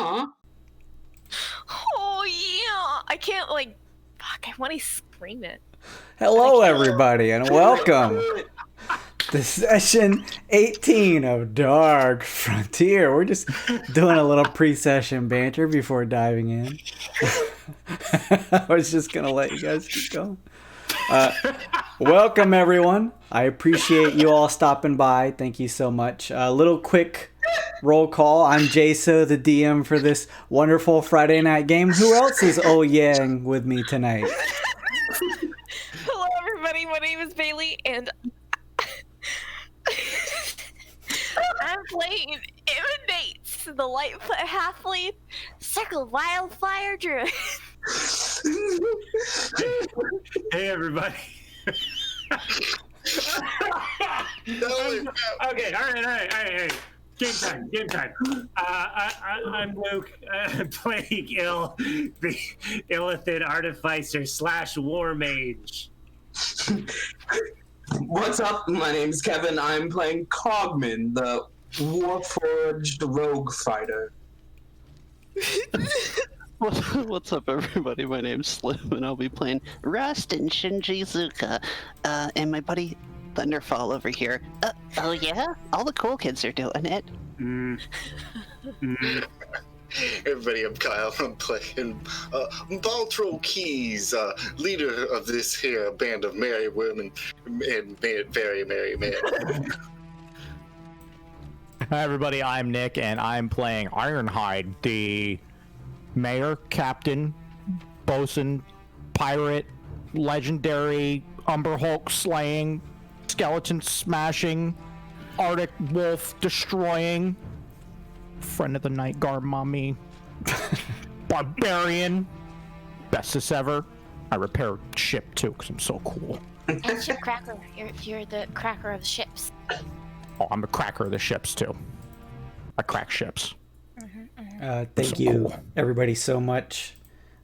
Aw. Oh yeah, I can't fuck. I want to scream it. Hello, everybody, and welcome to session 18 of Dark Frontier. We're just doing a little pre-session banter before diving in. I was just gonna let you guys keep going. Welcome, everyone. I appreciate you all stopping by. Thank you so much. A little quick roll call. I'm Jaso, the DM for this wonderful Friday night game. Who else is oh-yang with me tonight? Hello, everybody. My name is Bailey, and I'm playing Neyts, the Lightfoot Halfling, Circle Wildfire Druid. Hey, everybody. Okay, all right. Game time. I'm Luke. I'm playing the Illithid Artificer / War Mage. What's up? My name's Kevin. I'm playing Cogman, the Warforged rogue fighter. What's up, everybody? My name's Slim, and I'll be playing Rust and Shinjizuka. And my buddy Thunderfall over here. Oh yeah? All the cool kids are doing it. Everybody, I'm Kyle. I'm playing Baltro Keys, leader of this here band of merry women and very merry men. Hi, everybody. I'm Nick, and I'm playing Ironhide, the mayor, captain, bosun, pirate, legendary, Umber Hulk slaying, skeleton smashing, Arctic wolf destroying, friend of the night guard mommy, Barbarian, bestest ever. I repair ship too because I'm so cool. And ship cracker. You're the cracker of the ships. Oh, I'm a cracker of the ships too. I crack ships. Thank you, everybody, so much.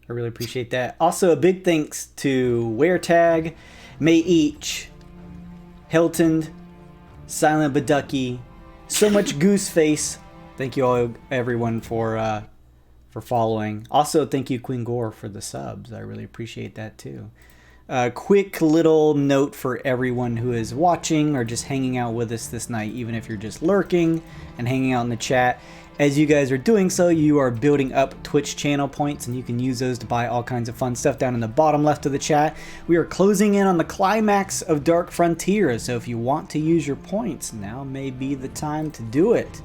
I really appreciate that. Also, a big thanks to WearTag, May Hilton, Silent Baducky, so much Gooseface. Thank you all, everyone, for following. Also, thank you, Queen Gore, for the subs. I really appreciate that too. Quick little note for everyone who is watching or just hanging out with us this night, even if you're just lurking and hanging out in the chat. As you guys are doing so, you are building up Twitch channel points, and you can use those to buy all kinds of fun stuff down in the bottom left of the chat. We are closing in on the climax of Dark Frontier, so if you want to use your points, now may be the time to do it.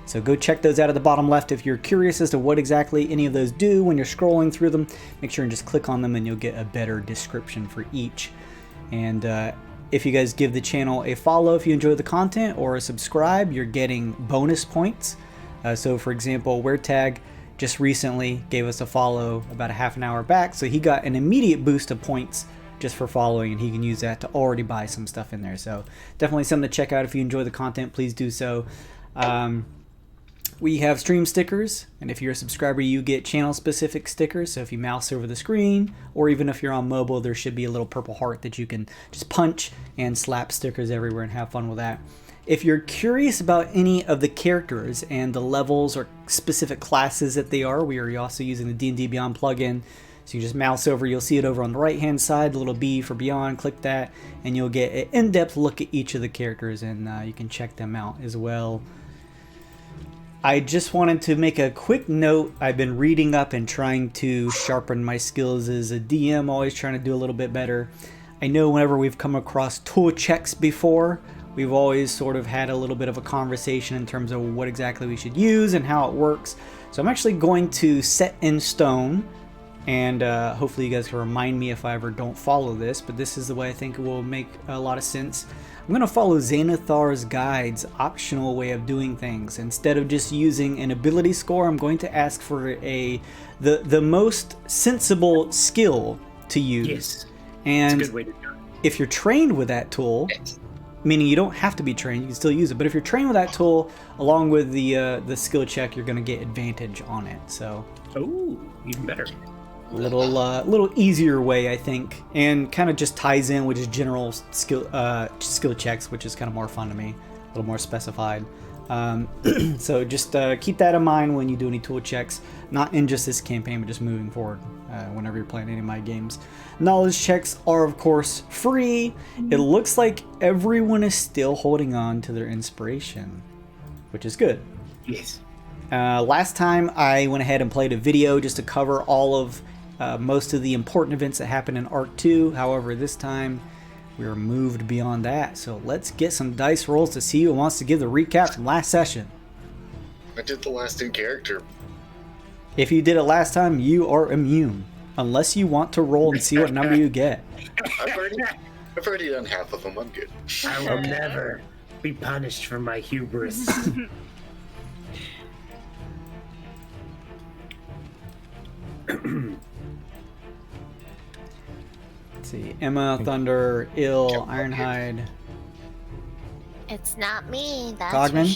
So go check those out at the bottom left if you're curious as to what exactly any of those do when you're scrolling through them. Make sure and just click on them and you'll get a better description for each. And if you guys give the channel a follow if you enjoy the content, or a subscribe, you're getting bonus points. So for example, WearTag just recently gave us a follow about a half an hour back, so he got an immediate boost of points just for following, and he can use that to already buy some stuff in there. So definitely something to check out. If you enjoy the content, please do so. We have stream stickers, and if you're a subscriber, you get channel-specific stickers. So if you mouse over the screen, or even if you're on mobile, there should be a little purple heart that you can just punch and slap stickers everywhere and have fun with that. If you're curious about any of the characters and the levels or specific classes that they are, we are also using the D&D Beyond plugin. So you just mouse over, you'll see it over on the right-hand side, the little B for Beyond, click that, and you'll get an in-depth look at each of the characters, and you can check them out as well. I just wanted to make a quick note. I've been reading up and trying to sharpen my skills as a DM, always trying to do a little bit better. I know whenever we've come across tool checks before, we've always sort of had a little bit of a conversation in terms of what exactly we should use and how it works. So I'm actually going to set in stone, and hopefully you guys can remind me if I ever don't follow this, but this is the way I think it will make a lot of sense. I'm going to follow Xanathar's Guide's optional way of doing things. Instead of just using an ability score, I'm going to ask for the most sensible skill to use. Yes. And that's a good way to do it. If you're trained with that tool, meaning you don't have to be trained, you can still use it, but if you're trained with that tool along with the skill check, you're going to get advantage on it. So even better. Little easier way, I think, and kind of just ties in with just general skill checks, which is kind of more fun to me, a little more specified. So just keep that in mind when you do any tool checks, not in just this campaign, but just moving forward whenever you're playing any of my games. Knowledge checks are, of course, free. It looks like everyone is still holding on to their inspiration, which is good. Yes. Last time I went ahead and played a video just to cover all of most of the important events that happened in Arc 2. However, this time we are moved beyond that. So let's get some dice rolls to see who wants to give the recap from last session. I did the last in character. If you did it last time, you are immune. Unless you want to roll and see what number you get. I've already done half of them. I'm good. I will never be punished for my hubris. Let's see. Emma, Thunder, Ill, Ironhide. It's not me, that's Cogman?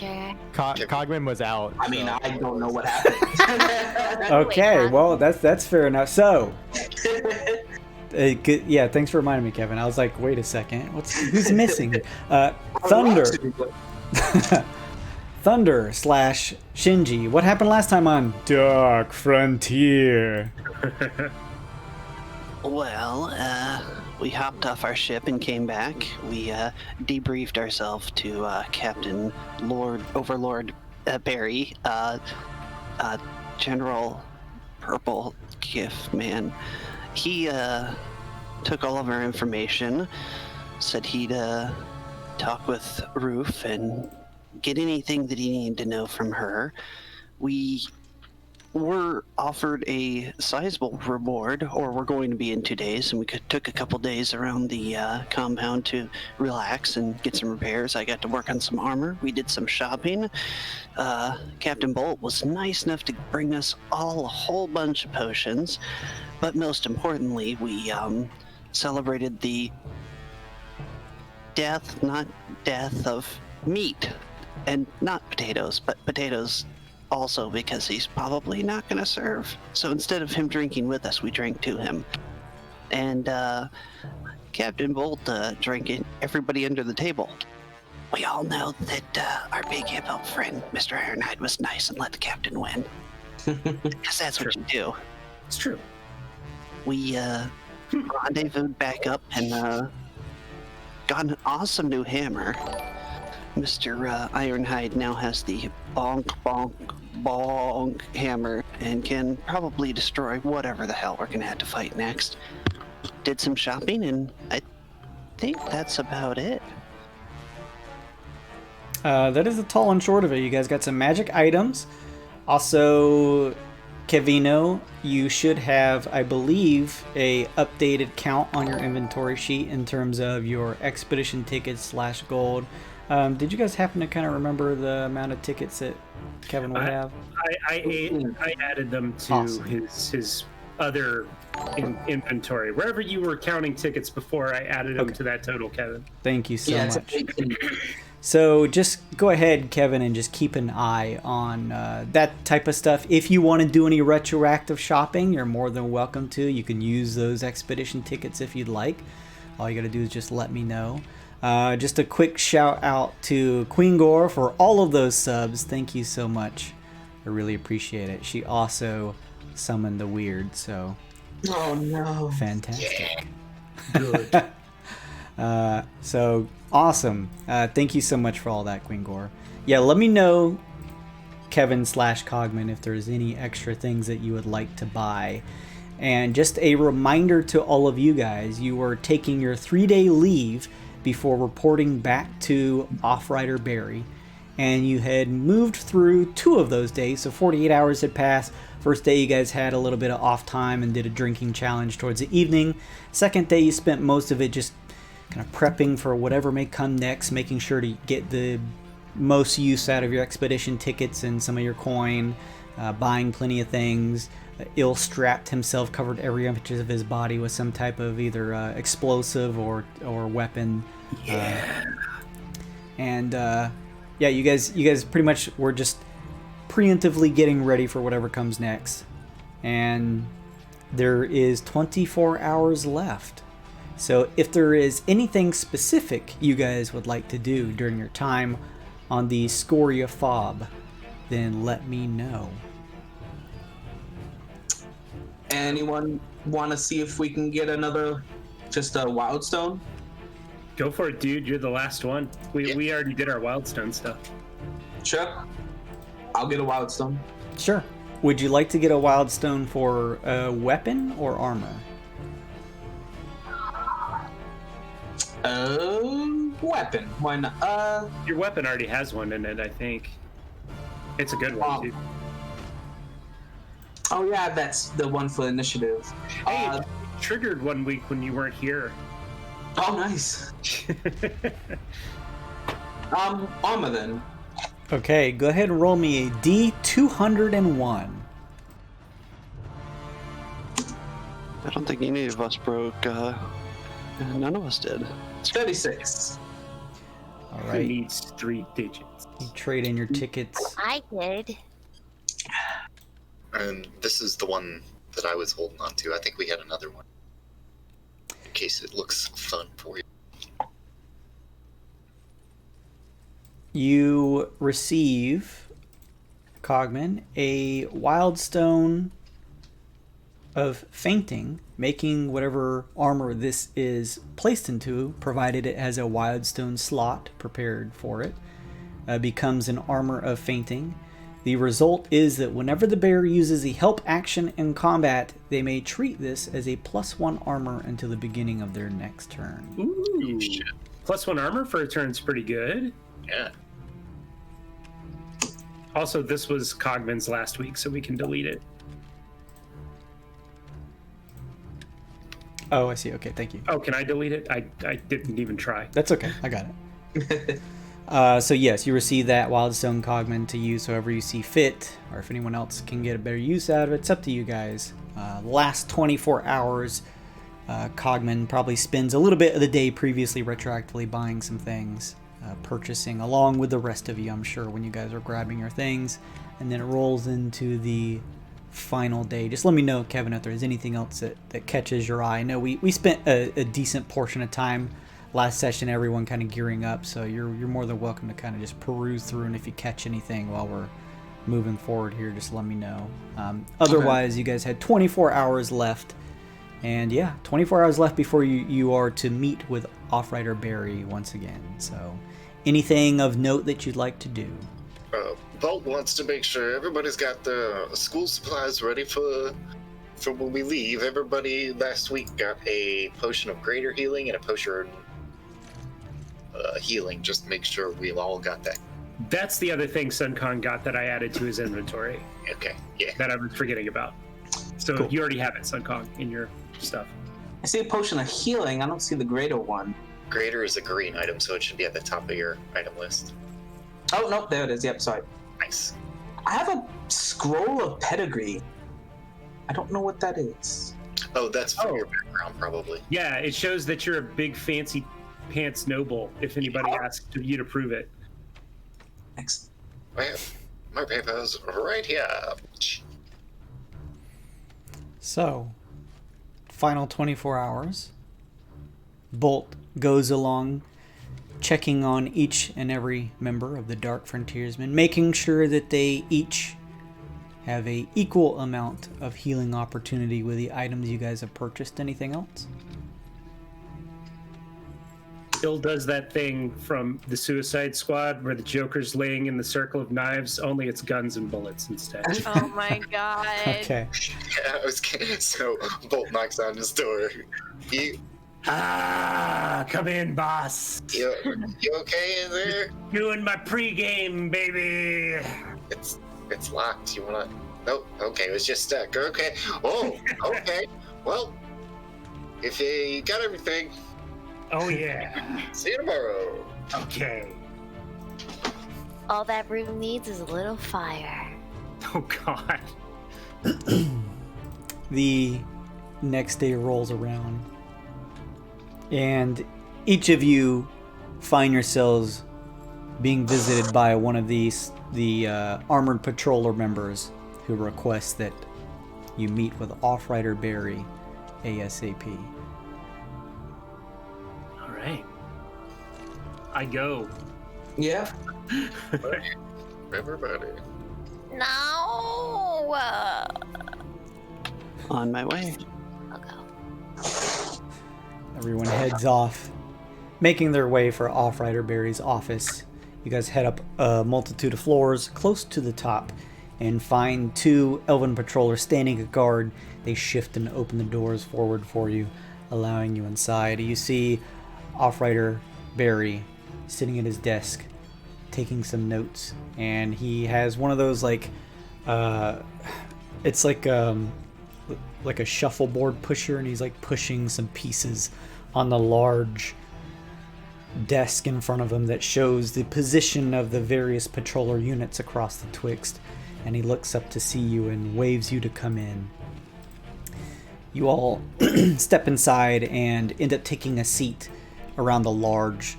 for sure. Cogman was out. I mean, so- I don't know what happened. Okay, well that's fair enough. So, yeah, thanks for reminding me, Kevin. I was like, wait a second, who's missing? Thunder, Thunder / Shinji. What happened last time on Dark Frontier? Well, we hopped off our ship and came back. We debriefed ourselves to Captain Overlord Barry, General Purple Gift Man. He took all of our information, said he'd talk with Roof and get anything that he needed to know from her. We were offered a sizable reward, or we're going to be in 2 days, and we took a couple days around the compound to relax and get some repairs. I got to work on some armor. We did some shopping. Captain Bolt was nice enough to bring us all a whole bunch of potions, but most importantly, we celebrated the not death of meat, and not potatoes, but potatoes also, because he's probably not going to serve. So instead of him drinking with us, we drank to him. And Captain Bolt drank everybody under the table. We all know that our big hip hop friend, Mr. Ironhide, was nice and let the captain win. Because that's what you do. It's true. We rendezvoused back up and got an awesome new hammer. Mr. Ironhide now has the bonk, bonk, bonk hammer and can probably destroy whatever the hell we're gonna have to fight next. Did some shopping, and I think that's about it. That is the tall and short of it. You guys got some magic items. Also, Kevino, you should have, I believe, a updated count on your inventory sheet in terms of your expedition tickets / gold. Did you guys happen to kind of remember the amount of tickets that Kevin would have? I added them to Awesome. his other inventory. Wherever you were counting tickets before, I added them to that total, Kevin. Thank you so Yeah, much. So just go ahead, Kevin, and just keep an eye on that type of stuff. If you want to do any retroactive shopping, you're more than welcome to. You can use those expedition tickets if you'd like. All you got to do is just let me know. Just a quick shout out to Queen Gore for all of those subs. Thank you so much. I really appreciate it. She also summoned the weird, so Oh no. fantastic. Good. So awesome. Thank you so much for all that, Queen Gore. Yeah, let me know, Kevin / Cogman, if there's any extra things that you would like to buy. And just a reminder to all of you guys, you were taking your 3-day leave before reporting back to Off-Rider Barry, and you had moved through 2 of those days, so 48 hours had passed. First day you guys had a little bit of off time and did a drinking challenge towards the evening. Second day you spent most of it just kind of prepping for whatever may come next, making sure to get the most use out of your expedition tickets and some of your coin, buying plenty of things. Ill strapped himself, covered every inch of his body with some type of either explosive or weapon. Yeah. Yeah, you guys pretty much were just preemptively getting ready for whatever comes next. And there is 24 hours left. So if there is anything specific you guys would like to do during your time on the Scoria fob, then let me know. Anyone want to see if we can get another, just a Wildstone? Go for it, dude. You're the last one. We already did our Wildstone stuff. Sure. I'll get a Wildstone. Sure. Would you like to get a Wildstone for a weapon or armor? Weapon. Why not? Your weapon already has one in it, I think. It's a good one, too. Oh yeah, that's the one for initiative. Hey, it triggered one week when you weren't here. Oh, nice. Armor then. Okay, go ahead and roll me a D201. I don't think any of us broke. None of us did. 36. All Who right. needs 3 digits? You trade in your tickets. I did. And this is the one that I was holding on to. I think we had another one. In case it looks fun for you. You receive, Cogman, a Wildstone of fainting, making whatever armor this is placed into, provided it has a Wildstone slot prepared for it, becomes an armor of fainting. The result is that whenever the bear uses a help action in combat, they may treat this as a +1 armor until the beginning of their next turn. Ooh. +1 armor for a turn's pretty good. Yeah. Also, this was Cogman's last week, so we can delete it. Oh, I see. Okay, thank you. Oh, can I delete it? I didn't even try. That's okay. I got it. So yes, you receive that Wildstone Cogman to use however you see fit, or if anyone else can get a better use out of it. It's up to you guys. Last 24 hours, Cogman probably spends a little bit of the day previously retroactively buying some things, purchasing along with the rest of you, I'm sure, when you guys are grabbing your things, and then it rolls into the final day. Just let me know, Kevin, if there's anything else that catches your eye. I know we spent a decent portion of time last session, everyone kind of gearing up, so you're more than welcome to kind of just peruse through, and if you catch anything while we're moving forward here, just let me know. Otherwise, you guys had 24 hours left, and yeah, 24 hours left before you are to meet with Off-Rider Barry once again. So anything of note that you'd like to do? Bolt wants to make sure everybody's got their school supplies ready for when we leave. Everybody last week got a potion of greater healing and a potion healing. Just make sure we all got that. That's the other thing Sun Kong got that I added to his inventory. Okay, yeah. That I was forgetting about. So Cool. You already have it, Sun Kong, in your stuff. I see a potion of healing. I don't see the greater one. Greater is a green item, so it should be at the top of your item list. Oh, no, there it is. Yep, sorry. Nice. I have a scroll of pedigree. I don't know what that is. Oh, that's from your background, probably. Yeah, it shows that you're a big fancy pants noble, if anybody asks you to prove it. Excellent. My paper's right here. So, final 24 hours. Bolt goes along, checking on each and every member of the Dark Frontiersmen, making sure that they each have a equal amount of healing opportunity with the items you guys have purchased. Anything else? Bill does that thing from the Suicide Squad where the Joker's laying in the circle of knives, only it's guns and bullets instead. Oh my god. Okay. Yeah, I was kidding. So Bolt knocks on his door. Come in, boss. You okay in there? Doing my pregame, baby. It's locked. You wanna? Nope. Okay, it was just stuck. Okay. Oh, okay. Well, if you got everything, Oh yeah. see you tomorrow. Okay. All that room needs is a little fire. Oh god. The next day rolls around, and each of you find yourselves being visited by one of the armored patroller members who requests that you meet with Off-Rider Barry ASAP. All right. I go. Yeah. Everybody. No. On my way. I'll go. Everyone heads off, making their way for Off-Rider Barry's office. You guys head up a multitude of floors close to the top and find 2 elven patrollers standing at guard. They shift and open the doors forward for you, allowing you inside. You see Off-Rider Barry sitting at his desk, taking some notes, and he has one of those it's like a shuffleboard pusher, and he's like pushing some pieces on the large desk in front of him that shows the position of the various patroller units across the Twixt. And he looks up to see you and waves you to come in. You all step inside and end up taking a seat around the large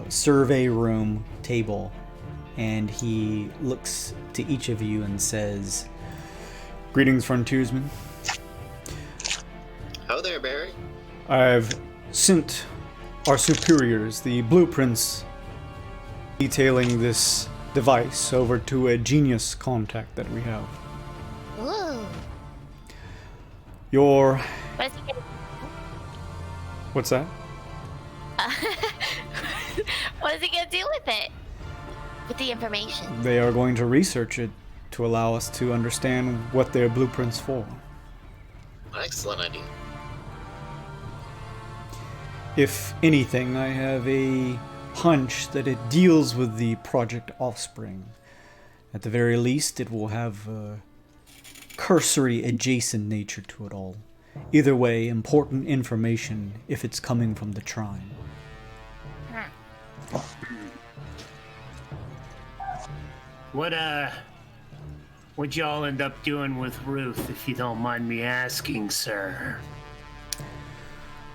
survey room table, and he looks to each of you and says, "Greetings, frontiersmen. How there, Barry? I've sent our superiors the blueprints detailing this device over to a genius contact that we have. Ooh. Your... What is he gonna... What's that? What is he gonna do with it? With the information? They are going to research it to allow us to understand what their blueprint's for. Excellent idea. If anything, I have a hunch that it deals with the Project Offspring. At the very least, it will have a cursory adjacent nature to it all. Either way, important information if it's coming from the Trine. What'd y'all end up doing with Ruth, if you don't mind me asking, sir?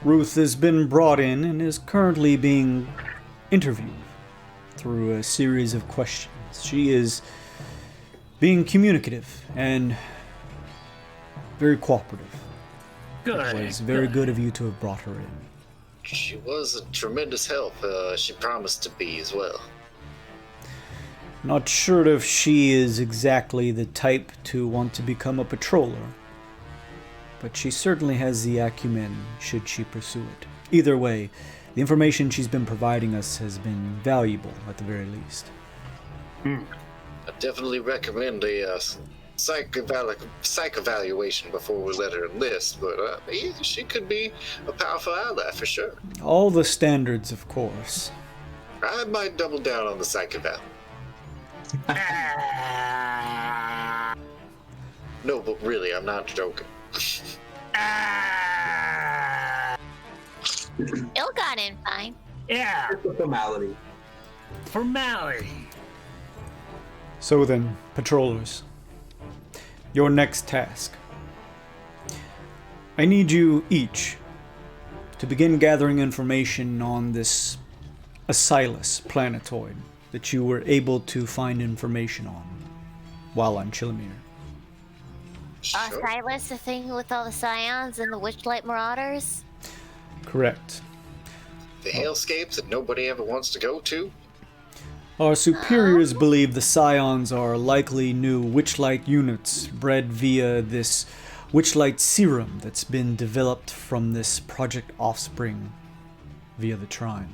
Ruth has been brought in and is currently being interviewed through a series of questions. She is being communicative and very cooperative. Good. It was very good of you to have brought her in. She was a tremendous help. She promised to be as well. Not sure if she is exactly the type to want to become a patroller, but she certainly has the acumen should she pursue it. Either way, the information she's been providing us has been valuable at the very least. I definitely recommend a psych evaluation before we let her enlist, but she could be a powerful ally for sure. All the standards, of course. I might double down on the psych eval. No, but really, I'm not joking. Bill got in fine. Yeah, It's a formality. formality. So then, patrollers, your next task. I need you each to begin gathering information on this Asylus planetoid that you were able to find information on while on Chillimere. Sure. Silas, the thing with all the scions and the Witchlight Marauders? Correct. The hellscapes that nobody ever wants to go to? Our superiors believe the scions are likely new witchlight units bred via this witchlight serum that's been developed from this Project Offspring via the Trine.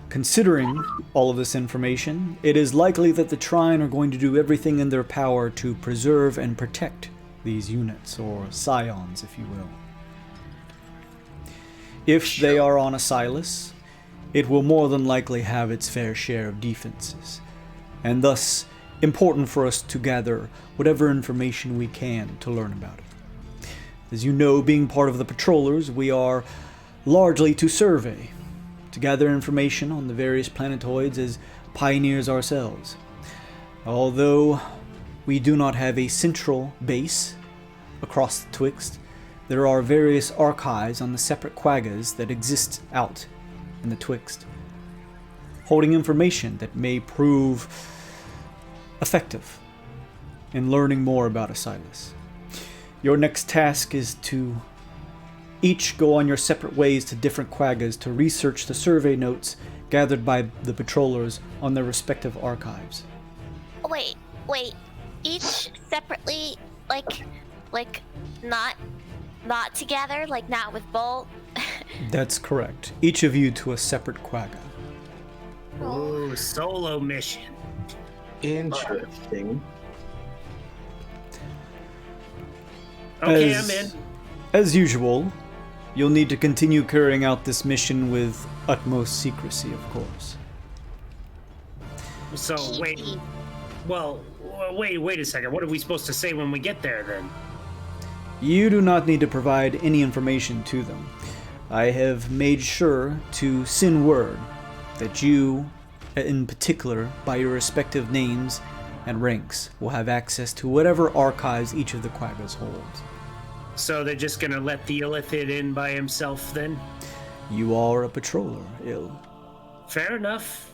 Considering all of this information, it is likely that the Trine are going to do everything in their power to preserve and protect these units, or scions, if you will. If they are on Asylus, it will more than likely have its fair share of defenses, and thus important for us to gather whatever information we can to learn about it. As you know, being part of the patrollers, we are largely to survey, to gather information on the various planetoids as pioneers ourselves. Although we do not have a central base across the Twixt, there are various archives on the separate quaggas that exist out in the Twixt, holding information that may prove effective in learning more about Asylus. Your next task is to Each go on your separate ways to different quaggas to research the survey notes gathered by the patrollers on their respective archives. Wait. Each separately, like not together, like not with Bolt. That's correct. Each of you to a separate quagga. Oh, solo mission. Interesting. Okay, I'm in. As usual, you'll need to continue carrying out this mission with utmost secrecy, of course. So, wait a second. What are we supposed to say when we get there, then? You do not need to provide any information to them. I have made sure to send word that you, in particular, by your respective names and ranks, will have access to whatever archives each of the quaggas holds. So they're just gonna let the Illithid in by himself, then? You are a patroller, Ill. Fair enough.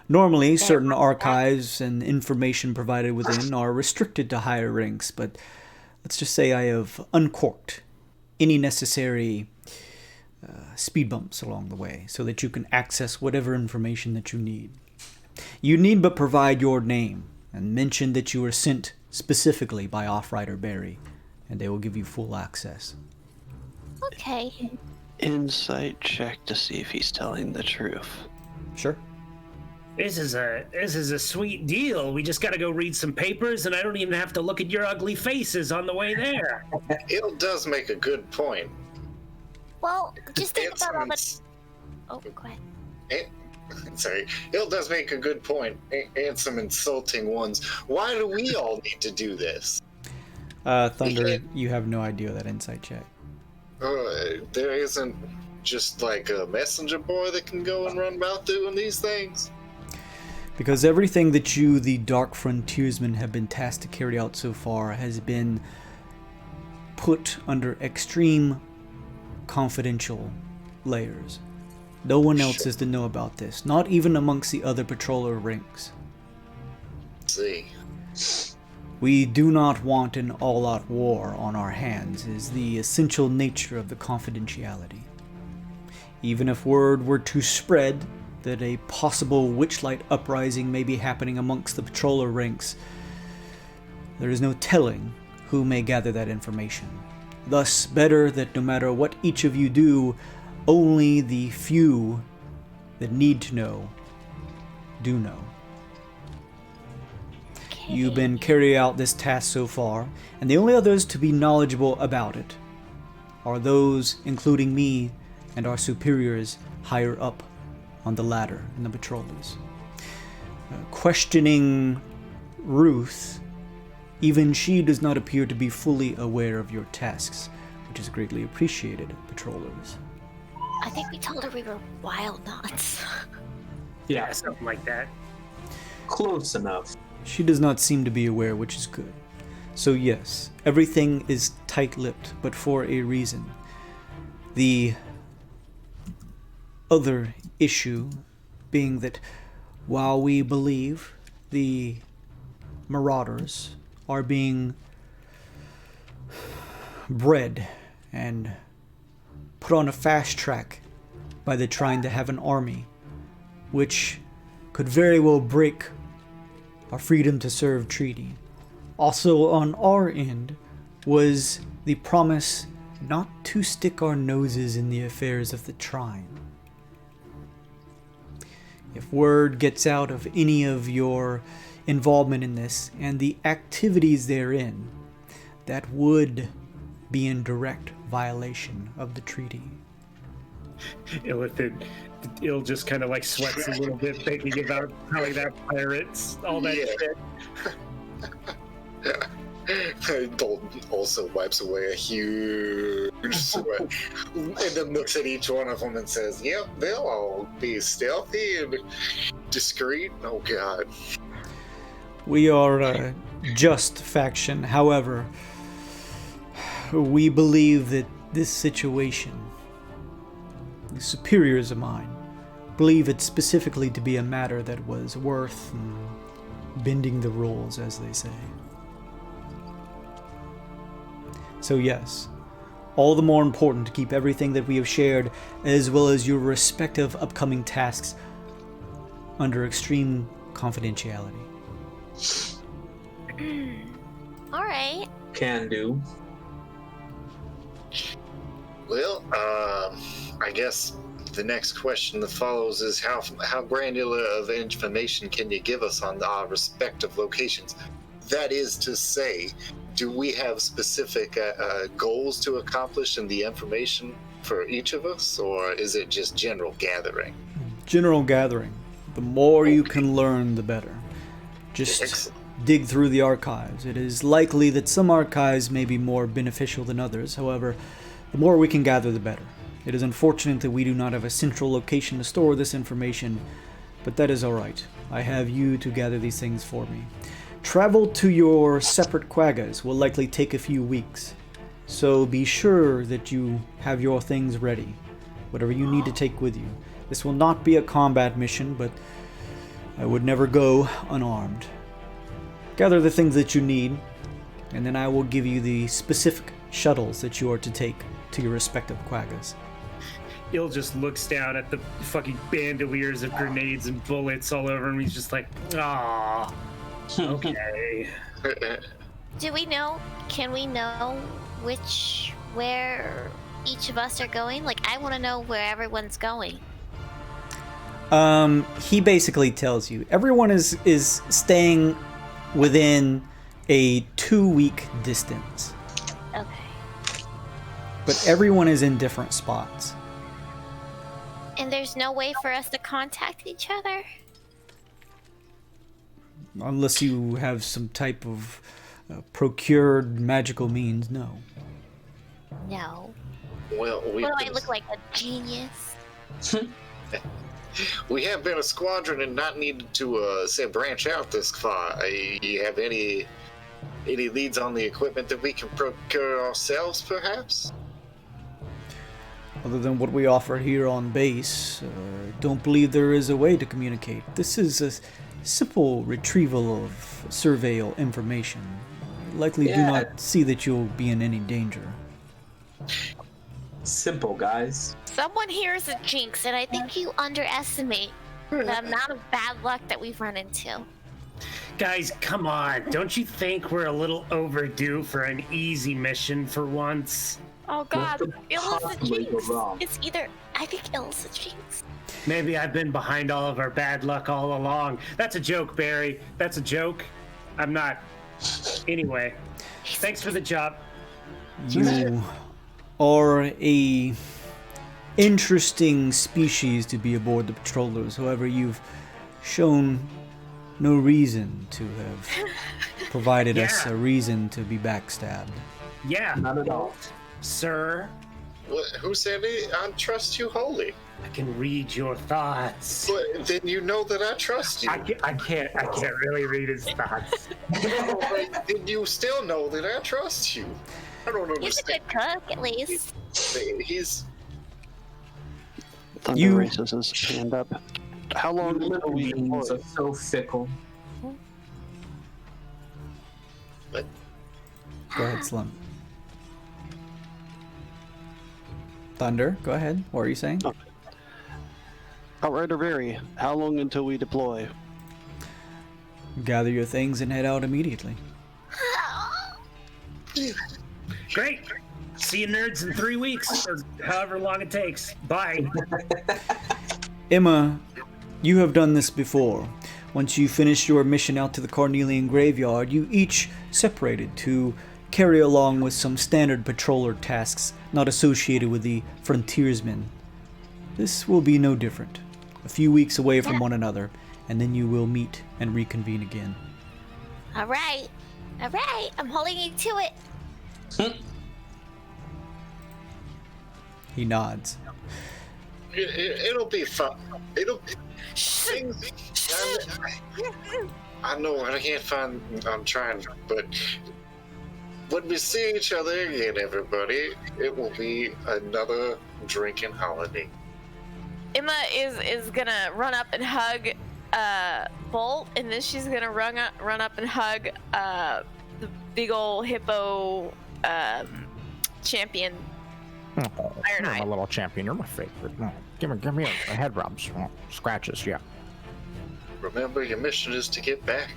Normally, certain archives and information provided within are restricted to higher ranks, but let's just say I have uncorked any necessary speed bumps along the way so that you can access whatever information that you need. You need but provide your name and mention that you were sent specifically by Off-Rider Barry, and they will give you full access. Okay. Insight check to see if he's telling the truth. Sure. This is a sweet deal. We just gotta go read some papers, and I don't even have to look at your ugly faces on the way there. It does make a good point. Well, just think It's about all the. uns- Oh, go ahead. Sorry, it does make a good point, and some insulting ones. Why do we all need to do this? Thunder, you have no idea that insight check. There isn't just like a messenger boy that can go and run about doing these things? Because everything that you, the Dark Frontiersmen, have been tasked to carry out so far has been put under extreme confidential layers. No one else is to know about this, not even amongst the other patroller ranks. See. We do not want an all-out war on our hands, is the essential nature of the confidentiality. Even if word were to spread that a possible witchlight uprising may be happening amongst the patroller ranks, there is no telling who may gather that information. Thus, better that no matter what each of you do, only the few that need to know do know. You've been carrying out this task so far, and the only others to be knowledgeable about it are those, including me and our superiors higher up on the ladder in the patrollers. Questioning Ruth, even she does not appear to be fully aware of your tasks, which is greatly appreciated, patrollers. I think we told her we were wild nuts. Yeah, something like that. Close enough. She does not seem to be aware, which is good. So yes, everything is tight-lipped, but for a reason. The other issue being that while we believe the marauders are being bred and put on a fast track by the trying to have an army, which could very well break our freedom to serve treaty. Also on our end was the promise not to stick our noses in the affairs of the Trine. If word gets out of any of your involvement in this and the activities therein, that would be in direct violation of the treaty. Ill just kind of like sweats a little bit thinking about telling that pirates, all that shit. Dalton also wipes away a huge sweat and then looks at each one of them and says, yep, they'll all be stealthy and discreet. Oh god. We are a just faction. However, we believe that this situation, the superiors of mine, believe it specifically to be a matter that was worth bending the rules, as they say. So yes, all the more important to keep everything that we have shared, as well as your respective upcoming tasks, under extreme confidentiality. All right. Can do. Well, I guess the next question that follows is how granular of information can you give us on our respective locations? That is to say, do we have specific goals to accomplish in the information for each of us, or is it just general gathering? General gathering. The more you can learn, the better. Just Excellent. dig through the archives. It is likely that some archives may be more beneficial than others. However, the more we can gather, the better. It is unfortunate that we do not have a central location to store this information, but that is alright. I have you to gather these things for me. Travel to your separate quaggas will likely take a few weeks, so be sure that you have your things ready, whatever you need to take with you. This will not be a combat mission, but I would never go unarmed. Gather the things that you need, and then I will give you the specific shuttles that you are to take to your respective quaggas. Il just looks down at the fucking bandoliers of grenades and bullets all over him. He's just like, ah, okay. Do we know? Can we know where each of us are going? Like, I want to know where everyone's going. He basically tells you everyone is staying within a 2-week distance, Okay. but everyone is in different spots. And there's no way for us to contact each other? Unless you have some type of procured magical means, no. No. Well, What do I look like, a genius? we have been a squadron and not needed to say branch out this far. You have any leads on the equipment that we can procure ourselves, perhaps? Other than what we offer here on base, don't believe there is a way to communicate. This is a simple retrieval of surveil information. I likely do not see that you'll be in any danger. Simple, guys. Someone here is a jinx, and I think you underestimate the amount of bad luck that we've run into. Guys, come on. Don't you think we're a little overdue for an easy mission for once? Oh god, What could Il is a possibly go jinx. wrong? It's either... I think Il's a jinx. Maybe I've been behind all of our bad luck all along. That's a joke, Barry. That's a joke. I'm not. Anyway, thanks for the job. You are a interesting species to be aboard the patrollers. However, you've shown no reason to have provided us Yeah. a reason to be backstabbed. Yeah. Not at all. Sir, Who said it? I trust you wholly. I can read your thoughts. But then you know that I trust you. I can't really read his thoughts. Then you still know that I trust you. I don't He's a understand. good cook, at least. He's Thunder You- raises his hand up. How long until we Beings deploy? are so fickle. Go ahead, Slim. Thunder, go ahead. What are you saying? Outrider Barry, how long until we deploy? Gather your things and head out immediately. Great. See you nerds in 3 weeks, or however long it takes. Bye. Emma, you have done this before. Once you finished your mission out to the Carnelian Graveyard, you each separated to carry along with some standard patroller tasks not associated with the frontiersmen. This will be no different. A few weeks away from one another, and then you will meet and reconvene again. All right. I'm holding you to it. He nods. it'll be fun. It'll things. I know I can't find. I'm trying, but when we see each other again, everybody, it will be another drinking holiday. Emma is gonna run up and hug Bolt, and then she's gonna run up and hug the big ol' hippo champion Oh, you're my Ironhide. little champion. You're my favorite. Oh, give me a head rubs. Oh, scratches, yeah. Remember, your mission is to get back.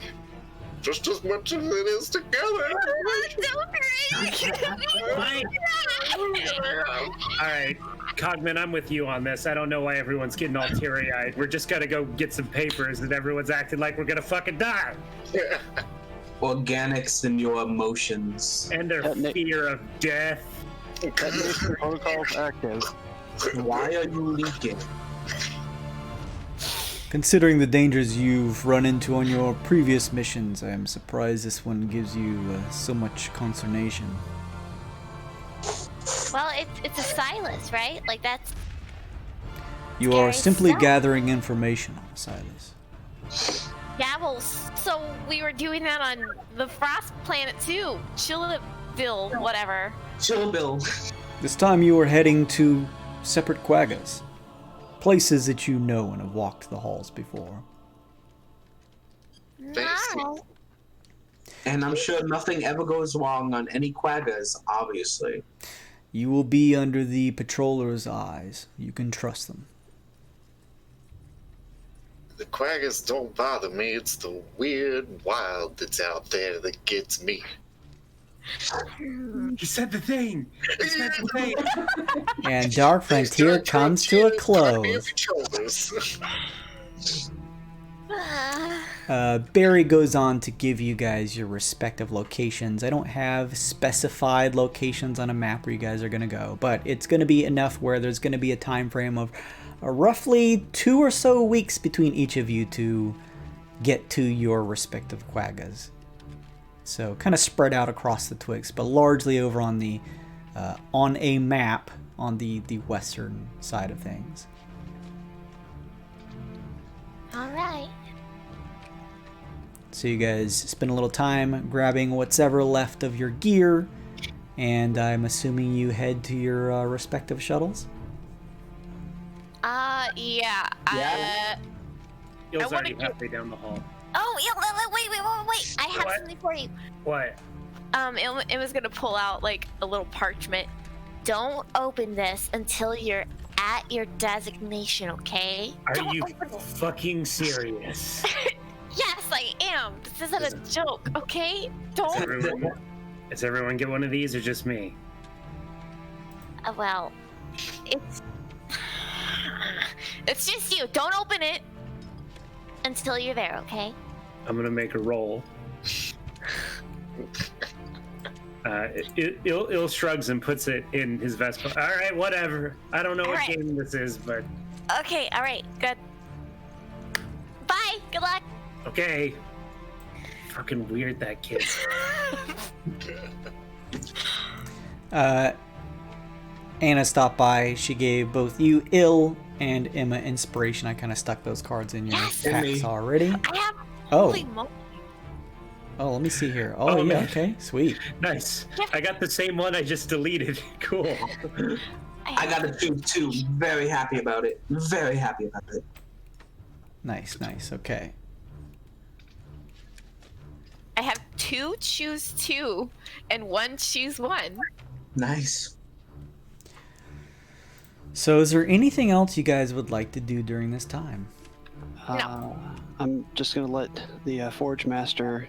Just as much as it is together. All right, Cogman, I'm with you on this. I don't know why everyone's getting all teary-eyed. We're just gonna go get some papers, and everyone's acting like we're gonna fucking die. Organics in your emotions. And their fear of death. Detonation protocols active. Why are you leaking? Considering the dangers you've run into on your previous missions, I am surprised this one gives you so much consternation. Well, it's Asylus, right? Like that's. You are Scary simply stuff. gathering information on Asylus. Yeah, well, so we were doing that on the Frost planet too. Chillville, whatever. Chill, Bill. This time you are heading to separate quaggas. Places that you know and have walked the halls before. Thanks. No. And I'm sure nothing ever goes wrong on any quaggas, obviously. You will be under the patroller's eyes. You can trust them. The quaggers don't bother me. It's the weird wild that's out there that gets me. He said the thing. He said the thing. And Dark Frontier comes to a close. Barry goes on to give you guys your respective locations. I don't have specified locations on a map where you guys are going to go, but it's going to be enough where there's going to be a time frame of roughly 2 or so weeks between each of you to get to your respective quaggas. So kind of spread out across the Twixt, but largely over on the on a map on the western side of things. All right. So you guys spend a little time grabbing what's ever left of your gear, and I'm assuming you head to your respective shuttles. Yeah. Il's I wanna already get- halfway down the hall. Oh, yeah, wait. I have What? something for you. What? It was gonna pull out like a little parchment. Don't open this until you're at your designation, okay? Are Don't you open it. fucking serious? Yes, I am. This isn't a joke, okay? Does Don't. everyone get one of these or just me? Well, It's just you. Don't open it. until you're there, okay? I'm gonna make a roll. Il shrugs and puts it in his vest. All right, whatever. I don't know what Alright. game this is, but Okay, all right, good. Bye. Good luck. okay. Fucking weird, that kid. Anna stopped by. She gave both you, Il, and Emma inspiration. I kind of stuck those cards in your Yes. packs already. I have. Oh, Holy mo- oh, let me see here. Oh, Oh, yeah, man. okay, sweet. Nice. I got the same one I just deleted. Cool. I got a 2-2. Very happy about it. Very happy about it. Nice, okay. I have 2 choose 2 and 1 choose 1. Nice. So is there anything else you guys would like to do during this time? I'm just gonna let the Forge Master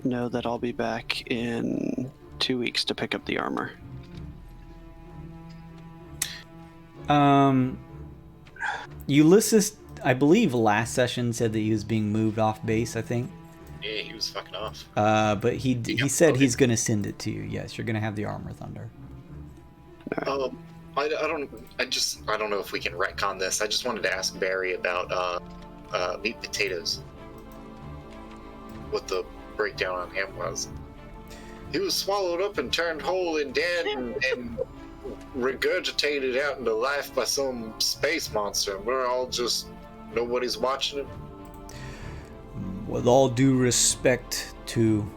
know that I'll be back in 2 weeks to pick up the armor. Ulysses, I believe last session said that he was being moved off base, I think. Yeah, he was fucking off. But he said he's going to send it to you. Yes, you're going to have the armor thunder. I don't know if we can retcon this. I just wanted to ask Barry about meat potatoes. What the breakdown on him was. He was swallowed up and turned whole and dead and regurgitated out into life by some space monster. We're all just nobody's watching him. With all due respect to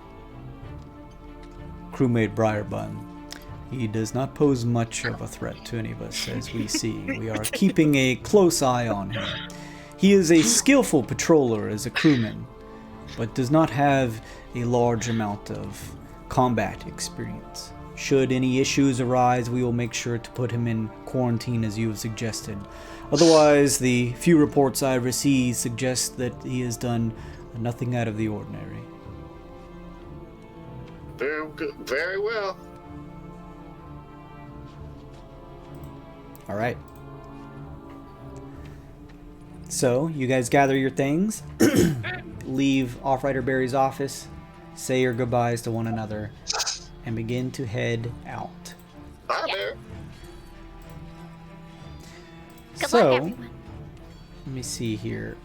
crewmate Briarbun, he does not pose much of a threat to any of us as we see. We are keeping a close eye on him. He is a skillful patroller as a crewman, but does not have a large amount of combat experience. Should any issues arise, we will make sure to put him in quarantine as you have suggested. Otherwise, the few reports I have received suggest that he has done nothing out of the ordinary. Very good. Very well. All right. So, you guys gather your things, leave Offrider Barry's office, say your goodbyes to one another, and begin to head out. Bye, Bear. Good So, luck, everyone. let me see here.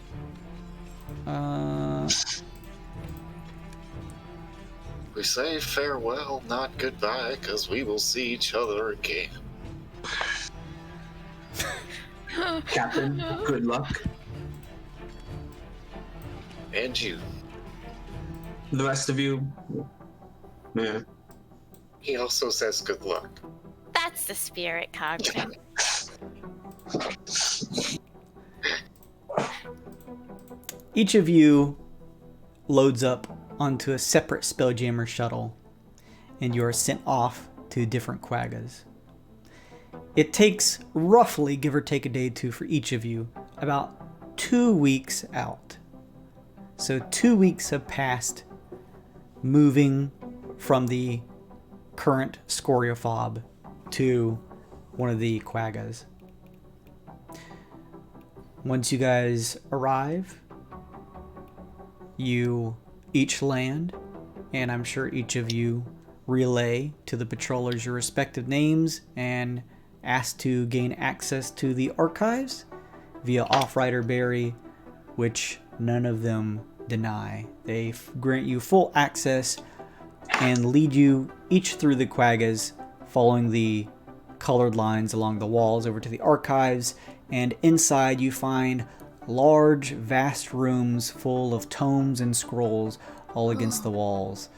We say farewell, not goodbye, because we will see each other again. Captain, good luck. And you. The rest of you, yeah. He also says good luck. That's the spirit, Cogman. Each of you loads up onto a separate Spelljammer shuttle, and you are sent off to different quaggas. It takes roughly, give or take a day or two for each of you, about 2 weeks out. So 2 weeks have passed moving from the current Scoriophob to one of the quaggas. Once you guys arrive, you each land, and I'm sure each of you relay to the patrollers your respective names and ask to gain access to the archives via Offrider Barry, which none of them deny. They grant you full access and lead you each through the quaggas, following the colored lines along the walls over to the archives, and inside you find large, vast rooms full of tomes and scrolls all against the walls.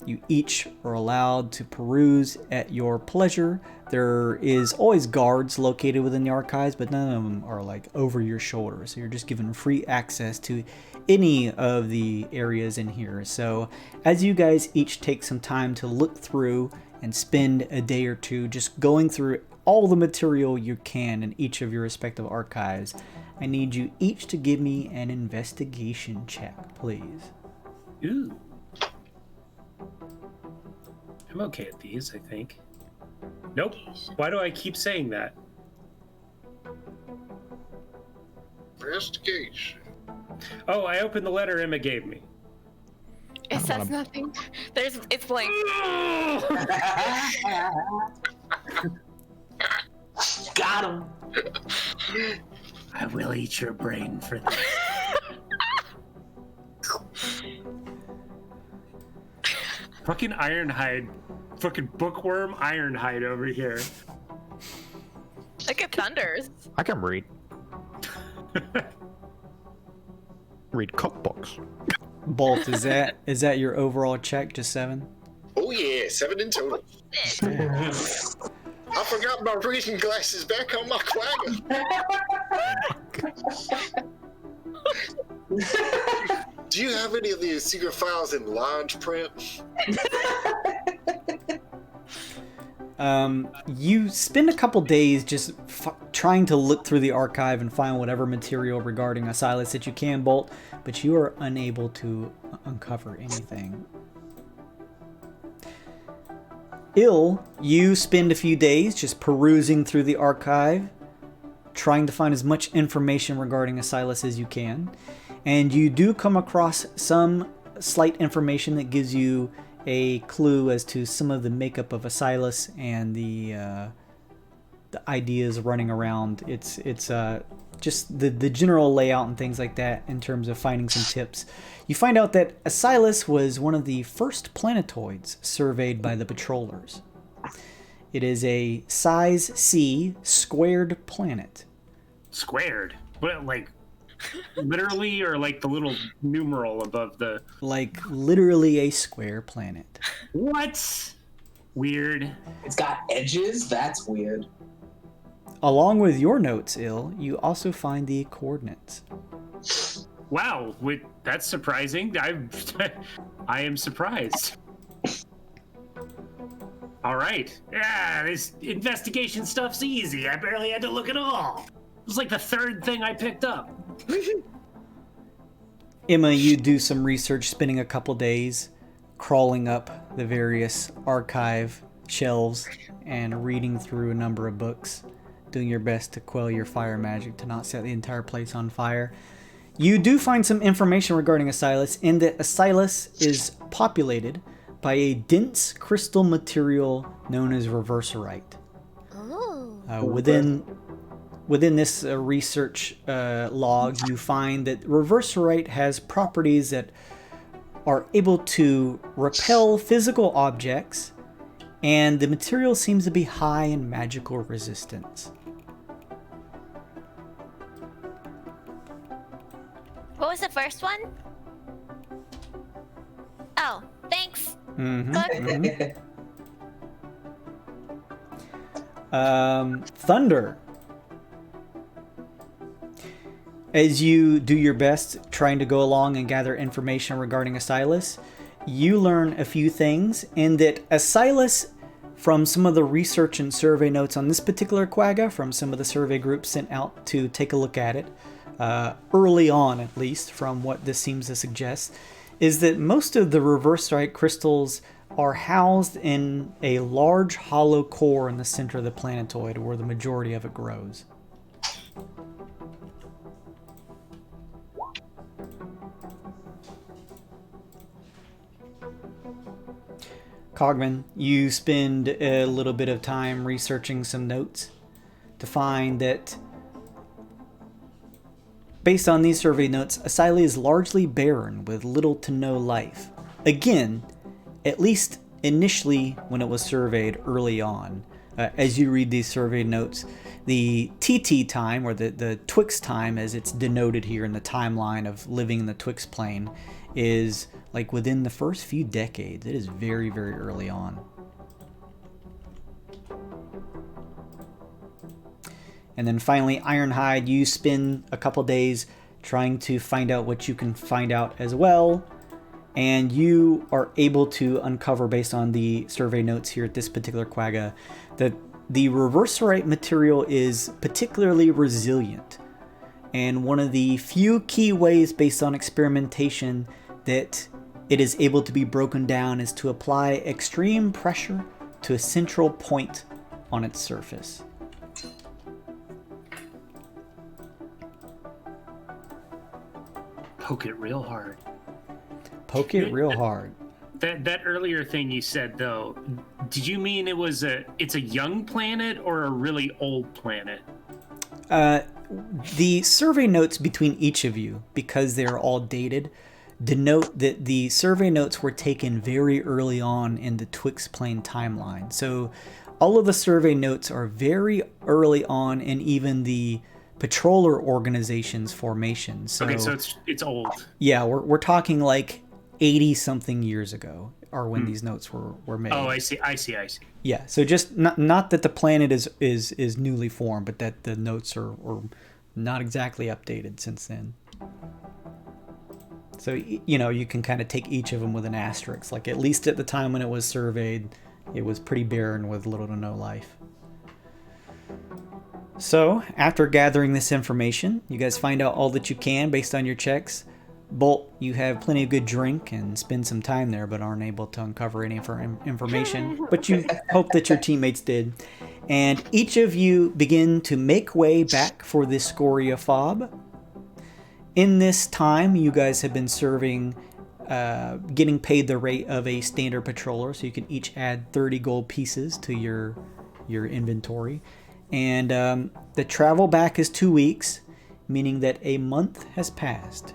You each are allowed to peruse at your pleasure. There is always guards located within the archives, but none of them are like over your shoulder. So you're just given free access to any of the areas in here. So as you guys each take some time to look through and spend a day or two just going through all the material you can in each of your respective archives, I need you each to give me an investigation check, please. Ooh. I'm okay at these, I think. Nope. Why do I keep saying that? Investigation. Oh, I opened the letter Emma gave me. It says nothing. It's blank. Got him. I will eat your brain for that. Fucking Ironhide. Fucking bookworm Ironhide over here. Look at Thunders. I can read. Read cookbooks. Bolt, is that your overall check, just 7? Oh yeah, 7 in total. I forgot my reading glasses back on my quagga. Do you have any of the secret files in large print? You spend a couple days just trying to look through the archive and find whatever material regarding Asylus that you can, Bolt, but you are unable to uncover anything. You spend a few days just perusing through the archive, trying to find as much information regarding Asylus as you can, and you do come across some slight information that gives you a clue as to some of the makeup of Asylus and the ideas running around. It's just the general layout and things like that in terms of finding some tips. You find out that Asylus was one of the first planetoids surveyed by the patrollers. It is a size C squared planet. Squared? What, like literally, or like the little numeral above the... Like literally a square planet. What? Weird. It's got edges? That's weird. Along with your notes, you also find the coordinates. Wow, that's surprising. I am surprised. All right. Yeah, this investigation stuff's easy. I barely had to look at all. It was like the third thing I picked up. Emma, you do some research, spending a couple days crawling up the various archive shelves and reading through a number of books, doing your best to quell your fire magic to not set the entire place on fire. You do find some information regarding Asylus, in that Asylus is populated by a dense crystal material known as reverserite. Within this research log, you find that reverserite has properties that are able to repel physical objects, and the material seems to be high in magical resistance. What was the first one? Oh, thanks. Thunder. As you do your best trying to go along and gather information regarding Asylus, you learn a few things, in that Asylus, from some of the research and survey notes on this particular quagga, from some of the survey groups sent out to take a look at it, early on at least, from what this seems to suggest, is that most of the reverserite crystals are housed in a large hollow core in the center of the planetoid, where the majority of it grows. Cogman, you spend a little bit of time researching some notes to find that, based on these survey notes, Asylus is largely barren with little to no life. Again, at least initially when it was surveyed early on. As you read these survey notes, the TT time, or the Twixt time as it's denoted here in the timeline of living in the Twixt plane, is like within the first few decades. It is very, very early on. And then finally, Ironhide, you spend a couple days trying to find out what you can find out as well. And you are able to uncover, based on the survey notes here at this particular quagga, that the reverserite material is particularly resilient. And one of the few key ways, based on experimentation, that it is able to be broken down is to apply extreme pressure to a central point on its surface. Poke it real hard. Poke it real hard. That earlier thing you said, though, did you mean it's a young planet or a really old planet? The survey notes between each of you, because they're all dated, denote that the survey notes were taken very early on in the Twixt plane timeline. So all of the survey notes are very early on in even the patroller organization's formation. So, okay, so it's old. Yeah, we're talking like 80-something years ago are when these notes were made. Oh, I see. Yeah, so just not that the planet is newly formed, but that the notes are not exactly updated since then. So, you know, you can kind of take each of them with an asterisk. Like, at least at the time when it was surveyed, it was pretty barren with little to no life. So, after gathering this information, you guys find out all that you can based on your checks. Bolt, you have plenty of good drink and spend some time there, but aren't able to uncover any information. But you hope that your teammates did. And each of you begin to make way back for the Scoria fob. In this time, you guys have been serving, getting paid the rate of a standard patroller, so you can each add 30 gold pieces to your inventory. And the travel back is 2 weeks, meaning that a month has passed.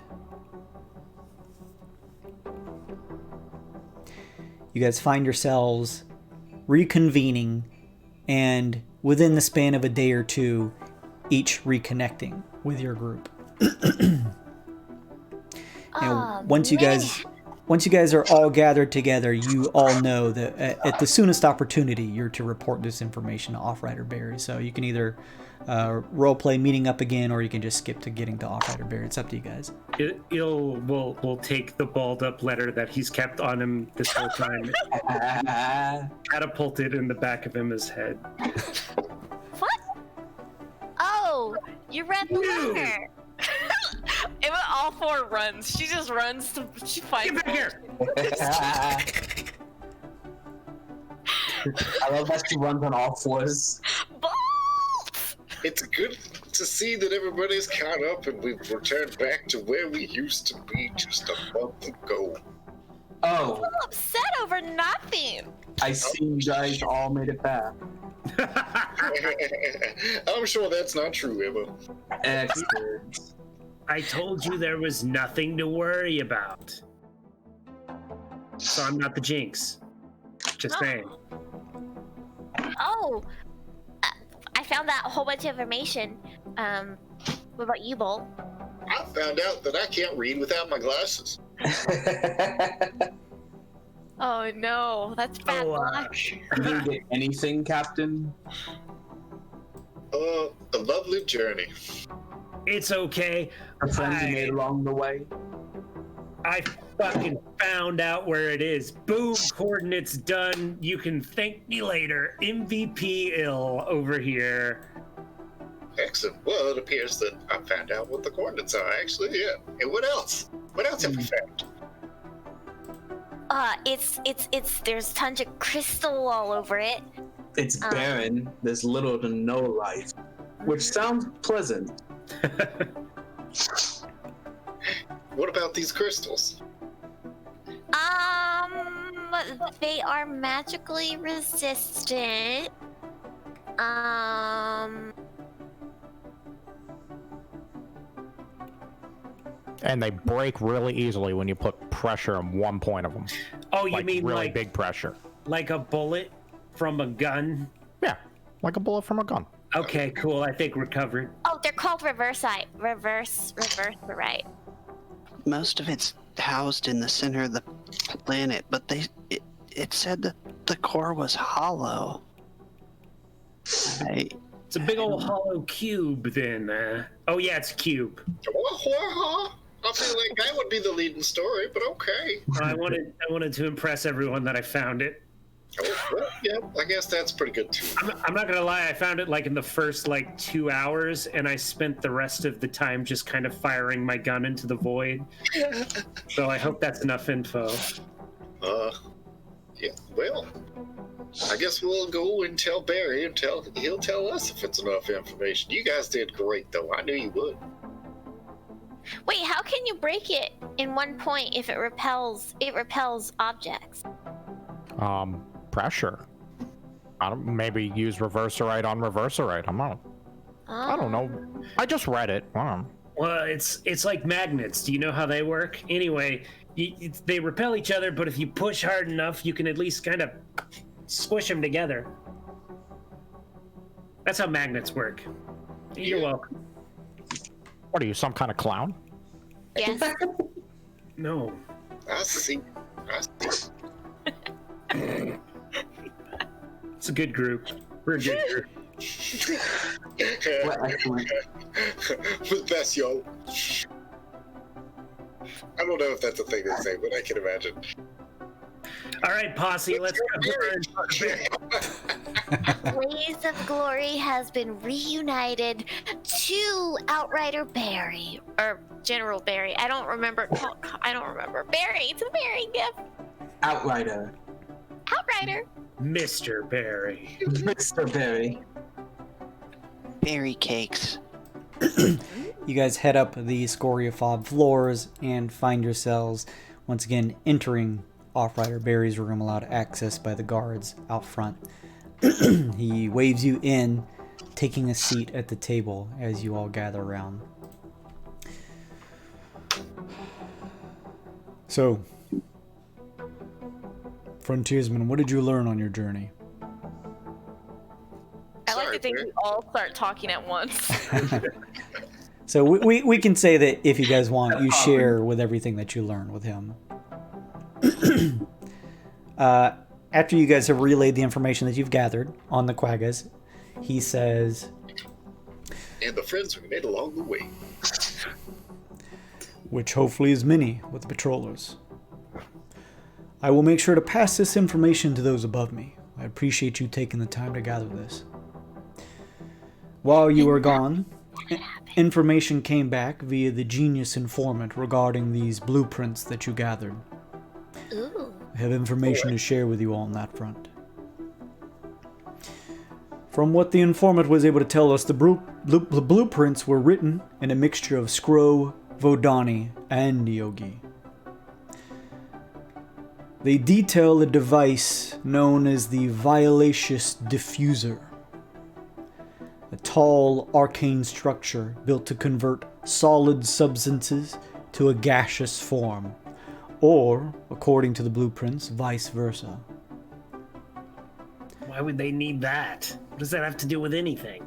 You guys find yourselves reconvening, and within the span of a day or two, each reconnecting with your group. And once you guys once you guys are all gathered together, you all know that at the soonest opportunity, you're to report this information to Offrider Barry. So you can either roleplay meeting up again, or you can just skip to getting to Offrider Barry. It's up to you guys. We'll take the balled up letter that he's kept on him this whole time, catapult it in the back of Emma's head. What? Oh, you read the letter. Emma all four runs. She just runs to she finds Get back here! I love that she runs on all fours. It's good to see that everybody's caught up and we've returned back to where we used to be just a month ago. Oh, I'm upset over nothing. I see you guys all made it back. I'm sure that's not true, Emma. Excellent. I told you there was nothing to worry about. So I'm not the jinx. Just saying. Oh, I found that whole bunch of information. What about you, Bolt? I found out that I can't read without my glasses. Oh no, that's bad luck. You didn't get anything, Captain? A lovely journey. It's okay. Our friends you made along the way? I fucking found out where it is. Boom, coordinates done. You can thank me later. MVP ill over here. Excellent. Well, it appears that I found out what the coordinates are, actually, yeah. And what else? What else have we found? There's tons of crystal all over it. It's barren. There's little to no life, which sounds pleasant. What about these crystals? They are magically resistant. And they break really easily when you put pressure on one point of them. Oh, you mean really like big pressure? Like a bullet from a gun? Yeah, like a bullet from a gun. Okay, cool. I think we're covered. Oh, they're called reverse right. Most of it's housed in the center of the planet, but it said that the core was hollow. It's a big old hollow cube then. Oh yeah, it's a cube. I feel like that would be the leading story, but okay. I wanted to impress everyone that I found it. Oh, well, yeah, I guess that's pretty good too. I'm not gonna lie, I found it like in the first 2 hours, and I spent the rest of the time just kind of firing my gun into the void. So I hope that's enough info. Yeah, well, I guess we'll go and tell Barry and he'll tell us if it's enough information. You guys did great though, I knew you would. Wait, how can you break it in one point if it repels objects? Pressure. Maybe use reverserite on reverserite. I don't know. I just read it. Well, it's like magnets. Do you know how they work? Anyway, they repel each other, but if you push hard enough, you can at least kind of squish them together. That's how magnets work. You're welcome. What are you, some kind of clown? Yes. No. I see. It's a good group. We're a good group. The best, yo. I don't know if that's a thing to say, but I can imagine. All right, posse, let's go. Blaze of Glory has been reunited to Outrider Barry or General Barry. I don't remember. Barry. It's a Barry gift. Outrider. Outrider. Mr. Barry. Mr. Barry. Berry cakes. You guys head up the Scoriofob floors and find yourselves once again entering Offrider Barry's room, allowed access by the guards out front. He waves you in, taking a seat at the table as you all gather around. So, frontiersmen, what did you learn on your journey? I like to think we all start talking at once. So we can say that if you guys want, you share with everything that you learn with him. After you guys have relayed the information that you've gathered on the Quaggas, he says, And the friends we made along the way. which hopefully is many with the patrollers. I will make sure to pass this information to those above me. I appreciate you taking the time to gather this. While you were gone, information came back via the genius informant regarding these blueprints that you gathered. Ooh. I have information to share with you all on that front. From what the informant was able to tell us, the blueprints were written in a mixture of Skro, Vodani, and Yogi. They detail a device known as the Violacious Diffuser, a tall, arcane structure built to convert solid substances to a gaseous form, or, according to the blueprints, vice versa. Why would they need that? What does that have to do with anything?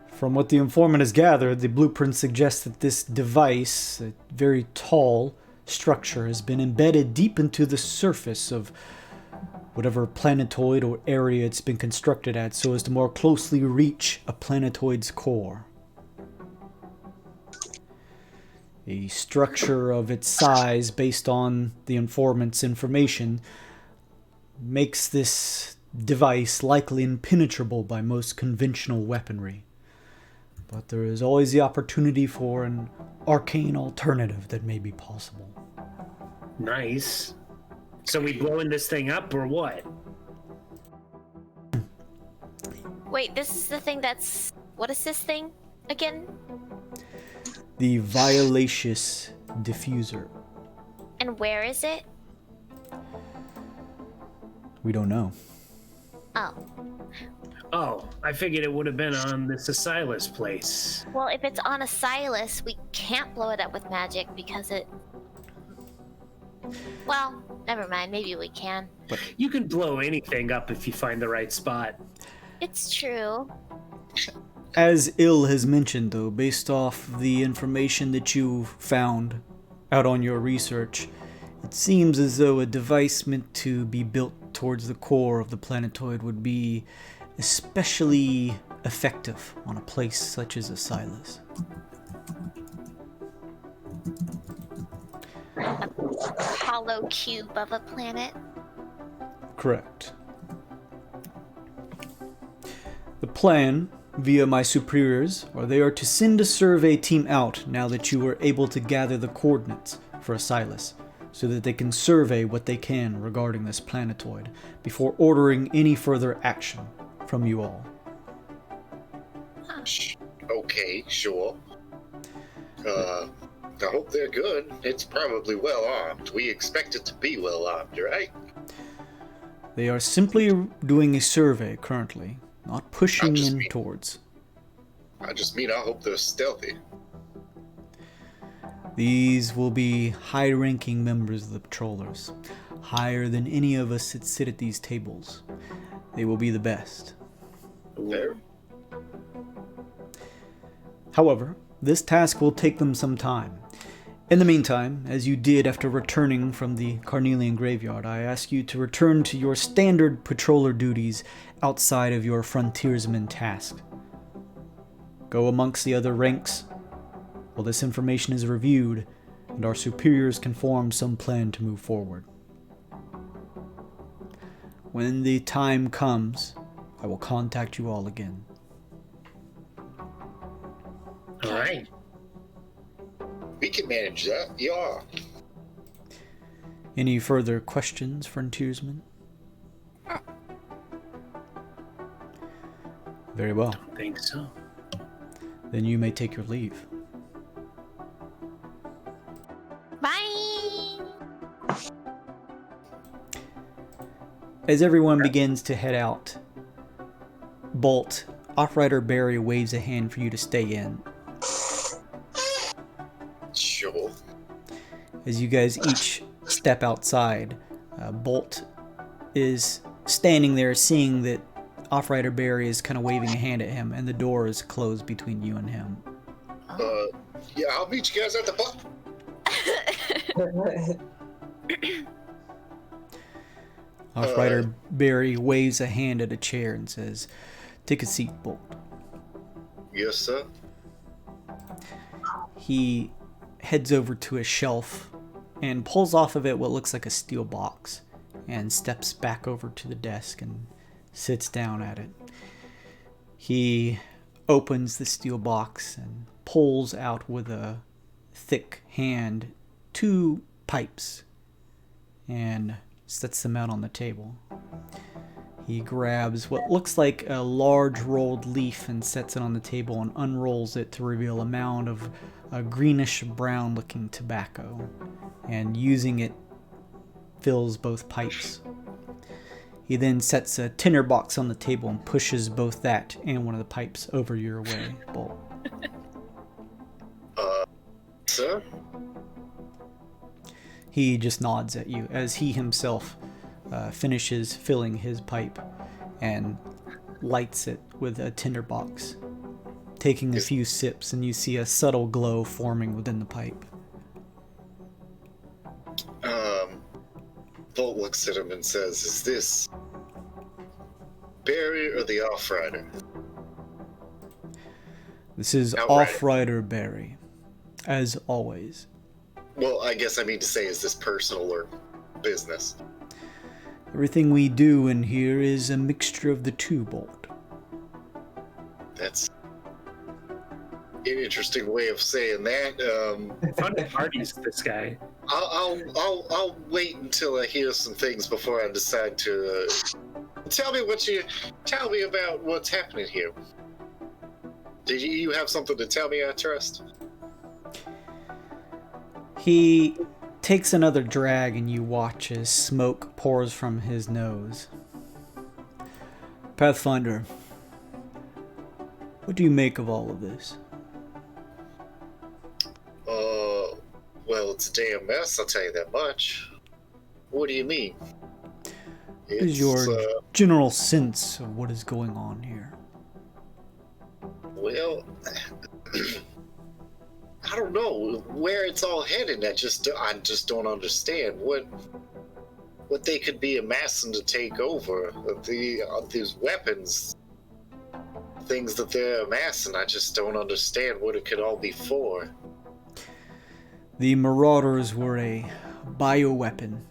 From what the informant has gathered, the blueprint suggests that this device, a very tall structure, has been embedded deep into the surface of whatever planetoid or area it's been constructed at so as to more closely reach a planetoid's core. A structure of its size, based on the informant's information, makes this device likely impenetrable by most conventional weaponry. But there is always the opportunity for an arcane alternative that may be possible. Nice. So we blowing this thing up or what? Wait, this is the thing that's... What is this thing again? The Violacious Diffuser. And where is it? We don't know. Oh. Oh, I figured it would have been on this Asylus place. Well, if it's on Asylus, we can't blow it up with magic because it... Well, never mind. Maybe we can. You can blow anything up if you find the right spot. It's true. As Ill has mentioned, though, based off the information that you found out on your research, it seems as though a device meant to be built towards the core of the planetoid would be especially effective on a place such as Asylus. A hollow cube of a planet. Correct. The plan, via my superiors, they are to send a survey team out now that you are able to gather the coordinates for Asylus, so that they can survey what they can regarding this planetoid before ordering any further action from you all. Okay, sure. I hope they're good. It's probably well armed. We expect it to be well armed, right? They are simply doing a survey currently, not pushing in towards. I hope they're stealthy. These will be high-ranking members of the patrollers, higher than any of us that sit at these tables. They will be the best. Fair. However, this task will take them some time. In the meantime, as you did after returning from the Carnelian Graveyard, I ask you to return to your standard patroller duties outside of your frontiersman task. Go amongst the other ranks while this information is reviewed and our superiors can form some plan to move forward. When the time comes, I will contact you all again. All right. We can manage that, yeah. Any further questions, frontiersmen? Very well. I don't think so. Then you may take your leave. Bye! As everyone begins to head out, Bolt, Off-Rider Barry waves a hand for you to stay in. Sure. As you guys each step outside, Bolt is standing there seeing that Off-Rider Barry is kind of waving a hand at him, and the door is closed between you and him. Yeah, I'll meet you guys at the bus. Off-Rider Barry waves a hand at a chair and says, "Take a seat, Bolt." Yes, sir. He heads over to a shelf and pulls off of it what looks like a steel box and steps back over to the desk and sits down at it. He opens the steel box and pulls out with a thick hand 2 pipes and sets them out on the table. He grabs what looks like a large rolled leaf and sets it on the table and unrolls it to reveal a mound of a greenish brown looking tobacco, and using it fills both pipes. He then sets a tinderbox on the table and pushes both that and one of the pipes over your way, Bolt. Sir? He just nods at you as he himself finishes filling his pipe and lights it with a tinderbox, taking a few sips, and you see a subtle glow forming within the pipe. Bolt looks at him and says, "Is this Barry or the Off-Rider?" This is Outright. Off-Rider Barry, as always. Well, I guess I mean to say, is this personal or business? Everything we do in here is a mixture of the two, Bolt. That's an interesting way of saying that. Fun parties, this guy. I'll wait until I hear some things before I decide to. Tell me about what's happening here. Did you have something to tell me? I trust. He takes another drag and you watch as smoke pours from his nose. Pathfinder, what do you make of all of this? Well, it's a damn mess, I'll tell you that much. What do you mean? What is your general sense of what is going on here? Well, I don't know where it's all headed. I just don't understand what they could be amassing to take over. These weapons, things that they're amassing, I just don't understand what it could all be for. The Marauders were a bioweapon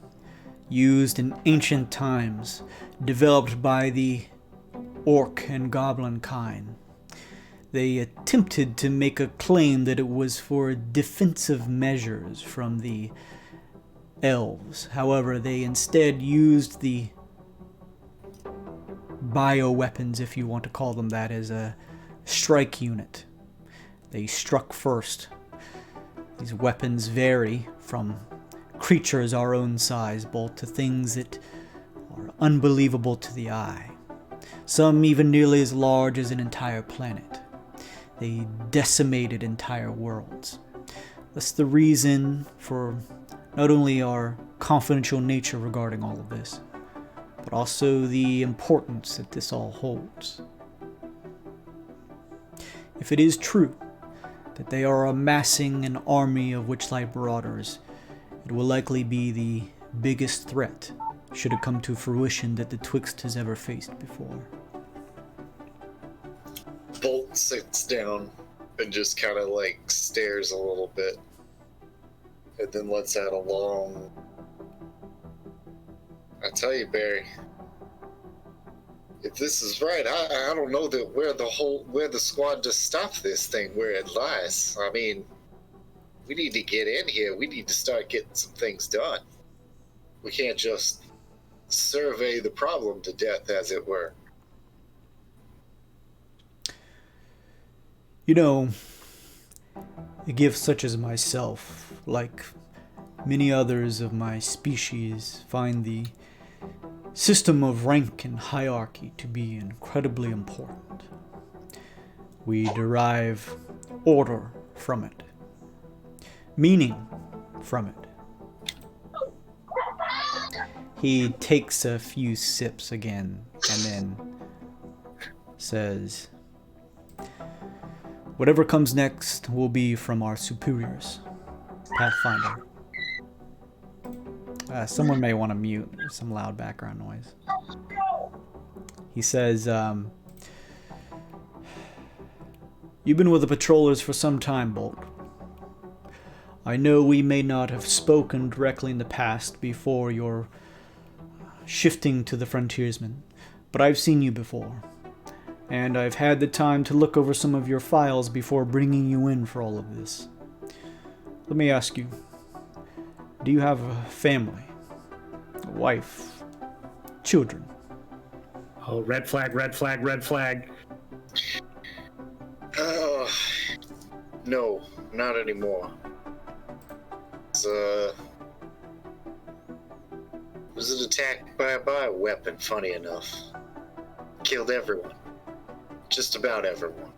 used in ancient times, developed by the orc and goblin kind. They attempted to make a claim that it was for defensive measures from the elves. However, they instead used the bioweapons, if you want to call them that, as a strike unit. They struck first. These weapons vary from creatures our own size, Bolt, to things that are unbelievable to the eye. Some even nearly as large as an entire planet. They decimated entire worlds. That's the reason for not only our confidential nature regarding all of this, but also the importance that this all holds. If it is true that they are amassing an army of Witchlight Marauders, it will likely be the biggest threat, should it come to fruition, that the Twixt has ever faced before. Bolt sits down and just kind of stares a little bit, and then lets out a long. I tell you, Barry, if this is right, I don't know that where the squad to stop this thing, where it lies. I mean, we need to get in here. We need to start getting some things done. We can't just survey the problem to death, as it were. You know, a gift such as myself, like many others of my species, find the system of rank and hierarchy to be incredibly important. We derive order from it, meaning from it. He takes a few sips again and then says, "Whatever comes next will be from our superiors, Pathfinder. Someone may want to mute. There's some loud background noise. He says, you've been with the patrollers for some time, Bolt. I know we may not have spoken directly in the past before your shifting to the frontiersmen, but I've seen you before, and I've had the time to look over some of your files before bringing you in for all of this. Let me ask you, do you have a family, a wife, children? Oh, red flag, red flag, red flag. No, not anymore. Was an attack by a bioweapon, funny enough. Killed everyone. Just about everyone.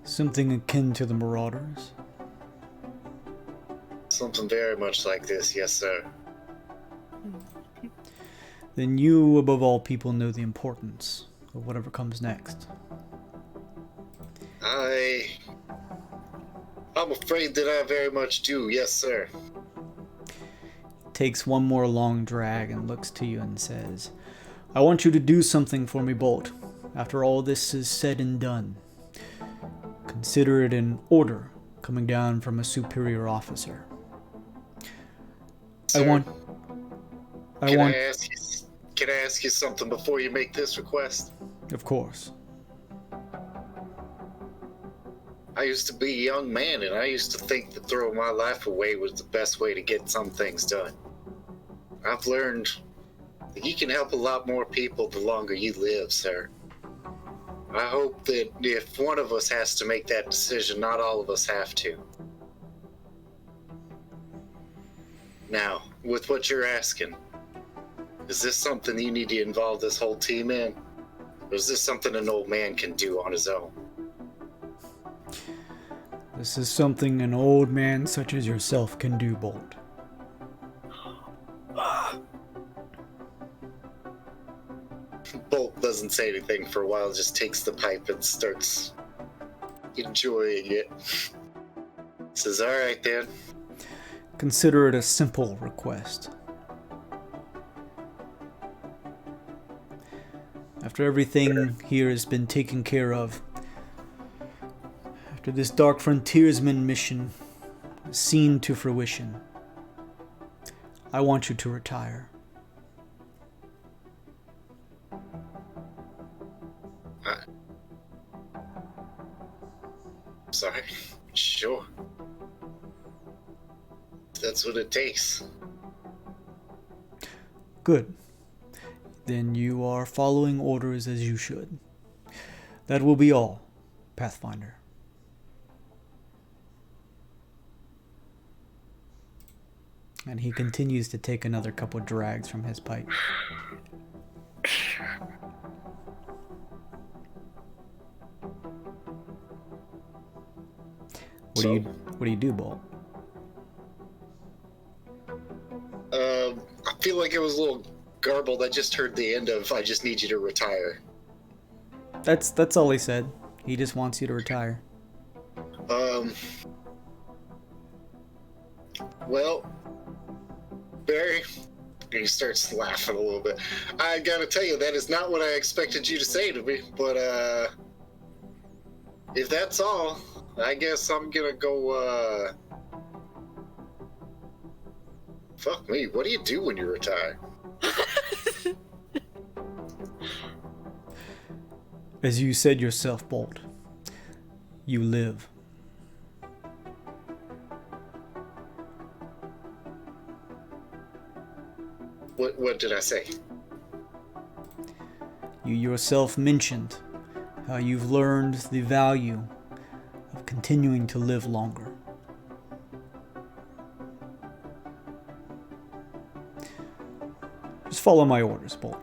Something akin to the Marauders? Something very much like this, yes, sir. Then you, above all people, know the importance of whatever comes next. I'm afraid that I very much do, yes, sir. Takes one more long drag and looks to you and says, I want you to do something for me, Bolt. After all this is said and done, consider it an order coming down from a superior officer. Sir, Can I ask you something before you make this request? Of course. I used to be a young man, and I used to think that throwing my life away was the best way to get some things done. I've learned that you can help a lot more people the longer you live, sir. I hope that if one of us has to make that decision, not all of us have to. Now, with what you're asking, is this something you need to involve this whole team in? Or is this something an old man can do on his own? This is something an old man such as yourself can do, Bolt. Bolt doesn't say anything for a while, just takes the pipe and starts enjoying it. Says, all right then. Consider it a simple request. After everything here has been taken care of, after this dark frontiersman mission is seen to fruition, I want you to retire. Sorry. Sure. That's what it takes. Good. Then you are following orders as you should. That will be all, Pathfinder. And he continues to take another couple of drags from his pipe. What do you do, Bolt? I feel like it was a little garbled. I just heard the end of I just need you to retire. That's all he said. He just wants you to retire. Well, Barry, he starts laughing a little bit. I gotta tell you, that is not what I expected you to say to me, but if that's all, I guess I'm gonna go, fuck me, what do you do when you retire? As you said yourself, Bolt, you live. What did I say? You yourself mentioned how you've learned the value of continuing to live longer. Just follow my orders, Bolt.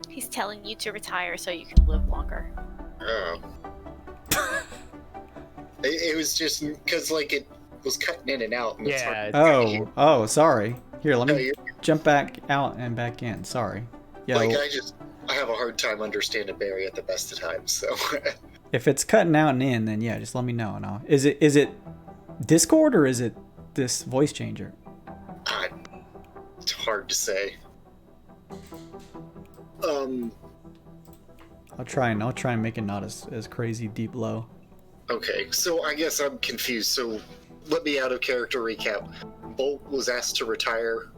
He's telling you to retire so you can live longer. It was just because, like, it was cutting in and out. And it's hard to hear. Oh, sorry. Here, let me jump back out and back in. Sorry. Yeah. Like, I have a hard time understanding Barry at the best of times, so. If it's cutting out and in, then yeah, just let me know. And is it Discord or is it this voice changer? It's hard to say. I'll try and make it not as crazy deep low. Okay, so I guess I'm confused. So let me out of character recap. Bolt was asked to retire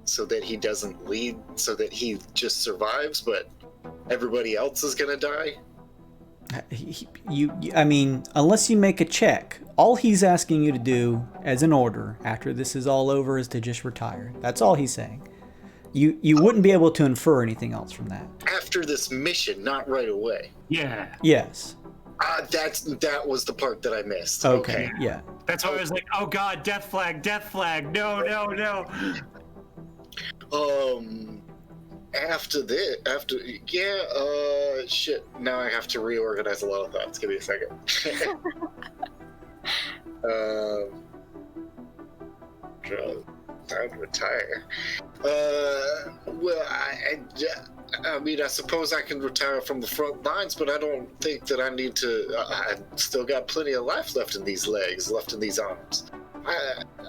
so that he doesn't lead, so that he just survives, but everybody else is gonna die? I mean, unless you make a check, all he's asking you to do as an order after this is all over is to just retire. That's all he's saying. You wouldn't be able to infer anything else from that. After this mission, not right away. Yeah. Yes. That was the part that I missed. Okay. Yeah. That's why I was like, oh god, death flag, no. Shit, now I have to reorganize a lot of thoughts. Give me a second. Time to retire. Well, I mean, I suppose I can retire from the front lines, but I don't think that I need to. I've still got plenty of life left in these legs, left in these arms.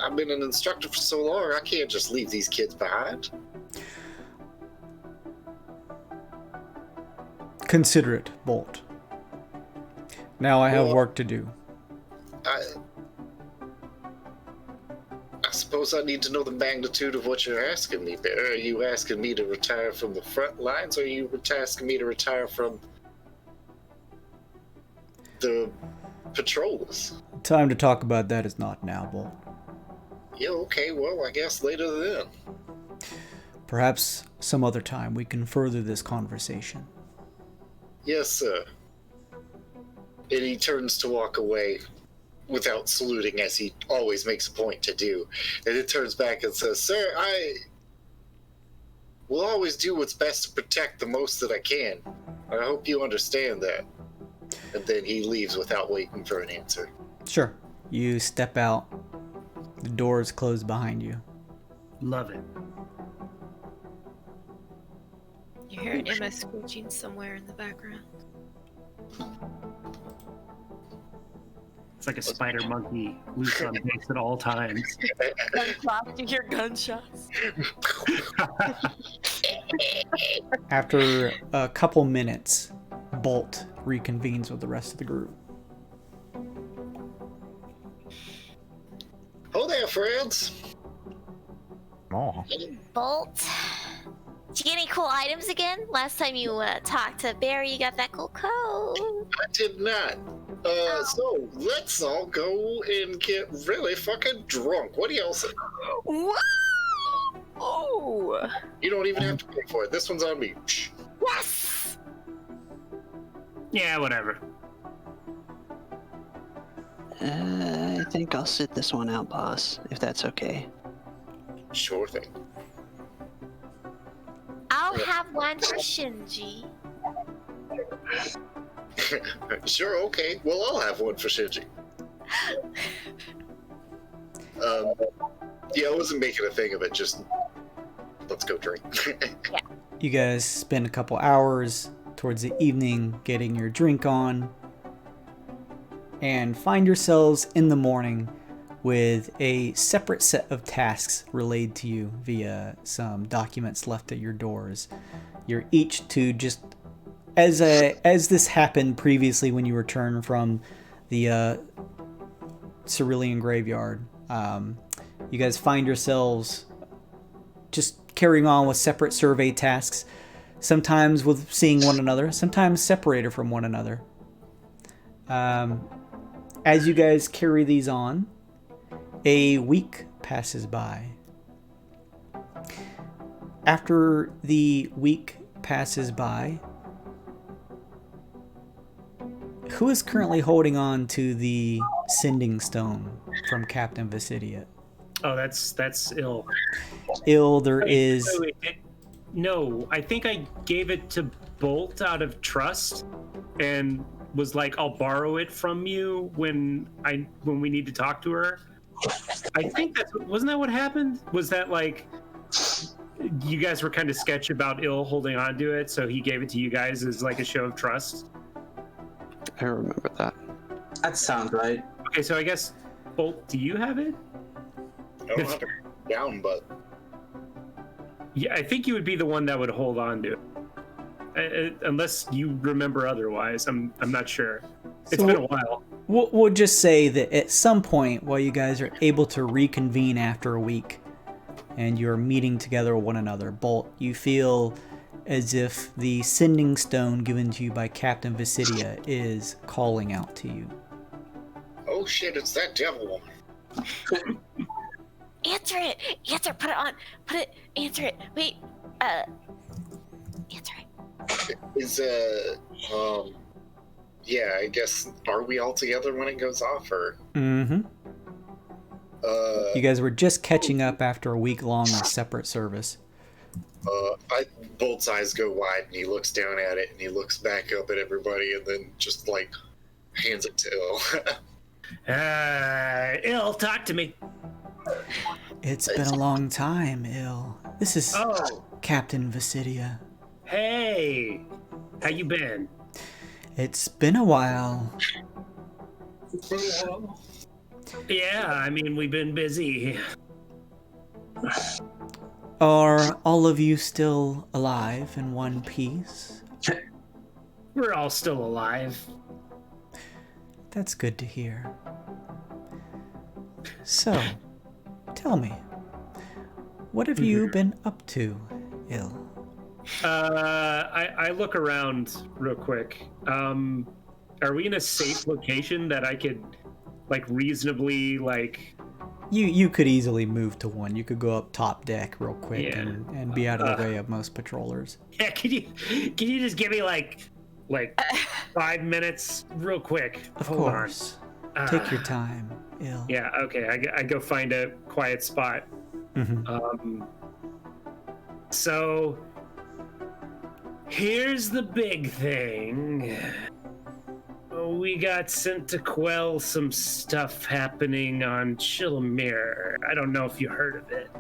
I've been an instructor for so long, I can't just leave these kids behind. Consider it, Bolt. Now I have work to do. I suppose I need to know the magnitude of what you're asking me there. Are you asking me to retire from the front lines, or are you asking me to retire from the patrols? Time to talk about that is not now, Bolt. Yeah, okay, well, I guess later then. Perhaps some other time we can further this conversation. Yes, sir. And he turns to walk away without saluting, as he always makes a point to do. And it turns back and says, sir, I will always do what's best to protect the most that I can. I hope you understand that. And then he leaves without waiting for an answer. Sure. You step out. The door is closed behind you. Love it. You hear Emma screeching somewhere in the background. It's like a spider monkey loose on base at all times. Gunshots, you hear gunshots. After a couple minutes, Bolt reconvenes with the rest of the group. Oh there, friends. Oh. Bolt, did you get any cool items again? Last time you talked to Barry, you got that cool coat. I did not. So let's all go and get really fucking drunk. What do y'all say? Whoa! Oh! You don't even have to pay for it. This one's on me. Yes! Yeah, whatever. I think I'll sit this one out, boss, if that's okay. Sure thing. I'll have one for Shinji. Sure, okay. Well, I'll have one for Shinji. Yeah, I wasn't making a thing of it, just let's go drink. You guys spend a couple hours towards the evening getting your drink on and find yourselves in the morning with a separate set of tasks relayed to you via some documents left at your doors. You're each to just, as this happened previously when you returned from the Cerulean Graveyard, you guys find yourselves just carrying on with separate survey tasks, sometimes with seeing one another, sometimes separated from one another. As you guys carry these on, a week passes by. After the week passes by, who is currently holding on to the sending stone from Captain Visidia? Oh, that's ill. Ill, there is... No, I think I gave it to Bolt out of trust and was like, I'll borrow it from you when we need to talk to her. I think wasn't that what happened? Was that like you guys were kind of sketchy about Ill holding on to it, so he gave it to you guys as like a show of trust? I remember that. That sounds right. Okay, so I guess, Bolt, do you have it? I don't have it down, but Yeah, I think you would be the one that would hold on to it. Unless you remember otherwise. I'm not sure. It's So been a while. We'll just say that at some point, while you guys are able to reconvene after a week, and you're meeting together with one another, Bolt, you feel as if the sending stone given to you by Captain Visidia is calling out to you. oh shit, it's that devil. Answer it. Answer. Put it on. Put it. Answer it. Wait. Answer it. Is yeah, I guess, are we all together when it goes off, or? Mm-hmm. You guys were just catching up after a week long of separate service. Bolt's eyes go wide, and he looks down at it, and he looks back up at everybody, and then just, like, hands it to Il. Il, talk to me. It's been a long time, Il. This is Oh, Captain Visidia. hey. How you been? It's been a while. Yeah, I mean, we've been busy. Are all of you still alive in one piece? We're all still alive. That's good to hear. So, tell me, what have you been up to, Il? I look around real quick. Are we in a safe location that I could, like, reasonably, like... You could easily move to one. You could go up top deck real quick Yeah. and be out of the way of most patrollers. Yeah, can you just give me, like 5 minutes real quick? Of Hold course. on. Take your time, Il. Yeah, okay. I go find a quiet spot. Mm-hmm. So here's the big thing. We got sent to quell some stuff happening on T.H.U.N.D.E.R. I don't know if you heard of it.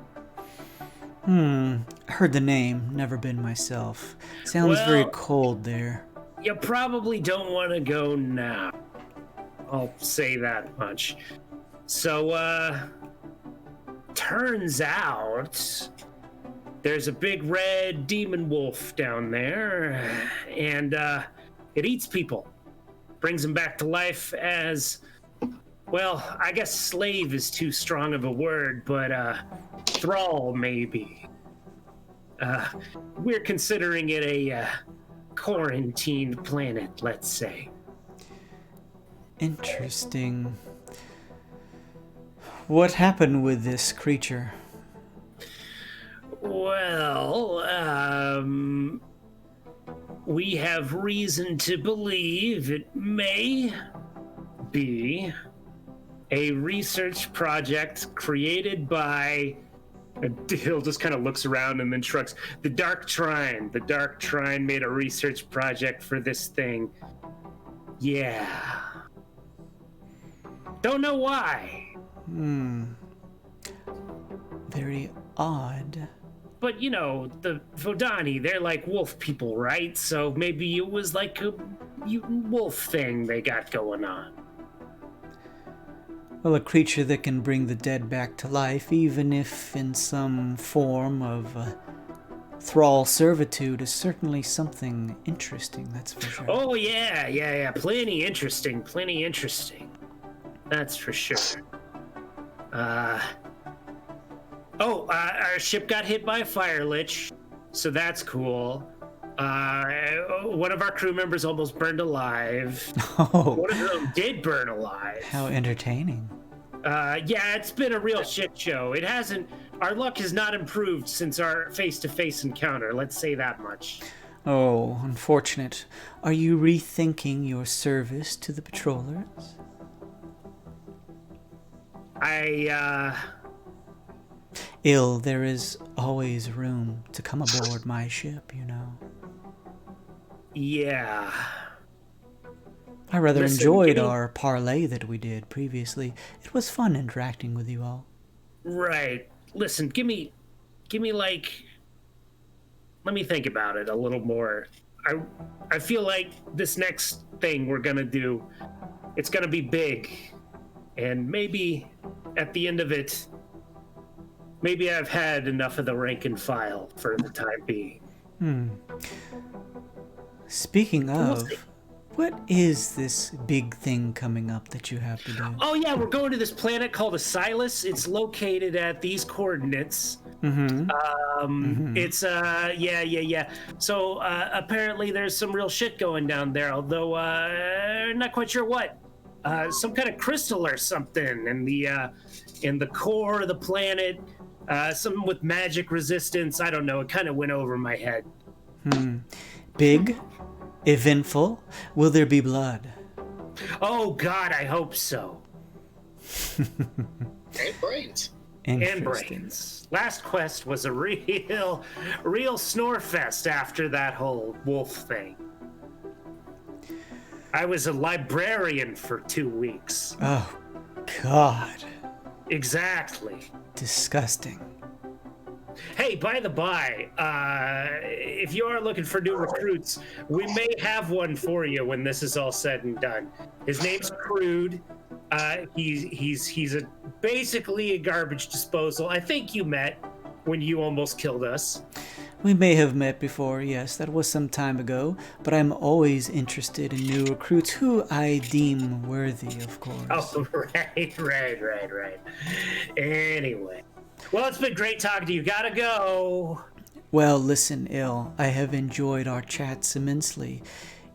Heard the name, never been myself. Sounds very Well- cold there. You probably don't want to go now. I'll say that much. So, turns out there's a big red demon wolf down there, and it eats people. Brings them back to life as, well, I guess slave is too strong of a word, but thrall maybe. We're considering it a quarantined planet, let's say. Interesting. What happened with this creature? Well, we have reason to believe it may be a research project created by... He'll just kind of looks around and then shrugs. The Dark Trine. The Dark Trine made a research project for this thing. Yeah. Don't know why. Very odd. But, you know, the Vodani, they're like wolf people, right? So maybe it was like a mutant wolf thing they got going on. Well, a creature that can bring the dead back to life, even if in some form of thrall servitude, is certainly something interesting, that's for sure. Oh, yeah. Plenty interesting. That's for sure. Our ship got hit by a fire lich, so that's cool. One of our crew members almost burned alive. Oh, One of them did burn alive. how entertaining. Yeah, it's been a real shit show. It hasn't... Our luck has not improved since our face-to-face encounter, let's say that much. Oh, unfortunate. Are you rethinking your service to the patrollers? Ill, there is always room to come aboard my ship, you know. Yeah. I rather Listen, enjoyed give me- our parlay that we did previously. It was fun interacting with you all. Right. Listen, give me like... Let me think about it a little more. I feel like this next thing we're gonna do, it's gonna be big, and maybe at the end of it, maybe I've had enough of the rank and file for the time being. Speaking of, what is this big thing coming up that you have to do? Oh yeah, we're going to this planet called Asylus. It's located at these coordinates. It's yeah. So apparently there's some real shit going down there, although not quite sure what. Some kind of crystal or something in the core of the planet. Something with magic resistance. I don't know. It kind of went over my head. Big? Eventful? Will there be blood? Oh God, I hope so. And brains. And brains. Last quest was a real snore fest after that whole wolf thing. I was a librarian for 2 weeks. Oh, God. Exactly. Disgusting. Hey, by the by, if you are looking for new recruits, we may have one for you when this is all said and done. His name's Crude. He's basically a garbage disposal. I think you met when you almost killed us. We may have met before, yes, that was some time ago, but I'm always interested in new recruits who I deem worthy, of course. Oh, right. Anyway. Well, it's been great talking to you. Gotta go. Well, listen, Ill, I have enjoyed our chats immensely.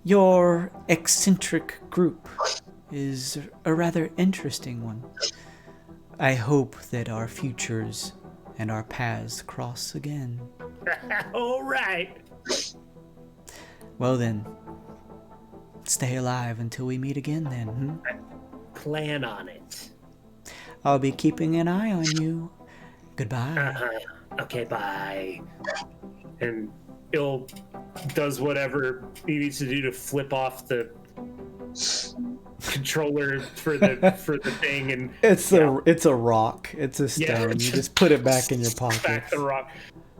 Your eccentric group is a rather interesting one. I hope that our futures and our paths cross again. All right. Well then, stay alive until we meet again then. Plan on it. I'll be keeping an eye on you. Goodbye. Okay, bye. And Ill does whatever he needs to do to flip off the controller for the thing, and it's a rock. It's a stone. Yeah, you just put it back in your pocket. Back the rock.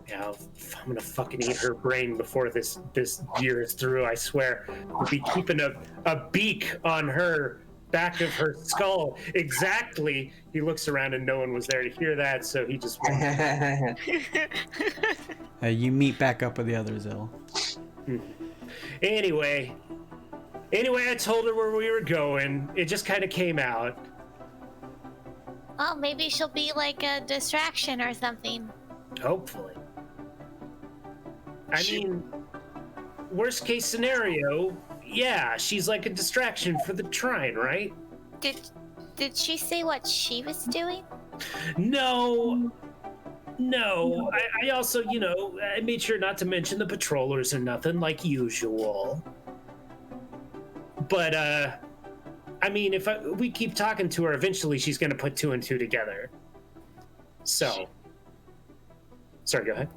Yeah, I'm gonna fucking eat her brain before this year is through. I swear. We'll be keeping a beak on her back of her skull. Exactly. He looks around and no one was there to hear that, so he just. You meet back up with the others, Ill. Anyway, I told her where we were going. It just kind of came out. Well, maybe she'll be like a distraction or something. Hopefully. I mean, worst case scenario, yeah, she's like a distraction for the Trine, right? Did she say what she was doing? No. I also, I made sure not to mention the patrollers or nothing like usual. But, I mean, if we keep talking to her, eventually she's going to put 2 and 2 together. So. Sorry, go ahead.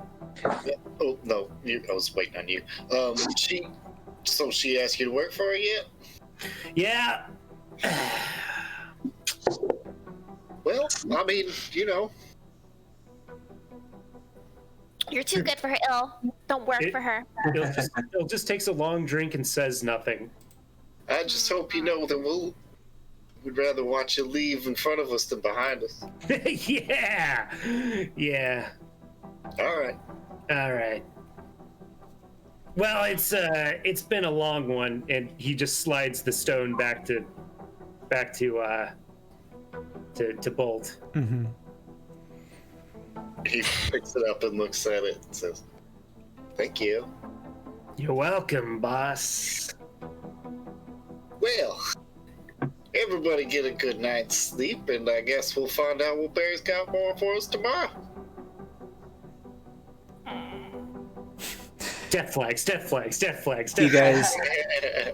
Oh, no, I was waiting on you. She asked you to work for her yet? Yeah. Well, I mean, You're too good for her, Ill. Don't work for her. It just takes a long drink and says nothing. I just hope you know that we'd rather watch you leave in front of us than behind us. Yeah. All right. Well, it's been a long one, and he just slides the stone back to Bolt. Mm-hmm. He picks it up and looks at it and says, "Thank you." You're welcome, boss. Well, everybody get a good night's sleep, and I guess we'll find out what Barry's got more for us tomorrow. Death flags. You guys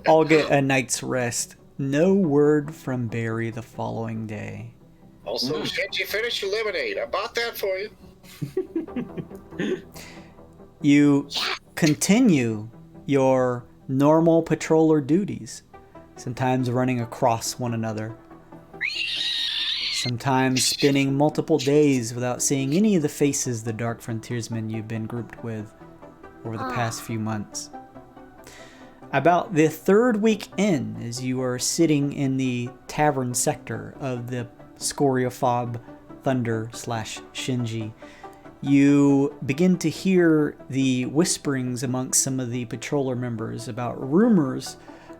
all get a night's rest. No word from Barry the following day. Also, can't you finish your lemonade? I bought that for you. You continue your normal patroller duties, sometimes running across one another, sometimes spending multiple days without seeing any of the faces the dark frontiersmen you've been grouped with over the past few months. About the third week in, as you are sitting in the tavern sector of the Scoriophob Thunder / Shinji, you begin to hear the whisperings amongst some of the patroller members about rumors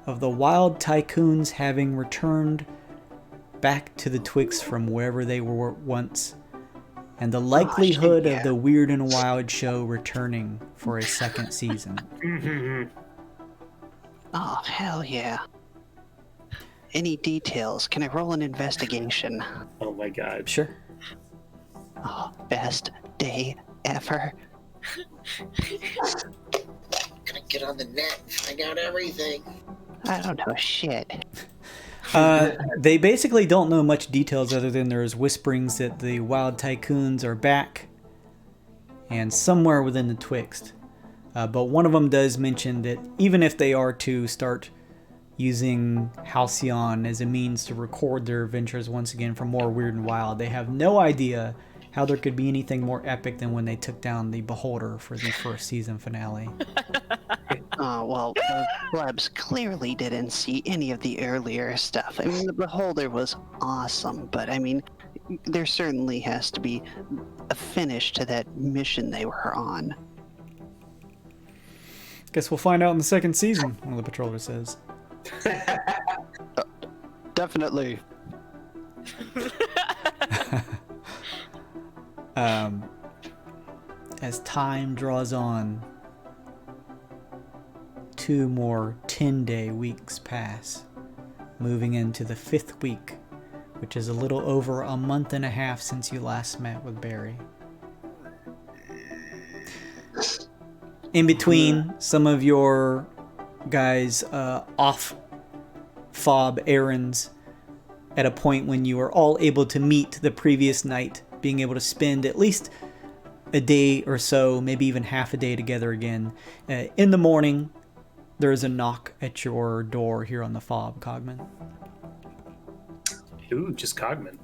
of the wild tycoons having returned back to the Twixt from wherever they were once, and the likelihood of the Weird and Wild show returning for a second season. Oh, hell yeah. Any details? Can I roll an investigation? Oh my god. Sure. Oh, best day ever. Gonna get on the net and find out everything. I don't know shit. They basically don't know much details other than there's whisperings that the wild tycoons are back and somewhere within the Twixt. But one of them does mention that even if they are to start using Halcyon as a means to record their adventures once again for more Weird and Wild, they have no idea how there could be anything more epic than when they took down the Beholder for the first season finale. Oh, well, the plebs clearly didn't see any of the earlier stuff. I mean, the Beholder was awesome, but I mean, there certainly has to be a finish to that mission they were on. Guess we'll find out in the second season, one of the patrollers says. Definitely. As time draws on, 2 more 10-day weeks pass, moving into the 5th week, which is a little over a month and a half since you last met with Barry. In between, some of your guys off fob errands at a point when you are all able to meet the previous night, being able to spend at least a day or so, maybe even half a day together again. In the morning, there is a knock at your door here on the fob, Cogman. Ooh, just Cogman.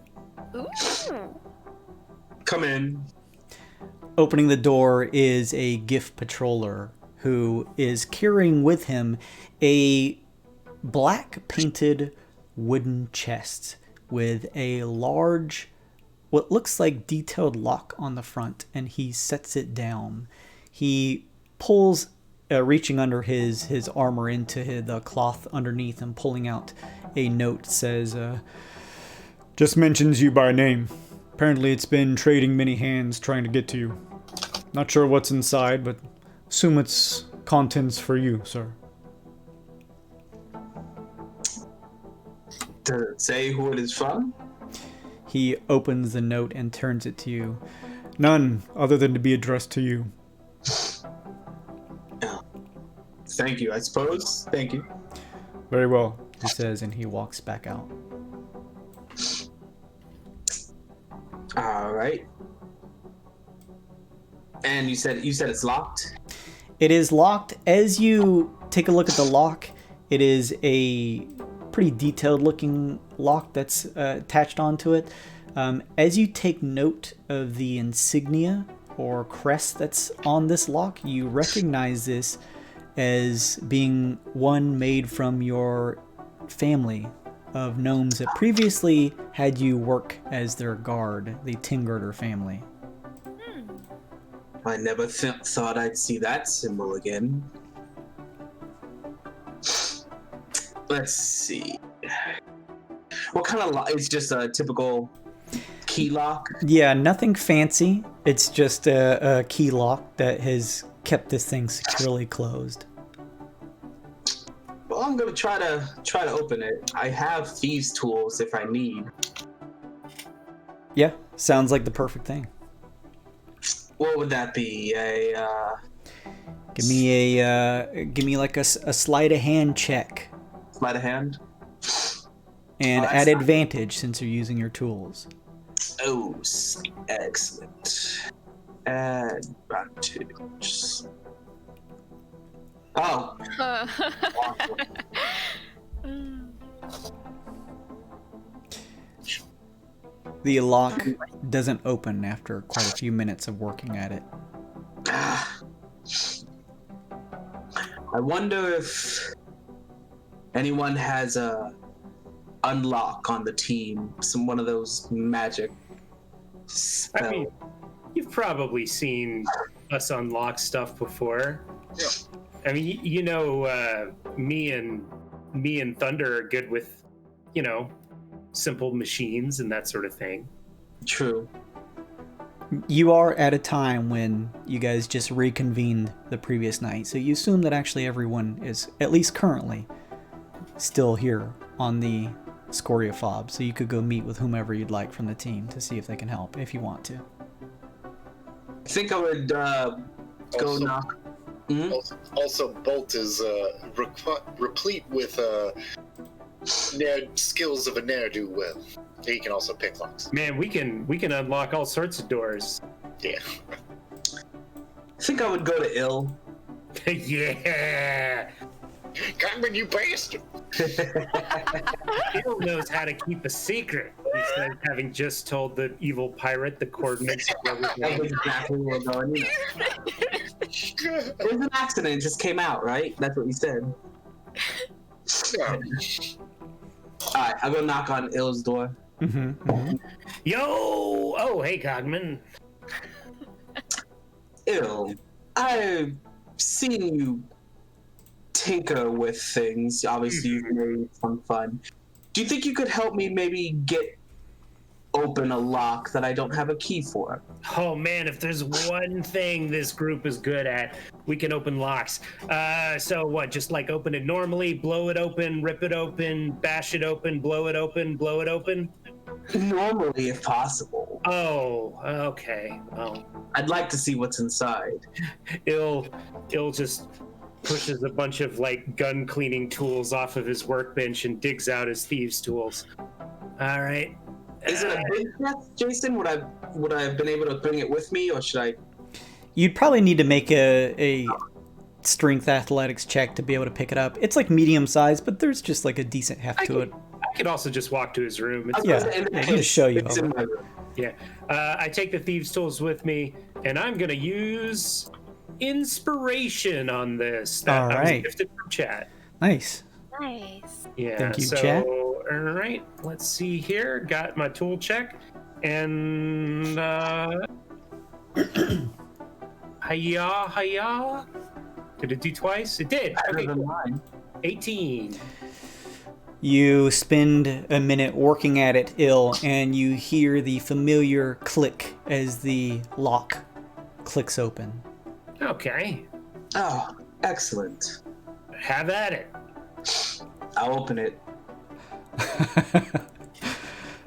Ooh. Come in. Opening the door is a gift patroller who is carrying with him a black painted wooden chest with a large, what looks like detailed lock on the front, and he sets it down. He pulls, reaching under his armor into the cloth underneath and pulling out a note, says, just mentions you by name. Apparently it's been trading many hands trying to get to you. Not sure what's inside, but assume it's contents for you, sir. Does it say who it is from? He opens the note and turns it to you. None other than to be addressed to you. Thank you, I suppose. Thank you. Very well, he says, and he walks back out. All right. And you said it's locked? It is locked. As you take a look at the lock, it is a pretty detailed looking lock that's attached onto it. As you take note of the insignia or crest that's on this lock, you recognize this as being one made from your family of gnomes that previously had you work as their guard, the T.H.U.N.D.E.R family. I never thought I'd see that symbol again. Let's see. What kind of lock? It's just a typical key lock? Yeah, nothing fancy. It's just a key lock that has kept this thing securely closed. Well, I'm gonna try to open it. I have thieves' tools if I need. Yeah, sounds like the perfect thing. What would that be? Give me like a sleight of hand check. Sleight of hand? And at advantage since you're using your tools. Oh, excellent. Advantage. Oh. The lock doesn't open after quite a few minutes of working at it. I wonder if anyone has a unlock on the team, one of those magic spells. I mean, you've probably seen us unlock stuff before. Yeah. I mean, you know, me and Thunder are good with, you know, simple machines and that sort of thing. True. You are at a time when you guys just reconvened the previous night, so you assume that actually everyone is, at least currently, still here on the Scoria Fob, so you could go meet with whomever you'd like from the team to see if they can help, if you want to. I think I would go Also- knock. Mhm. Also, Bolt is replete with skills of a ne'er-do-well. He can also pick locks. Man, we can unlock all sorts of doors. Yeah. I think I would go to Ill. Yeah. Cogman, you bastard! Bill knows how to keep a secret. Besides having just told the evil pirate the coordinates of where That's we're going. exactly where we're going. It was an accident. It just came out, right? That's what you said. Yeah. Alright, I'll go knock on Ill's door. Yo! Oh, hey, Cogman. Ill, I've seen you tinker with things. Obviously, you've made some fun. Do you think you could help me maybe get open a lock that I don't have a key for? Oh man, if there's one thing this group is good at, we can open locks. So what, just like open it normally, blow it open, rip it open, bash it open, blow it open, blow it open? Normally, if possible. Oh, okay. Well, I'd like to see what's inside. Ill just pushes a bunch of like gun cleaning tools off of his workbench and digs out his thieves' tools. All right. Is it a big chest, Jason? Would I have been able to bring it with me, or should I? You'd probably need to make a strength athletics check to be able to pick it up. It's like medium size, but there's just like a decent heft to it. I could also just walk to his room. Yeah, I can just show you. It's in my room. Yeah. I take the thieves' tools with me, and I'm gonna use inspiration on this. That All I right. was gifted from chat. Nice. Nice. Yeah. Thank you, so, chat. All right. Let's see here. Got my tool check, and hiya. Did it do twice? It did. Better Okay. than Cool. mine. 18. You spend a minute working at it, Ill, and you hear the familiar click as the lock clicks open. Okay. Oh, excellent. Have at it. I'll open it.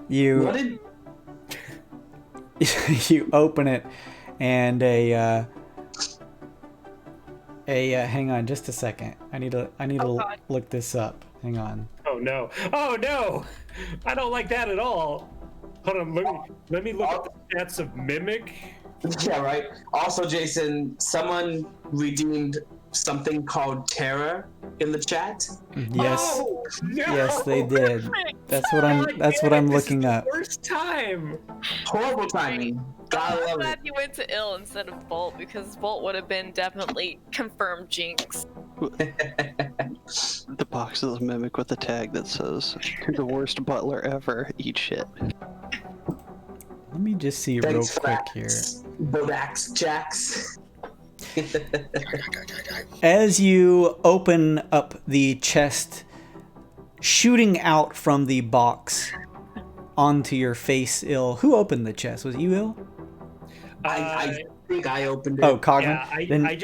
You What did? you open it, and a hang on just a second. I need to God. look this up. Hang on. Oh no! Oh no! I don't like that at all. Hold on, let me look at the stats of Mimic. Yeah, right. Also, Jason, someone redeemed something called terror in the chat. Yes, Oh, no! yes, they did. That's what God damn I'm it, looking this is up. the worst time. Horrible timing. Gotta I'm love glad it. you went to Ill instead of Bolt, because Bolt would have been definitely confirmed jinx. The box is a mimic with a tag that says, "The worst butler ever. Eat shit." Let me just see real Thanks for quick that, here. Bodax Jax. As you open up the chest, shooting out from the box onto your face, Ill. Who opened the chest? Was it you, Ill? I think I opened it. Oh, Cogman. Yeah, Then- I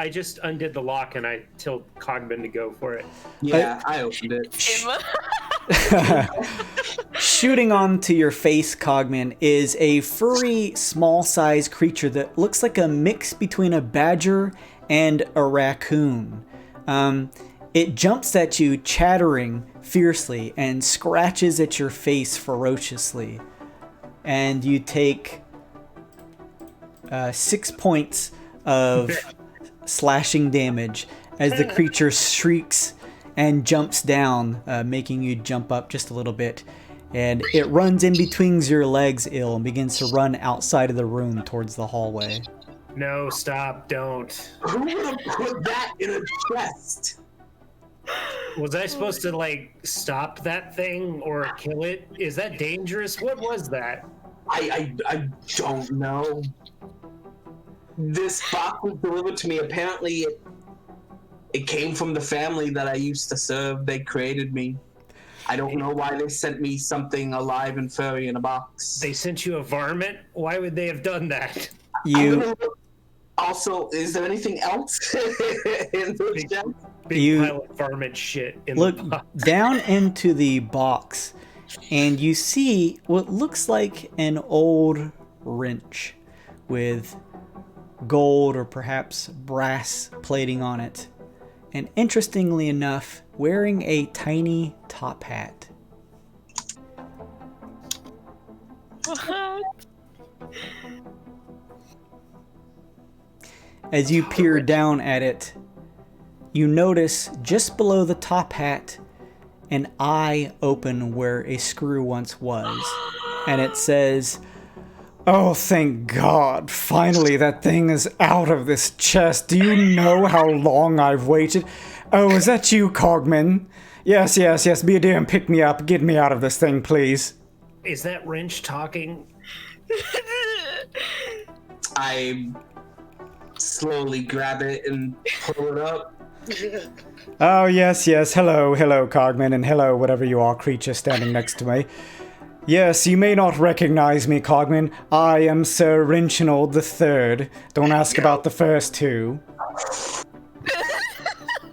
just undid the lock and I told Cogman to go for it. Yeah, I opened it. Shooting onto your face, Cogman, is a furry, small-sized creature that looks like a mix between a badger and a raccoon. It jumps at you, chattering fiercely, and scratches at your face ferociously. And you take 6 points of slashing damage as the creature shrieks and jumps down, making you jump up just a little bit. And it runs in between your legs, Ill, and begins to run outside of the room towards the hallway. No, stop, don't. Who would have put that in a chest? Was I supposed to, like, stop that thing or kill it? Is that dangerous? What was that? I don't know. This box was delivered to me. Apparently, it came from the family that I used to serve. They created me. I don't know why they sent me something alive and furry in a box. They sent you a varmint? Why would they have done that? Also, is there anything else in those gems? Big pile of varmint shit in look the box. down into the box, and you see what looks like an old wrench with gold or perhaps brass plating on it. And interestingly enough, wearing a tiny top hat. What? As you peer down at it, you notice just below the top hat an eye open where a screw once was. And it says, "Oh, thank God. Finally, that thing is out of this chest. Do you know how long I've waited? Oh, is that you, Cogman? Yes. Be a dear and pick me up. Get me out of this thing, please." Is that wrench talking? I slowly grab it and pull it up. Oh, yes. Hello, Cogman, and hello, whatever you are, creature standing next to me. Yes, you may not recognize me, Cogman. I am Sir Reginald III. Don't ask about the first two.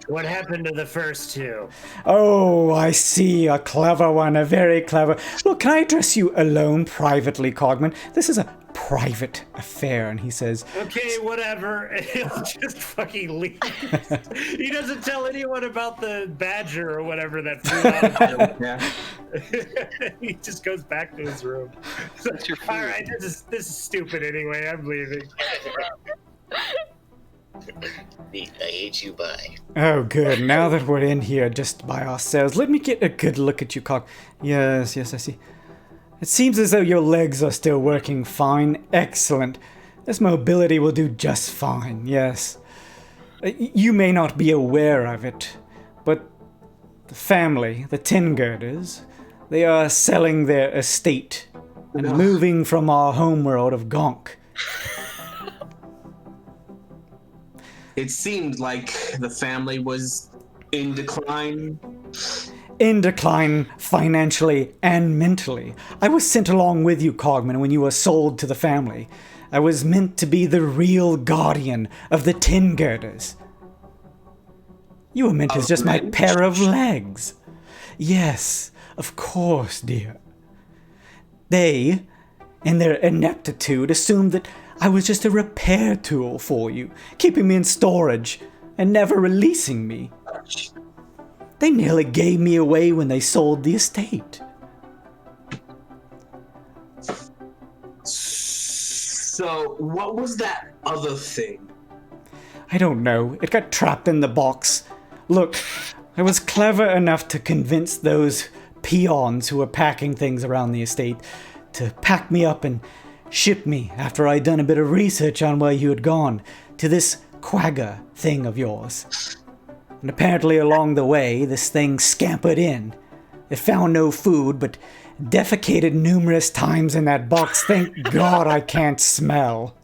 What happened to the first two? Oh, I see. A clever one. A very clever. Look, can I address you alone, privately, Cogman? This is a private affair. And he says, "Okay, whatever." And he'll just fucking leave. He doesn't tell anyone about the badger or whatever that flew out of him. He just goes back to his room. All right, this is stupid anyway. I'm leaving. I hate you, bye. "Oh, good. Now that we're in here just by ourselves, let me get a good look at you, Cog. Yes, I see. It seems as though your legs are still working fine. Excellent. This mobility will do just fine, yes. You may not be aware of it, but the family, the T.H.U.N.D.E.rs, they are selling their estate and moving from our homeworld of Gonk. It seemed like the family was in decline. In decline financially and mentally. I was sent along with you, Cogman, when you were sold to the family. I was meant to be the real guardian of the T.H.U.N.D.E.rs. You were meant as just my pair of legs. Yes, of course, dear. They, in their ineptitude, assumed that I was just a repair tool for you, keeping me in storage and never releasing me. They nearly gave me away when they sold the estate. So, what was that other thing? I don't know. It got trapped in the box. Look, I was clever enough to convince those peons who were packing things around the estate to pack me up and ship me after I'd done a bit of research on where you had gone to this quagga thing of yours. And apparently along the way, this thing scampered in. It found no food, but defecated numerous times in that box. Thank God I can't smell.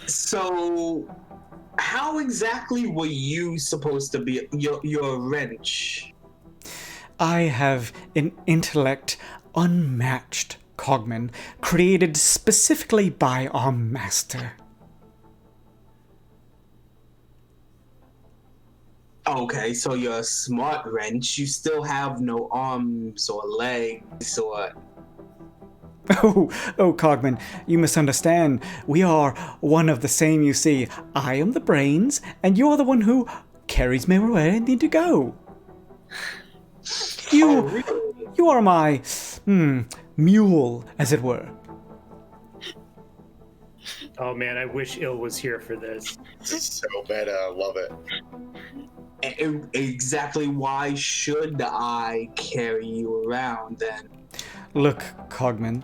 So, how exactly were you supposed to be your wrench? I have an intellect unmatched, Cogman, created specifically by our master. Okay, so you're a smart wrench. You still have no arms or legs or... Oh, Cogman, you misunderstand. We are one of the same, you see. I am the brains, and you're the one who carries me where I need to go. You are my, mule, as it were. Oh man, I wish Il was here for this. This is so meta, I love it. Exactly why should I carry you around then? Look, Cogman,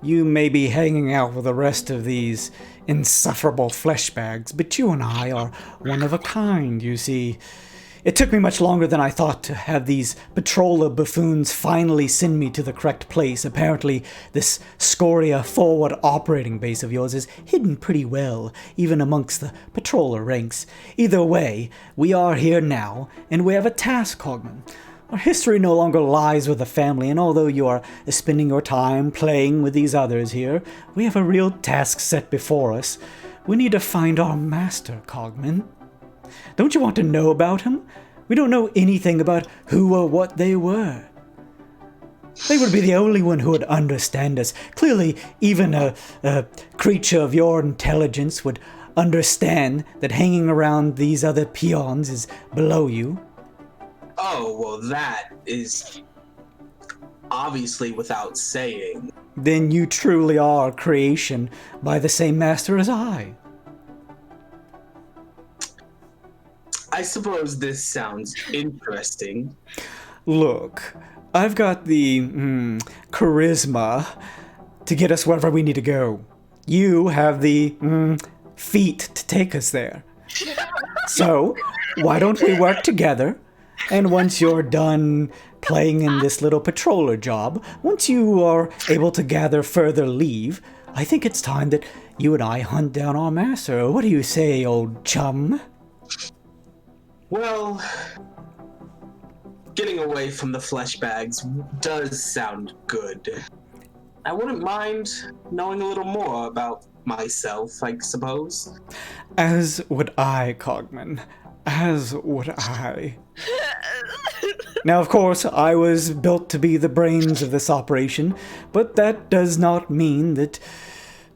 You may be hanging out with the rest of these insufferable flesh bags, but you and I are one of a kind, you see. It took me much longer than I thought to have these patroller buffoons finally send me to the correct place. Apparently, this Scoria forward operating base of yours is hidden pretty well, even amongst the patroller ranks. Either way, we are here now, and we have a task, Cogman. Our history no longer lies with the family, and although you are spending your time playing with these others here, we have a real task set before us. We need to find our master, Cogman. Don't you want to know about him? We don't know anything about who or what they were. They would be the only one who would understand us. Clearly, even a creature of your intelligence would understand that hanging around these other peons is below you. Oh, well, that is obviously without saying. Then you truly are a creation by the same master as I. I suppose this sounds interesting. Look, I've got the charisma to get us wherever we need to go. You have the feet to take us there. So, why don't we work together? And once you're done playing in this little patroller job, once you are able to gather further leave, I think it's time that you and I hunt down our master. What do you say, old chum? Well, getting away from the flesh bags does sound good. I wouldn't mind knowing a little more about myself, I suppose. As would I, Cogman. As would I. Now, of course, I was built to be the brains of this operation, but that does not mean that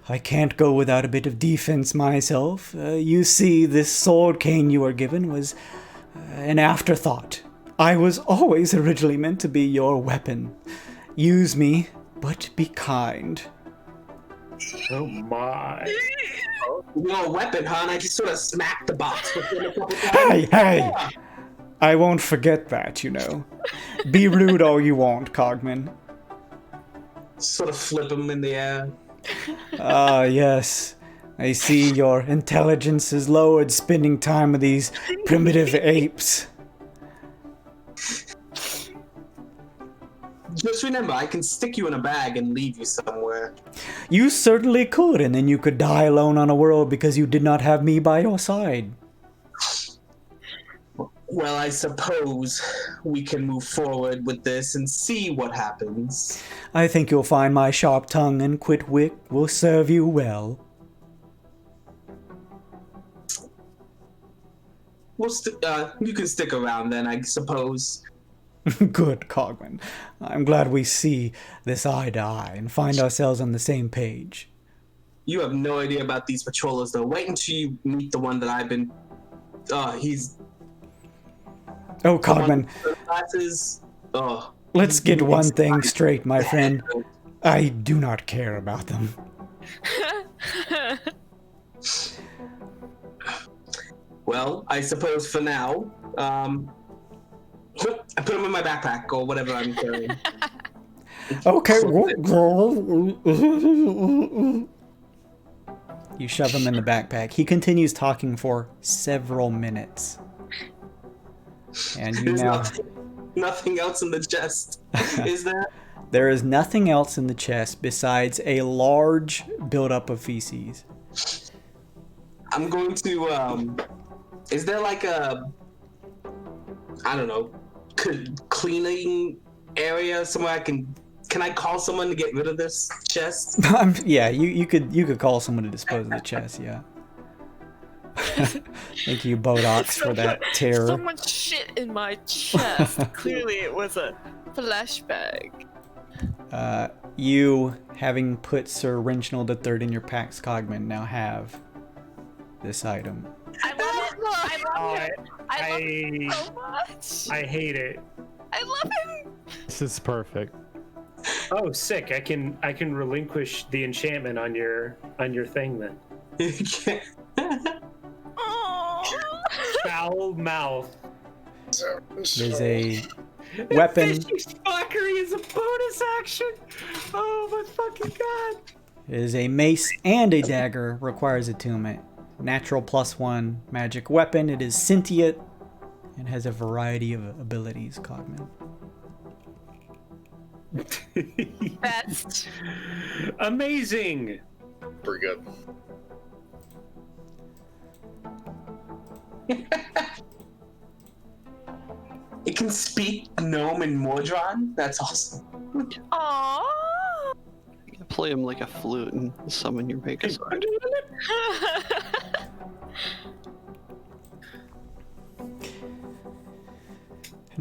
I can't go without a bit of defense myself. You see, this sword cane you were given was an afterthought. I was always originally meant to be your weapon. Use me, but be kind. Oh my. Your weapon, huh? And I just sort of smacked the box with him a couple times. Hey! Yeah. I won't forget that, you know. Be rude all you want, Cogman. Sort of flip him in the air. Ah, yes. I see your intelligence is lowered spending time with these primitive apes. Just remember, I can stick you in a bag and leave you somewhere. You certainly could, and then you could die alone on a world because you did not have me by your side. Well, I suppose we can move forward with this and see what happens. I think you'll find my sharp tongue and quick wit will serve you well. You can stick around then, I suppose. Good, Cogman. I'm glad we see this eye to eye and find ourselves on the same page. You have no idea about these patrollers, though. Wait until you meet the one that I've been... he's... Oh, Cogman. Glasses. Oh. Let's get one thing straight, my friend. I do not care about them. Well, I suppose for now, I put them in my backpack or whatever I'm carrying. Okay. You shove him in the backpack. He continues talking for several minutes. And you There's now... nothing else in the chest, is there? There is nothing else in the chest besides a large buildup of feces. I'm going to, is there like a, I don't know, cleaning area somewhere I can I call someone to get rid of this chest? Yeah, you could call someone to dispose of the chest, yeah. Thank you, Bodox, for that terror. So much shit in my chest. Clearly it was a flashback. You, having put Sir Reginald III in your packs, Cogman, now have this item. I love it. I love it. I love him so much. I hate it. I love him. This is perfect. Oh, sick! I can relinquish the enchantment on your thing then. Oh. Foul mouth. There's a weapon. Vicious fuckery is a bonus action. Oh my fucking god. There's a mace and a dagger. Requires attunement. Natural +1 magic weapon. It is sentient and has a variety of abilities, Cogman. That's amazing. Pretty good. It can speak Gnome and Mordron? That's awesome. aww. You can play him like a flute and summon your Megazord.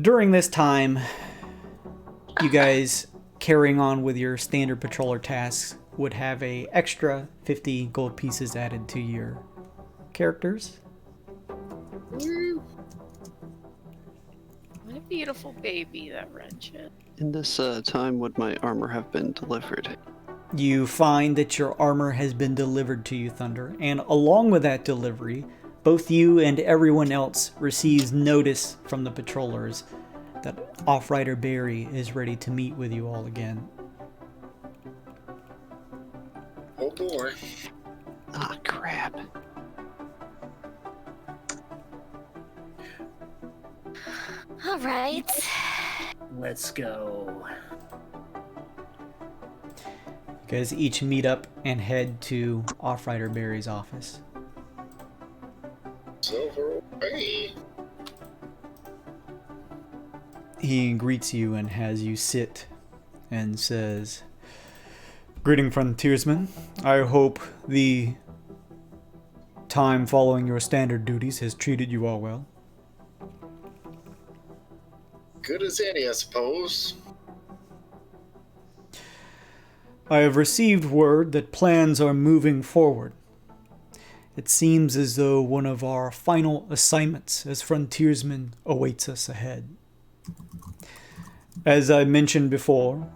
During this time, you guys carrying on with your standard patroller tasks would have a extra 50 gold pieces added to your characters. What a beautiful baby that wrench is. In this time, would my armor have been delivered? You find that your armor has been delivered to you, Thunder, and along with that delivery, both you and everyone else receives notice from the patrollers that Off-Rider Barry is ready to meet with you all again. Oh boy. Ah, crap. All right. Let's go. You guys each meet up and head to Off-Rider Barry's office. Silver away. He greets you and has you sit and says, "Greeting, frontiersmen. I hope the time following your standard duties has treated you all well." Good as any, I suppose. "I have received word that plans are moving forward. It seems as though one of our final assignments as frontiersmen awaits us ahead. As I mentioned before,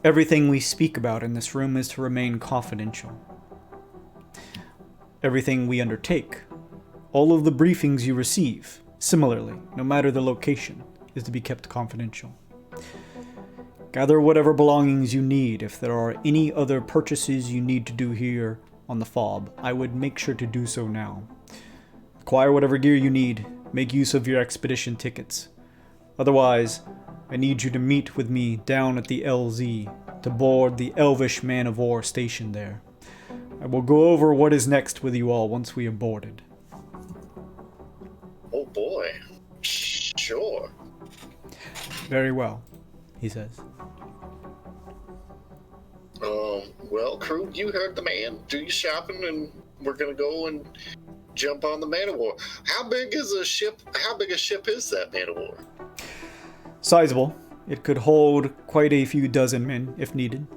everything we speak about in this room is to remain confidential. Everything we undertake, all of the briefings you receive, similarly, no matter the location, is to be kept confidential. Gather whatever belongings you need. If there are any other purchases you need to do here on the fob, I would make sure to do so now. Acquire whatever gear you need. Make use of your expedition tickets. Otherwise, I need you to meet with me down at the LZ to board the Elvish man of war stationed there. I will go over what is next with you all once we have boarded." Oh boy. Sure. "Very well," he says. Well, crew, you heard the man. Do your shopping, and we're gonna go and jump on the man of war. How big is a ship? How big a ship is that man of war? Sizable. It could hold quite a few dozen men if needed.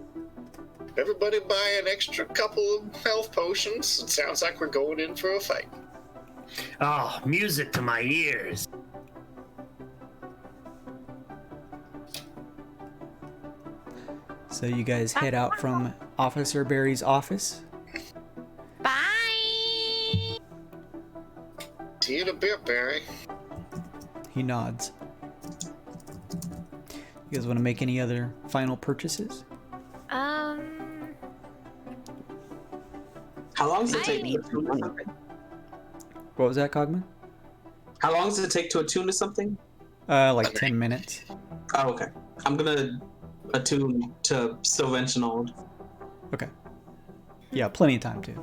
Everybody buy an extra couple of health potions. It sounds like we're going in for a fight. Oh, music to my ears. So you guys head out from Officer Barry's office. Bye. See you in a bit, Barry. He nods. You guys want to make any other final purchases? How long does it take to attune to something? What was that, Cogman? How long does it take to attune to something? Like 10 minutes. Oh, okay. I'm gonna attune to Sylventional. Okay. Yeah, plenty of time too.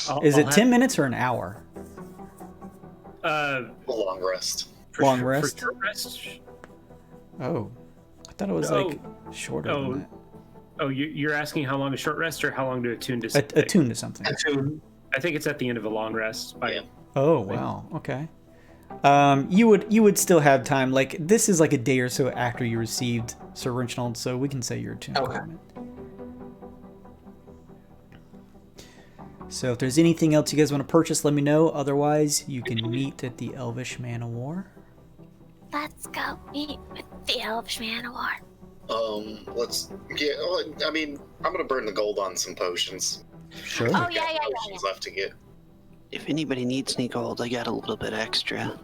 I'll 10 minutes or an hour? A long rest. Long rest? For short rest? Oh. I thought it was No. like shorter than that. Oh, you're asking how long a short rest or how long to attune to something? Attune to something. Attune. I think it's at the end of a long rest. Yeah. Oh, wow. Okay. You would still have time. Like, this is like a day or so after you received Sir Reginald, so we can say you're attuned. Okay. So if there's anything else you guys want to purchase, let me know. Otherwise, you can meet at the Elvish Man of War. Let's go meet with the Elvish Man of War. Let's get. I mean, I'm gonna burn the gold on some potions. Sure. Oh, I've yeah, got yeah, yeah, potions left to get. If anybody needs any gold, I got a little bit extra.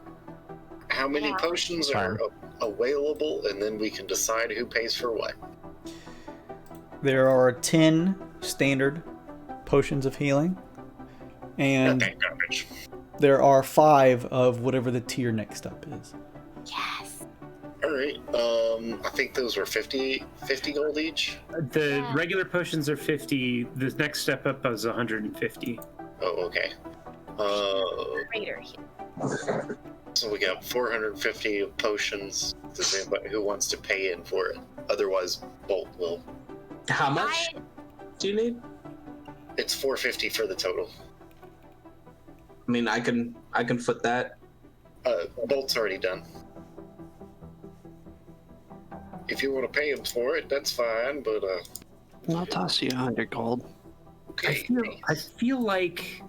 How many Yeah. potions are available, and then we can decide who pays for what. There are 10 standard potions of healing, and Okay, garbage. there are 5 of whatever the tier next up is. Yes. All right. I think those were 50 gold each. The regular potions are 50. The next step up is 150. Oh, okay. Greater here. So we got 450 potions. Does anybody who wants to pay in for it? Otherwise, Bolt will. How much do you need? It's 450 for the total. I mean, I can foot that. Bolt's already done. If you want to pay him for it, that's fine. But I'll toss you 100 gold. okay. I feel like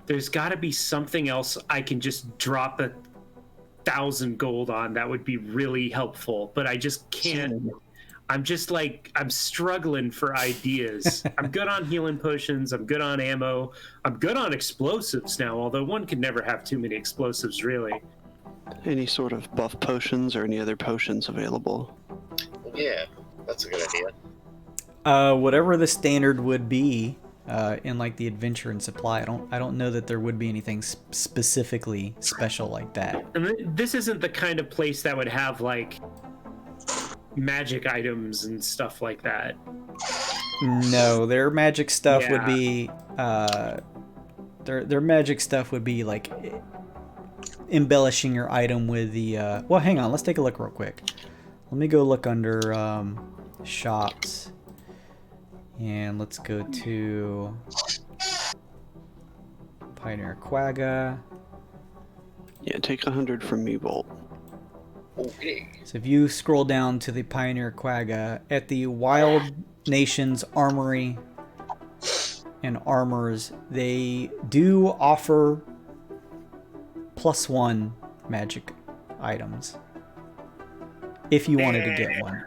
there's got to be something else I can just drop 1,000 gold on that would be really helpful, but I just can't. I'm just like, I'm struggling for ideas. I'm good on healing potions. I'm good on ammo. I'm good on explosives now, although one could never have too many explosives, really. Any sort of buff potions or any other potions available? Yeah, that's a good idea. Whatever the standard would be in like the adventure and supply. I don't know that there would be anything specifically special like that. And this isn't the kind of place that would have like magic items and stuff like that. No, their magic stuff would Yeah. be their magic stuff would be like embellishing your item with the well, hang on, let's take a look real quick. Let me go look under shops, and let's go to Pioneer Quagga. Yeah, take 100 from me, Bolt. Okay. So if you scroll down to the Pioneer Quagga, at the Wild Nations Armory and Armors, they do offer +1 magic items if you wanted to get one,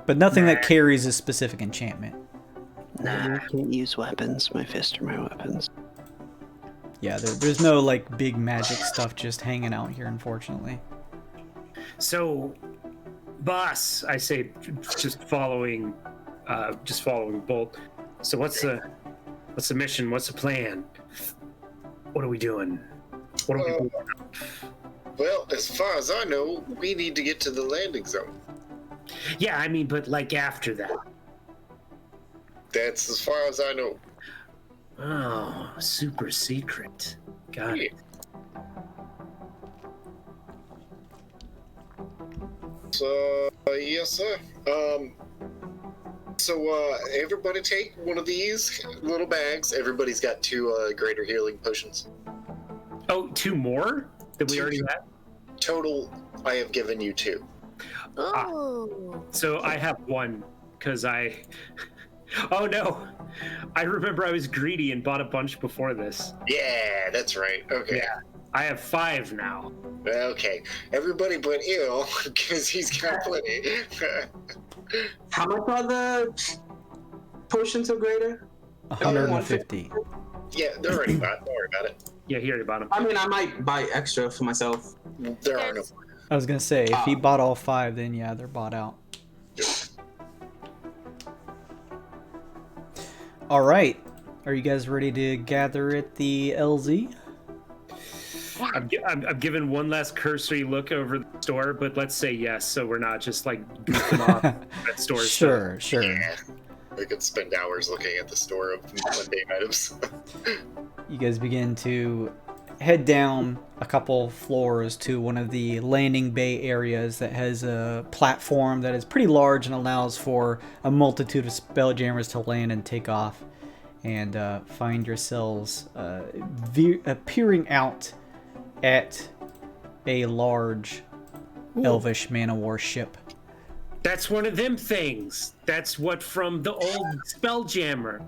but nothing that carries a specific enchantment. Nah, I can't use weapons. My fists are my weapons. Yeah, there's no like big magic stuff just hanging out here, unfortunately. So, boss, I say, just following Bolt. So what's the mission? What's the plan? What are we doing? What are we doing? Well, as far as I know, we need to get to the landing zone. Yeah, I mean, but like after that. That's as far as I know. Oh, super secret. Got it. So, yes, sir. So, everybody take one of these little bags. Everybody's got 2 greater healing potions. Oh, 2 more that we already had? Total, I have given you 2. Ooh. So I have 1 because Oh no! I remember I was greedy and bought a bunch before this. Yeah, that's right. Okay. Yeah. I have 5 now. Okay. Everybody but Ill, because he's got plenty. How much are the potions of greater? 150. Yeah, they're already bought. Don't worry about it. Yeah, here at the bottom. I mean, I might buy extra for myself. There are no. I was gonna say, if he bought all 5, then yeah, they're bought out. All right, are you guys ready to gather at the LZ? I'm giving one last cursory look over the store, but let's say yes, so we're not just like goofing off at store. Sure. Yeah. We could spend hours looking at the store of mundane items. You guys begin to head down a couple floors to one of the landing bay areas that has a platform that is pretty large and allows for a multitude of spelljammers to land and take off, and find yourselves peering out at a large elvish man-o-war ship. That's one of them things. That's what from the old Spelljammer.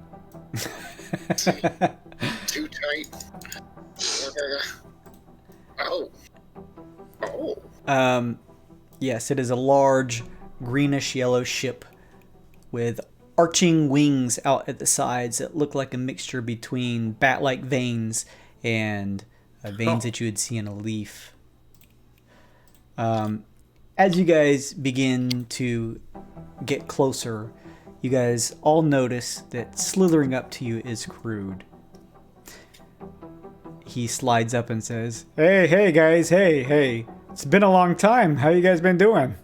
Too tight. Yes, it is a large greenish yellow ship with arching wings out at the sides that look like a mixture between bat-like veins and veins that you would see in a leaf. As you guys begin to get closer, you guys all notice that slithering up to you is Crude. He slides up and says, Hey guys, hey. It's been a long time. How you guys been doing?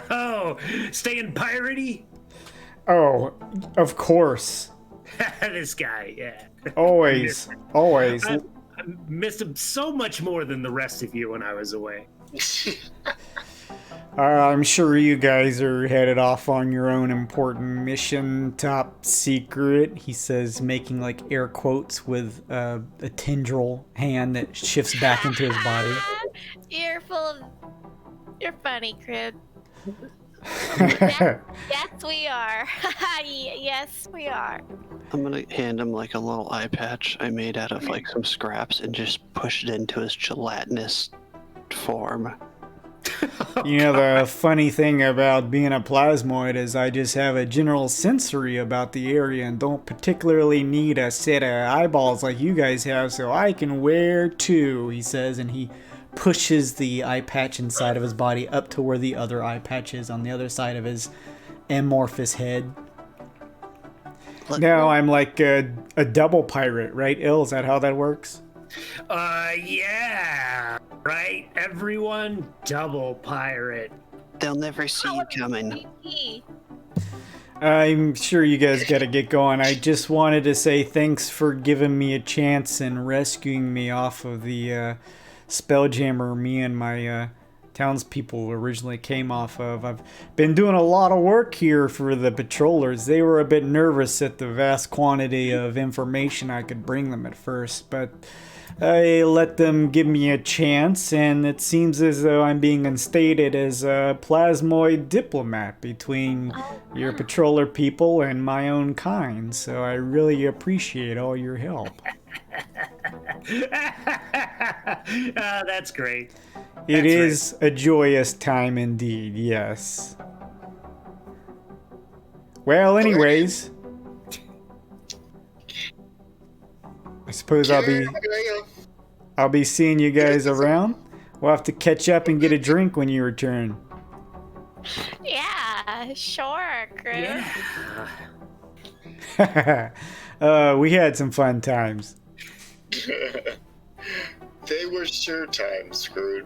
Oh, staying piratey? Oh, of course. This guy, yeah. Always. I missed him so much more than the rest of you when I was away. I'm sure you guys are headed off on your own important mission, top secret, he says, making like air quotes with a tendril hand that shifts back into his body. You're funny, Crib. Yes, we are. Yes, we are. I'm gonna hand him like a little eye patch I made out of like some scraps and just push it into his gelatinous form. You know, the funny thing about being a plasmoid is I just have a general sensory about the area and don't particularly need a set of eyeballs like you guys have, so I can wear two, he says, and he pushes the eye patch inside of his body up to where the other eye patch is on the other side of his amorphous head. Now I'm like a double pirate, right, Ill? Is that how that works? Yeah, right? Everyone, double pirate. They'll never see you coming. I'm sure you guys gotta get going. I just wanted to say thanks for giving me a chance and rescuing me off of the Spelljammer me and my townspeople originally came off of. I've been doing a lot of work here for the patrollers. They were a bit nervous at the vast quantity of information I could bring them at first, but I let them give me a chance, and it seems as though I'm being instated as a plasmoid diplomat between your patroller people and my own kind, so I really appreciate all your help. That's great. It is a joyous time indeed, yes. Well, anyways, I suppose I'll be seeing you guys around. We'll have to catch up and get a drink when you return. Yeah, sure, Chris. Yeah. We had some fun times. They were sure times, Screwed.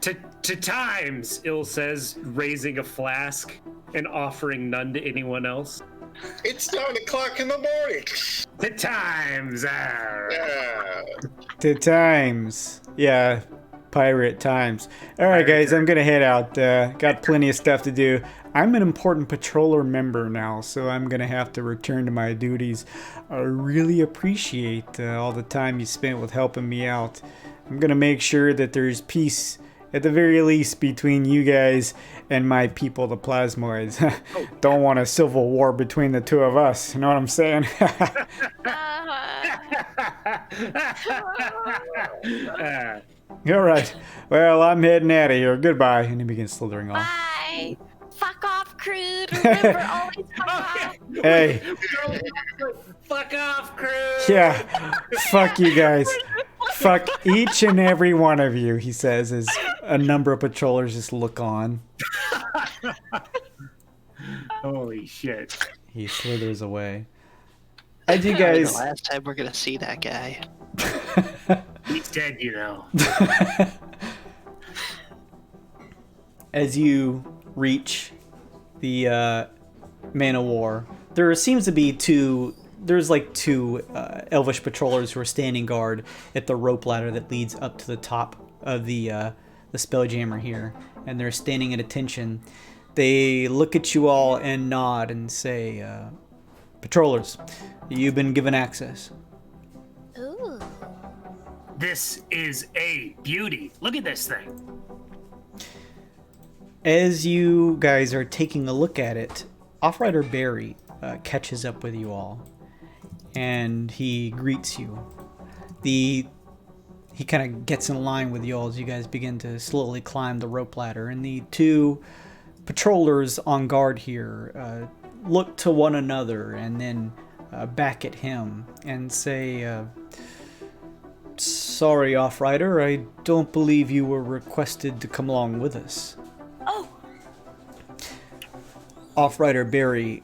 To times, Il says, raising a flask and offering none to anyone else. It's 9 o'clock in the morning. To times. Yeah. To times. Yeah, pirate times. Alright guys, I'm gonna head out. Got plenty of stuff to do. I'm an important patroller member now, so I'm gonna have to return to my duties. I really appreciate all the time you spent with helping me out. I'm gonna make sure that there's peace, at the very least, between you guys and my people, the plasmoids. Don't want a civil war between the two of us, you know what I'm saying? Alright, well, I'm heading out of here. Goodbye. And he begins slithering off. Bye. Fuck off, Crude. Remember, always fuck off. Hey. Fuck off, crew. Yeah, fuck you guys. Fuck each and every one of you, he says, as a number of patrollers just look on. Holy shit. He slithers away. As you guys... The last time we're gonna see that guy. He's dead, you know. As you reach the Man of War, there seems to be two elvish patrollers who are standing guard at the rope ladder that leads up to the top of the Spelljammer here, and they're standing at attention. They look at you all and nod and say, patrollers, you've been given access. Ooh. This is a beauty. Look at this thing. As you guys are taking a look at it, Off-Rider Barry catches up with you all, and he greets you. He kind of gets in line with you all as you guys begin to slowly climb the rope ladder, and the two patrollers on guard here look to one another and then back at him and say, Sorry, Off-Rider, I don't believe you were requested to come along with us. Oh, Off-Rider Barry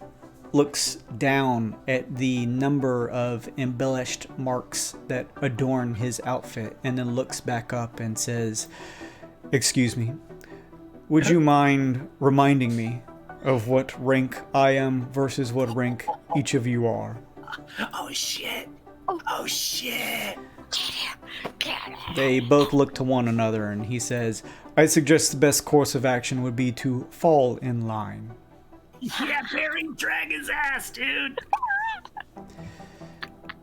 looks down at the number of embellished marks that adorn his outfit and then looks back up and says, "Excuse me, would you mind reminding me of what rank I am versus what rank each of you are?" Oh shit! Oh shit! They both look to one another and he says, "I suggest the best course of action would be to fall in line." Yeah, Barry, drag his ass, dude.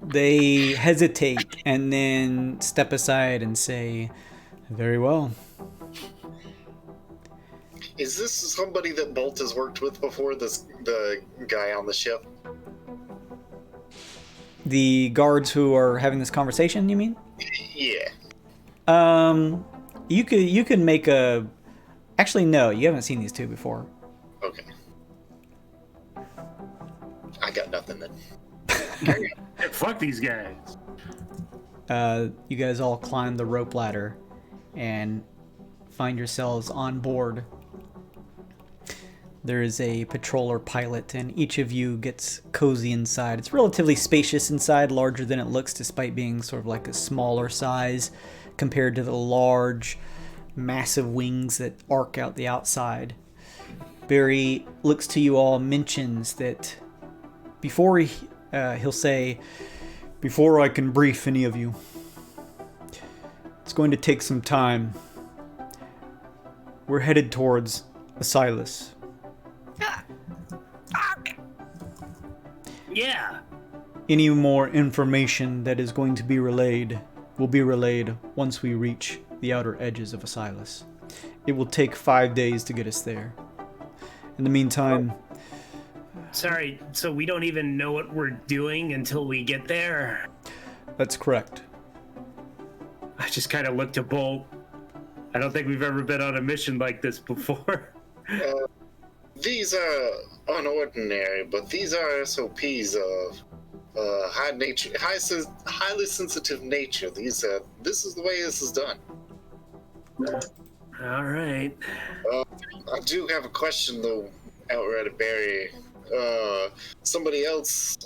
They hesitate and then step aside and say, "Very well." Is this somebody that Bolt has worked with before? The guy on the ship? The guards who are having this conversation, you mean? Yeah. You could make a. Actually, no, you haven't seen these two before. Okay. I got nothing then. Fuck these guys. You guys all climb the rope ladder and find yourselves on board. There is a patroller pilot, and each of you gets cozy inside. It's relatively spacious inside, larger than it looks, despite being sort of like a smaller size compared to the large, massive wings that arc out the outside. Barry looks to you all, mentions that before he'll say, "Before I can brief any of you, it's going to take some time. We're headed towards Asylus. Yeah. Any more information that is going to be relayed will be relayed once we reach the outer edges of Asylus. It will take 5 days to get us there. In the meantime..." Sorry, so we don't even know what we're doing until we get there? That's correct. I just kind of looked to Bolt. I don't think we've ever been on a mission like this before. These are unordinary, but these are SOPs of highly sensitive nature. This is the way this is done. All right. I do have a question though, Outrider Barry. Somebody else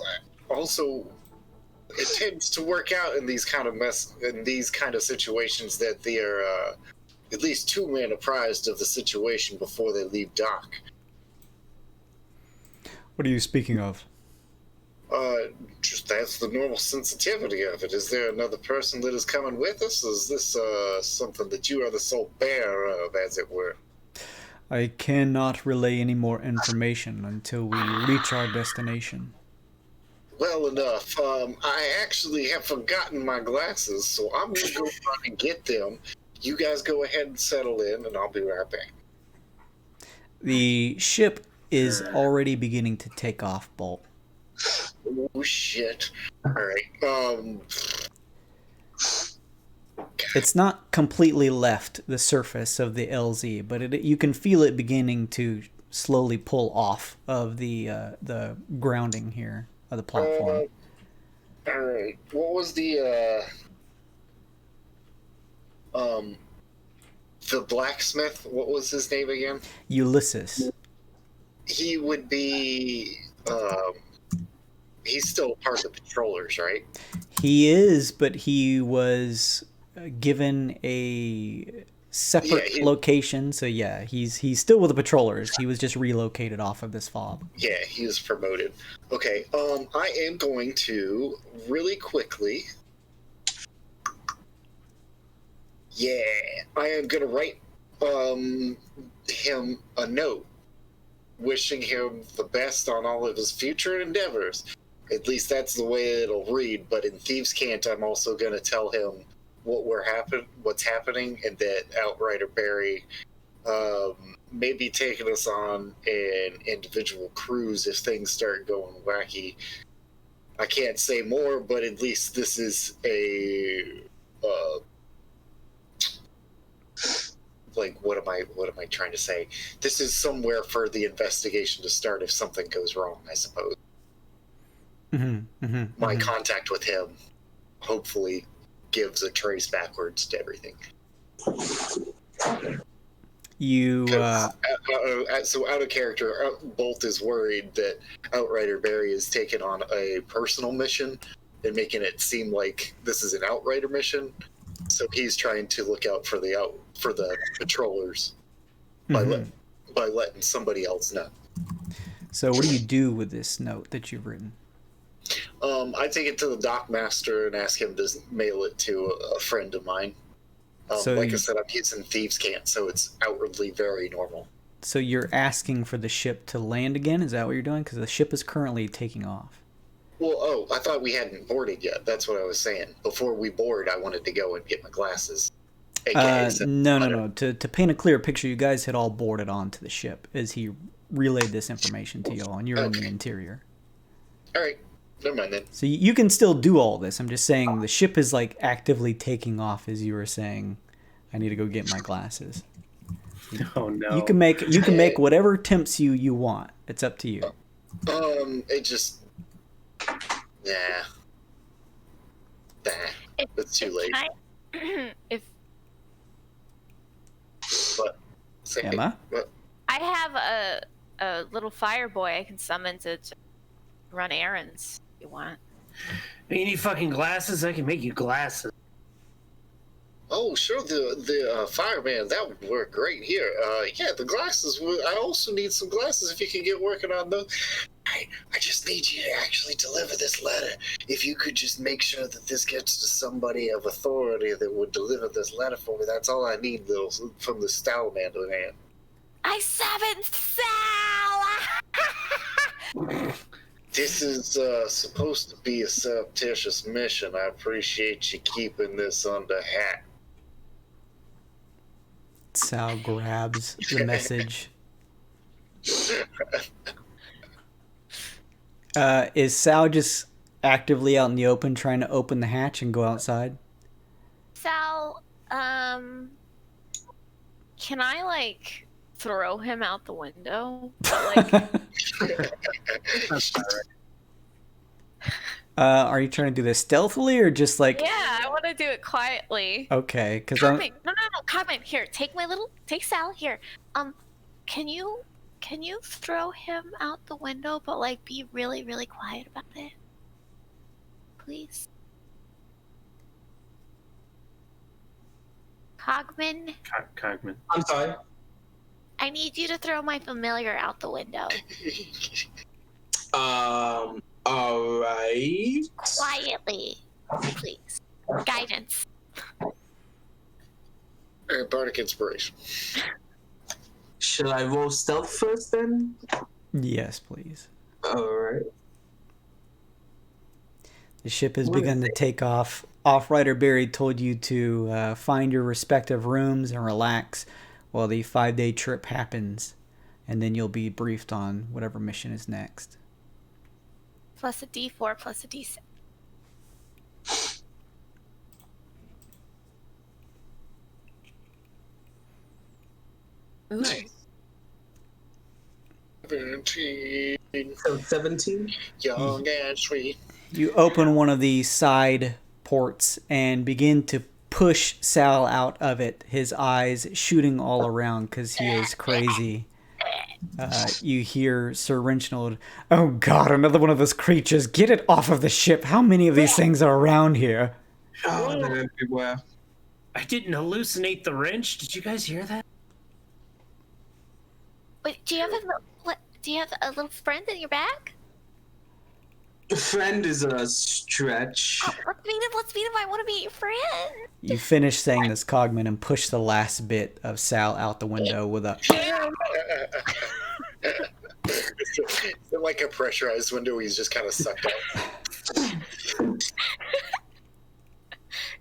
also intends to work out in these kind of situations that they are at least 2 men apprised of the situation before they leave dock. What are you speaking of? Just that's the normal sensitivity of it. Is there another person that is coming with us? Is this something that you are the sole bearer of, as it were? I cannot relay any more information until we reach our destination. Well enough. I actually have forgotten my glasses, so I'm going to go run and get them. You guys go ahead and settle in, and I'll be right back. The ship is already beginning to take off, Bolt. Oh, shit. All right. It's not completely left the surface of the LZ, but you can feel it beginning to slowly pull off of the grounding here of the platform. All right. What was the blacksmith? What was his name again? Ulysses. He would be. He's still part of the patrollers, right? He is, but he was given a separate location. So yeah, he's still with the patrollers. He was just relocated off of this fob. Yeah, he was promoted. Okay. I am going to really quickly. Yeah, I am gonna write him a note, wishing him the best on all of his future endeavors. At least that's the way it'll read. But in Thieves' Cant, I'm also gonna tell him what's happening, and that Outrider Barry may be taking us on an individual cruise if things start going wacky. I can't say more, but at least this is a what am I trying to say? This is somewhere for the investigation to start if something goes wrong, I suppose. My contact with him hopefully gives a trace backwards to everything. So out of character, Bolt is worried that Outrider Barry is taking on a personal mission and making it seem like this is an Outrider mission. So he's trying to look out for the patrollers by letting somebody else know. So what do you do with this note that you've written? I take it to the dockmaster and ask him to mail it to a friend of mine. Like I said, I'm using Thieves' Cant, so it's outwardly very normal. So you're asking for the ship to land again? Is that what you're doing? Because the ship is currently taking off. Well, I thought we hadn't boarded yet. That's what I was saying. Before we board, I wanted to go and get my glasses. No. To paint a clear picture, you guys had all boarded onto the ship as he relayed this information to you all, and you're in the interior. All right. Never mind then. So you can still do all this. I'm just saying the ship is like actively taking off as you were saying, I need to go get my glasses. Oh no. You can make whatever tempts you want. It's up to you. It just it's too late. What? Emma? What? I have a little fire boy I can summon to run errands if you want. You need fucking glasses? I can make you glasses. Oh, sure, the fireman, that would work great here. Yeah, the glasses, I also need some glasses if you can get working on those. I just need you to actually deliver this letter. If you could just make sure that this gets to somebody of authority that would deliver this letter for me, that's all I need, though, from the Salamander man. I summoned Sal! This is supposed to be a surreptitious mission. I appreciate you keeping this under hat. Sal grabs the message. Is Sal just actively out in the open trying to open the hatch and go outside? Sal, can I, like, throw him out the window? But, like... Are you trying to do this stealthily or just like... Yeah, I want to do it quietly. Okay, because Cogman, no, Cogman, here, take Sal here. Can you throw him out the window, but like be really, really quiet about it, please? Cogman. Cogman. I'm sorry. I need you to throw my familiar out the window. All right. Quietly, please. Guidance. Bardic Inspiration. Should I roll stealth first then? Yes, please. Alright. The ship has begun to take off. Off-Rider Barry told you to find your respective rooms and relax while the 5-day trip happens, and then you'll be briefed on whatever mission is next. Plus a D4 plus a D6. Nice. 17. So 17? Young and sweet. You open one of the side ports and begin to push Sal out of it, his eyes shooting all around because he is crazy. You hear Sir Reginald, "Oh God, another one of those creatures! Get it off of the ship! How many of these things are around here?" Oh, they're everywhere. I didn't hallucinate the wrench. Did you guys hear that? Wait, do you have a little friend in your bag? Friend is a stretch. Oh, let's meet him. I want to meet your friend. You finish saying this, Cogman, and push the last bit of Sal out the window with a... It's like a pressurized window, he's just kind of sucked out.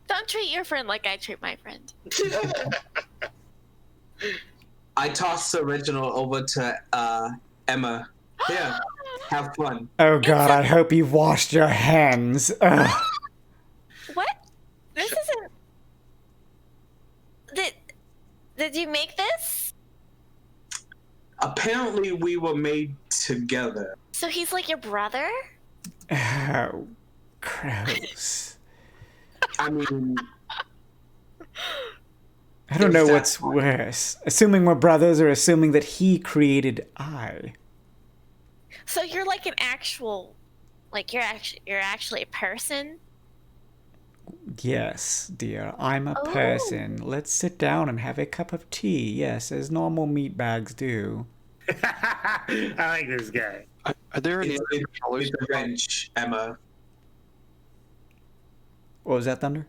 Don't treat your friend like I treat my friend. I toss the original over to Emma. Yeah, have fun. Oh God, I hope you've washed your hands. Ugh. What? This isn't... Did you make this? Apparently we were made together. So he's like your brother? Oh, gross. I mean, I don't know There's what's that one. worse. Assuming we're brothers or assuming that he created I. So you're like an actual, like you're actually a person. Yes, dear, I'm a Oh. person. Let's sit down and have a cup of tea. Yes, as normal meatbags do. I like this guy. Are there any it's, other controllers? it's a wrench, Emma. What was that, Thunder?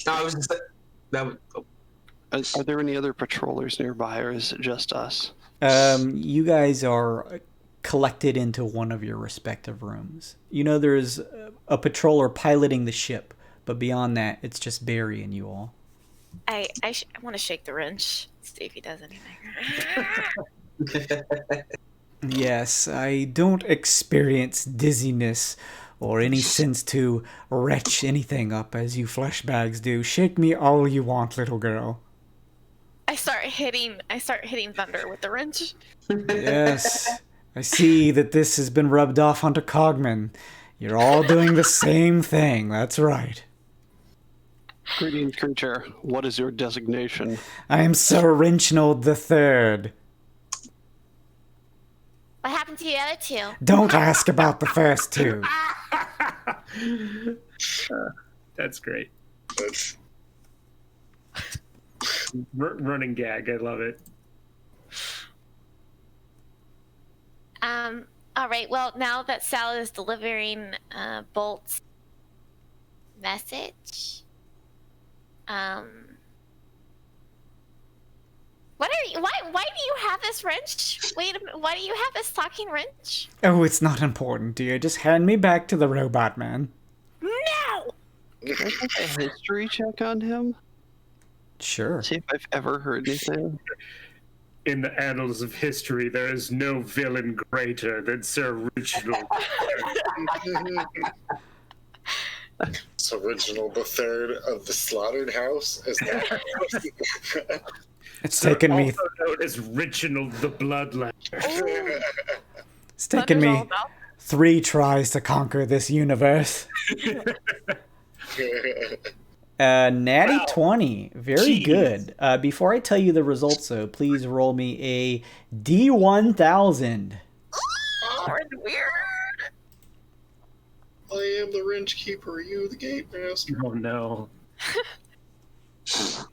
No, I was just that was, oh. Are there any other patrollers nearby, or is it just us? You guys are collected into one of your respective rooms. You know there's a patroller piloting the ship, but beyond that, it's just Barry and you all. I want to shake the wrench, see if he does anything. Yes, I don't experience dizziness or any sense to retch anything up as you fleshbags do. Shake me all you want, little girl. I start hitting Thunder with the wrench. Yes, I see that this has been rubbed off onto Cogman. You're all doing the same thing, that's right. Greetings, creature. What is your designation? I am Sir Reginald III. What happened to the other two? Don't ask about the first two. That's great. That's Running gag. I love it. All right. Well, now that Sal is delivering Bolt's message, what are you? Why do you have this wrench? Wait a minute. Why do you have this talking wrench? Oh, it's not important, dear. Just hand me back to the robot man. No. Can I make a history check on him? Sure. See if I've ever heard anything. In the annals of history, there is no villain greater than Sir Reginald. it's original the third of the slaughtered house. Is that? It's taken me. Also known as Reginald the Bloodlether. It's taken Thunder's all me about 3 tries to conquer this universe. Natty 20. Very Jeez. good. Before I tell you the results, though, please roll me a D1000. weird. I am the wrench keeper, you the gate master. Oh no. He's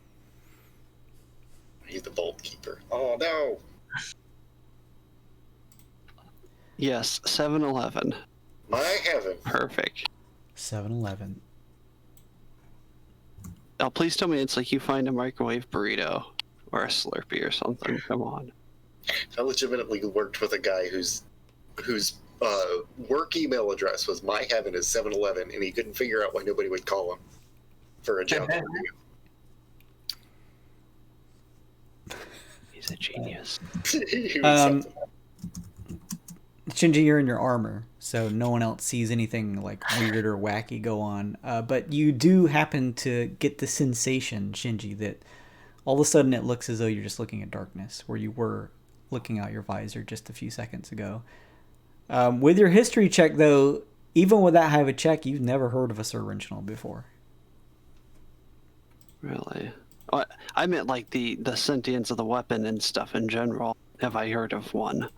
the bolt keeper. Oh no. Yes, 7-Eleven. My heaven. Perfect. 7-Eleven. Now, please tell me it's like you find a microwave burrito or a Slurpee or something. Come on. I legitimately worked with a guy whose work email address was myheaven@7-Eleven, and he couldn't figure out why nobody would call him for a job interview. He's a genius. He was something. Shinji, you're in your armor, so no one else sees anything like weird or wacky go on. But you do happen to get the sensation, Shinji, that all of a sudden it looks as though you're just looking at darkness, where you were looking out your visor just a few seconds ago. With your history check, though, even with that high of a check, you've never heard of a Sir Reginald before. Really? Well, I meant like the sentience of the weapon and stuff in general. Have I heard of one?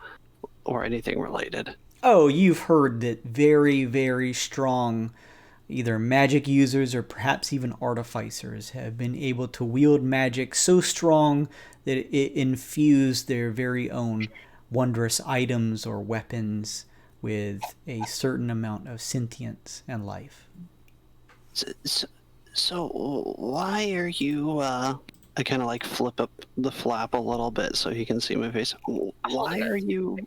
Or anything related? Oh, you've heard that very, very strong either magic users or perhaps even artificers have been able to wield magic so strong that it infused their very own wondrous items or weapons with a certain amount of sentience and life. So why are you, I kind of like flip up the flap a little bit so he can see my face. Why are you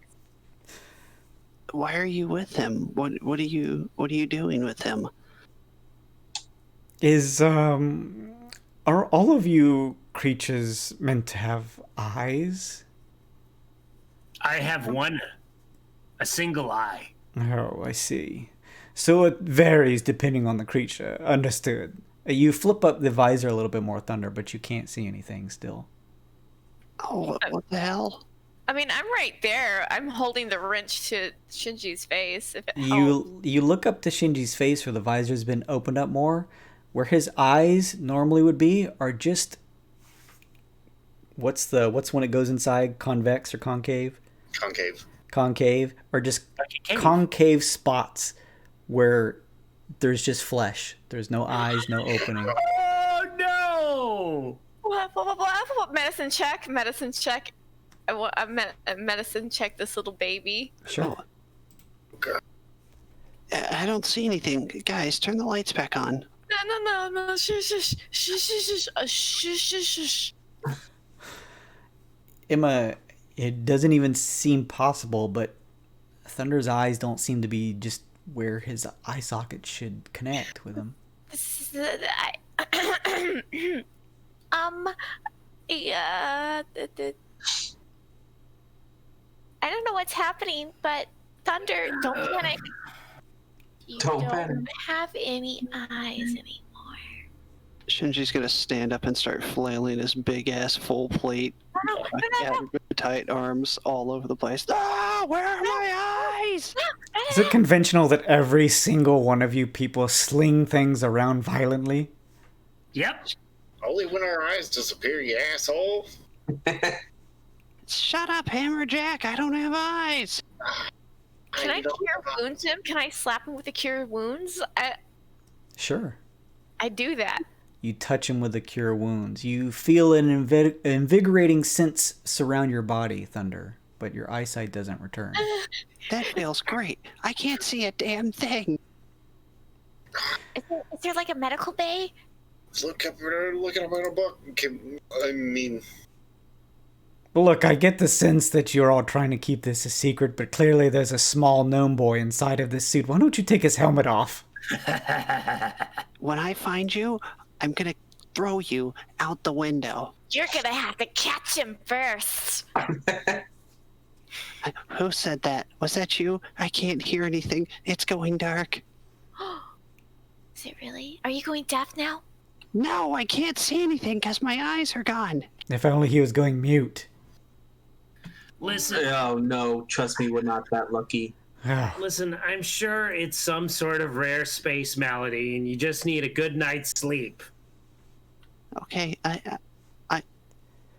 with him? What are you doing with him? Are all of you creatures meant to have eyes? I have one. A single eye. Oh, I see. So it varies depending on the creature. Understood. You flip up the visor a little bit more, Thunder, but you can't see anything still. Oh, what the hell? I mean, I'm right there. I'm holding the wrench to Shinji's face. If it helps. You look up to Shinji's face where the visor's been opened up more, where his eyes normally would be are just what's when it goes inside, convex or concave? Concave, or just concave spots where there's just flesh. There's no eyes, no opening. Oh no! What? Medicine check. Medicine check this little baby. Sure. I don't see anything. Guys, turn the lights back on. No. Shush. Emma, it doesn't even seem possible, but Thunder's eyes don't seem to be just where his eye socket should connect with him. Yeah. I don't know what's happening, but Thunder, don't panic. You Don't don't panic. have any eyes anymore. Shinji's gonna stand up and start flailing his big ass full plate, tight arms all over the place. Ah, where are my eyes? Is it conventional that every single one of you people sling things around violently? Yep. Only when our eyes disappear, you asshole. Shut up, Hammerjack! I don't have eyes. Can I cure wounds him? Can I slap him with a cure wounds? Sure. I do that. You touch him with the cure wounds. You feel an invigorating sense surround your body, Thunder, but your eyesight doesn't return. That feels great. I can't see a damn thing. Is there like a medical bay? Look up in a book. Well, look, I get the sense that you're all trying to keep this a secret, but clearly there's a small gnome boy inside of this suit. Why don't you take his helmet off? When I find you, I'm gonna throw you out the window. You're gonna have to catch him first. Who said that? Was that you? I can't hear anything. It's going dark. Is it really? Are you going deaf now? No, I can't see anything because my eyes are gone. If only he was going mute. Listen, Oh no, trust me, we're not that lucky. listen, I'm sure it's some sort of rare space malady and you just need a good night's sleep. Okay,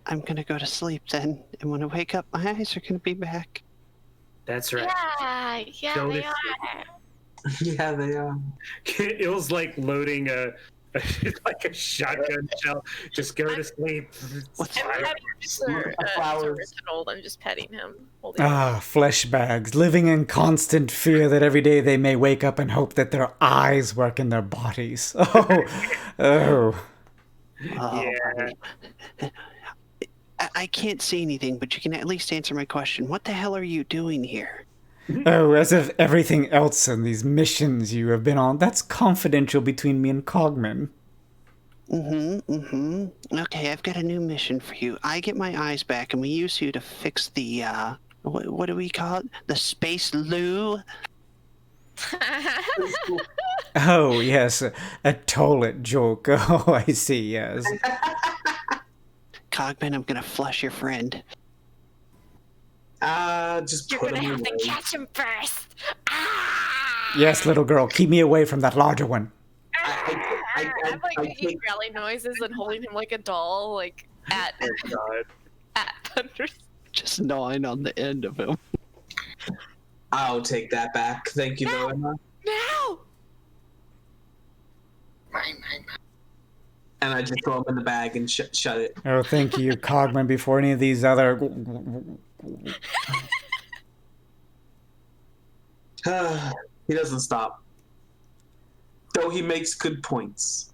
I'm gonna go to sleep then, and when I wake up, my eyes are gonna be back. That's right. Yeah, Go they to- are. Yeah, they are. It was like loading a shotgun shell. Just go to sleep. What's I'm that? petting Mr. Flowers. Reginald. I'm just petting him. Holding him. Ah, flesh bags, living in constant fear that every day they may wake up and hope that their eyes work in their bodies. Oh. Oh, Yeah. I can't see anything, but you can at least answer my question. What the hell are you doing here? Oh, as if everything else in these missions you have been on, that's confidential between me and Cogman. Okay, I've got a new mission for you. I get my eyes back, and we use you to fix the, what do we call it? The space loo? Oh, yes, a toilet joke. Oh, I see, yes. Cogman, I'm gonna flush your friend. Just You're put gonna them have away. to catch him first. Ah! Yes, little girl, keep me away from that larger one. I I'm like making think- growling noises and holding him like a doll, like at Thunder's. Just gnawing on the end of him. I'll take that back. Thank you, though, Emma. No! Mine. And I just throw them in the bag and shut it. Oh, thank you, Cogman, before any of these other... He doesn't stop. Though he makes good points.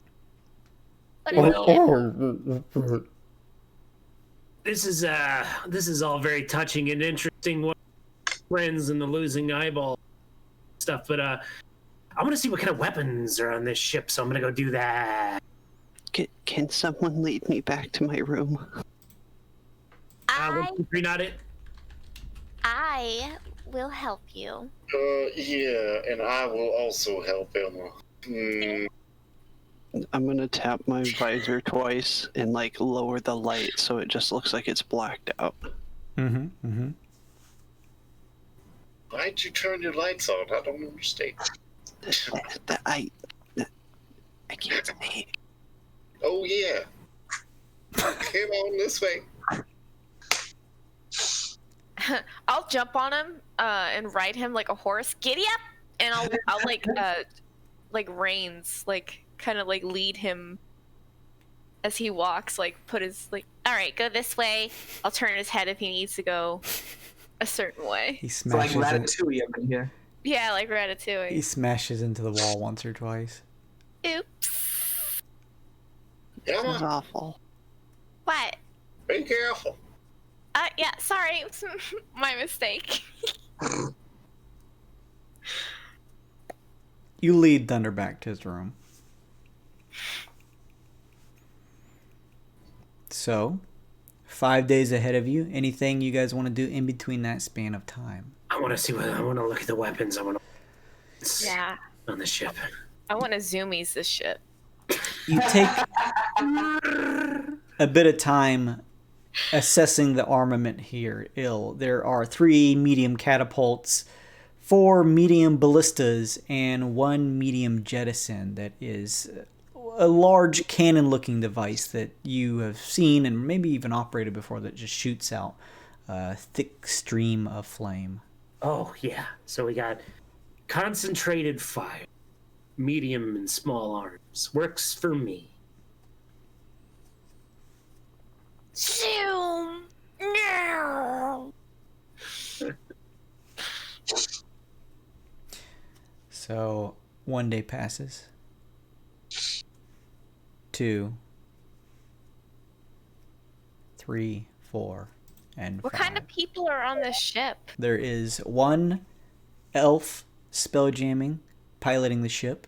This is all very touching and interesting. Friends and the losing eyeball stuff, but I want to see what kind of weapons are on this ship, so I'm gonna go do that. Can someone lead me back to my room? I will help you. Yeah, and I will also help Emma. I'm gonna tap my visor twice and like lower the light so it just looks like it's blacked out. Why'd you turn your lights on? I don't understand. Thank you, it's me. Oh yeah. Come on this way. I'll jump on him and ride him like a horse. Giddy up! And I'll like reins, like kind of like lead him as he walks, like put his like, all right, go this way. I'll turn his head if he needs to go a certain way. He It's like smashes Ratatouille up in here. Yeah, like he Ratatouille. smashes into the wall once or twice. Oops. Come This is on. awful. What? Be careful. Yeah, sorry. My mistake. You lead Thunder back to his room. So, 5 days ahead of you. Anything you guys want to do in between that span of time? I want to see what I want to look at the weapons. I want to Yeah. on the ship. I want to zoomies this shit. You take a bit of time assessing the armament here. There are 3 medium catapults, 4 medium ballistas, and 1 medium jettison that is a large cannon-looking device that you have seen and maybe even operated before that just shoots out a thick stream of flame. Oh yeah. So we got concentrated fire, medium and small arms. Works for me. Zoom. No. So 1 day passes. 2, 3, 4, and What 5. kind of people are on this ship? There is 1 elf spelljamming, piloting the ship.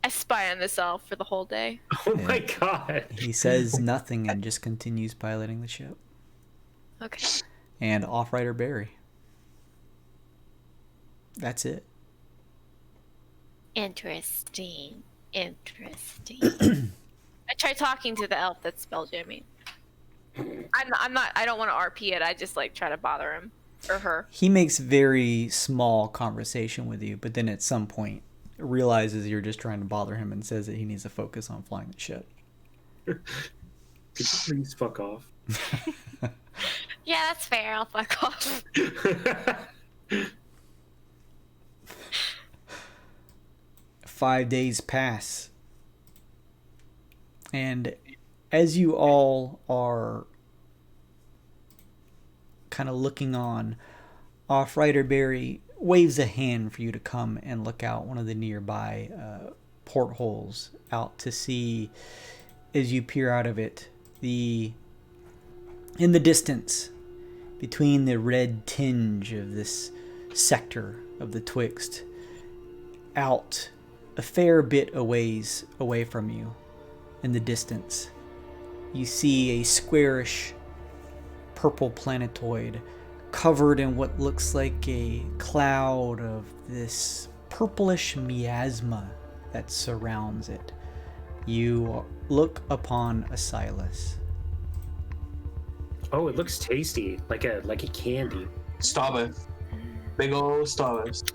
I spy on this elf for the whole day. Oh my god. He says nothing and just continues piloting the ship. Okay. And Off-Rider Barry. That's it. Interesting. Interesting. I try talking to the elf that's spelljamming. I don't want to RP it. I just like try to bother him or her. He makes very small conversation with you, but then at some point realizes you're just trying to bother him and says that he needs to focus on flying the ship. Could you please fuck off? Yeah, that's fair. I'll fuck off. 5 days pass. And as you all are kind of looking on, Off-Rider Barry waves a hand for you to come and look out one of the nearby portholes out to see, as you peer out of it, in the distance, between the red tinge of this sector of the Twixt, out a fair bit away from you, in the distance, you see a squarish purple planetoid covered in what looks like a cloud of this purplish miasma that surrounds it. You look upon Asylus. Oh, it looks tasty, like a candy. Starburst. Big ol' Starburst.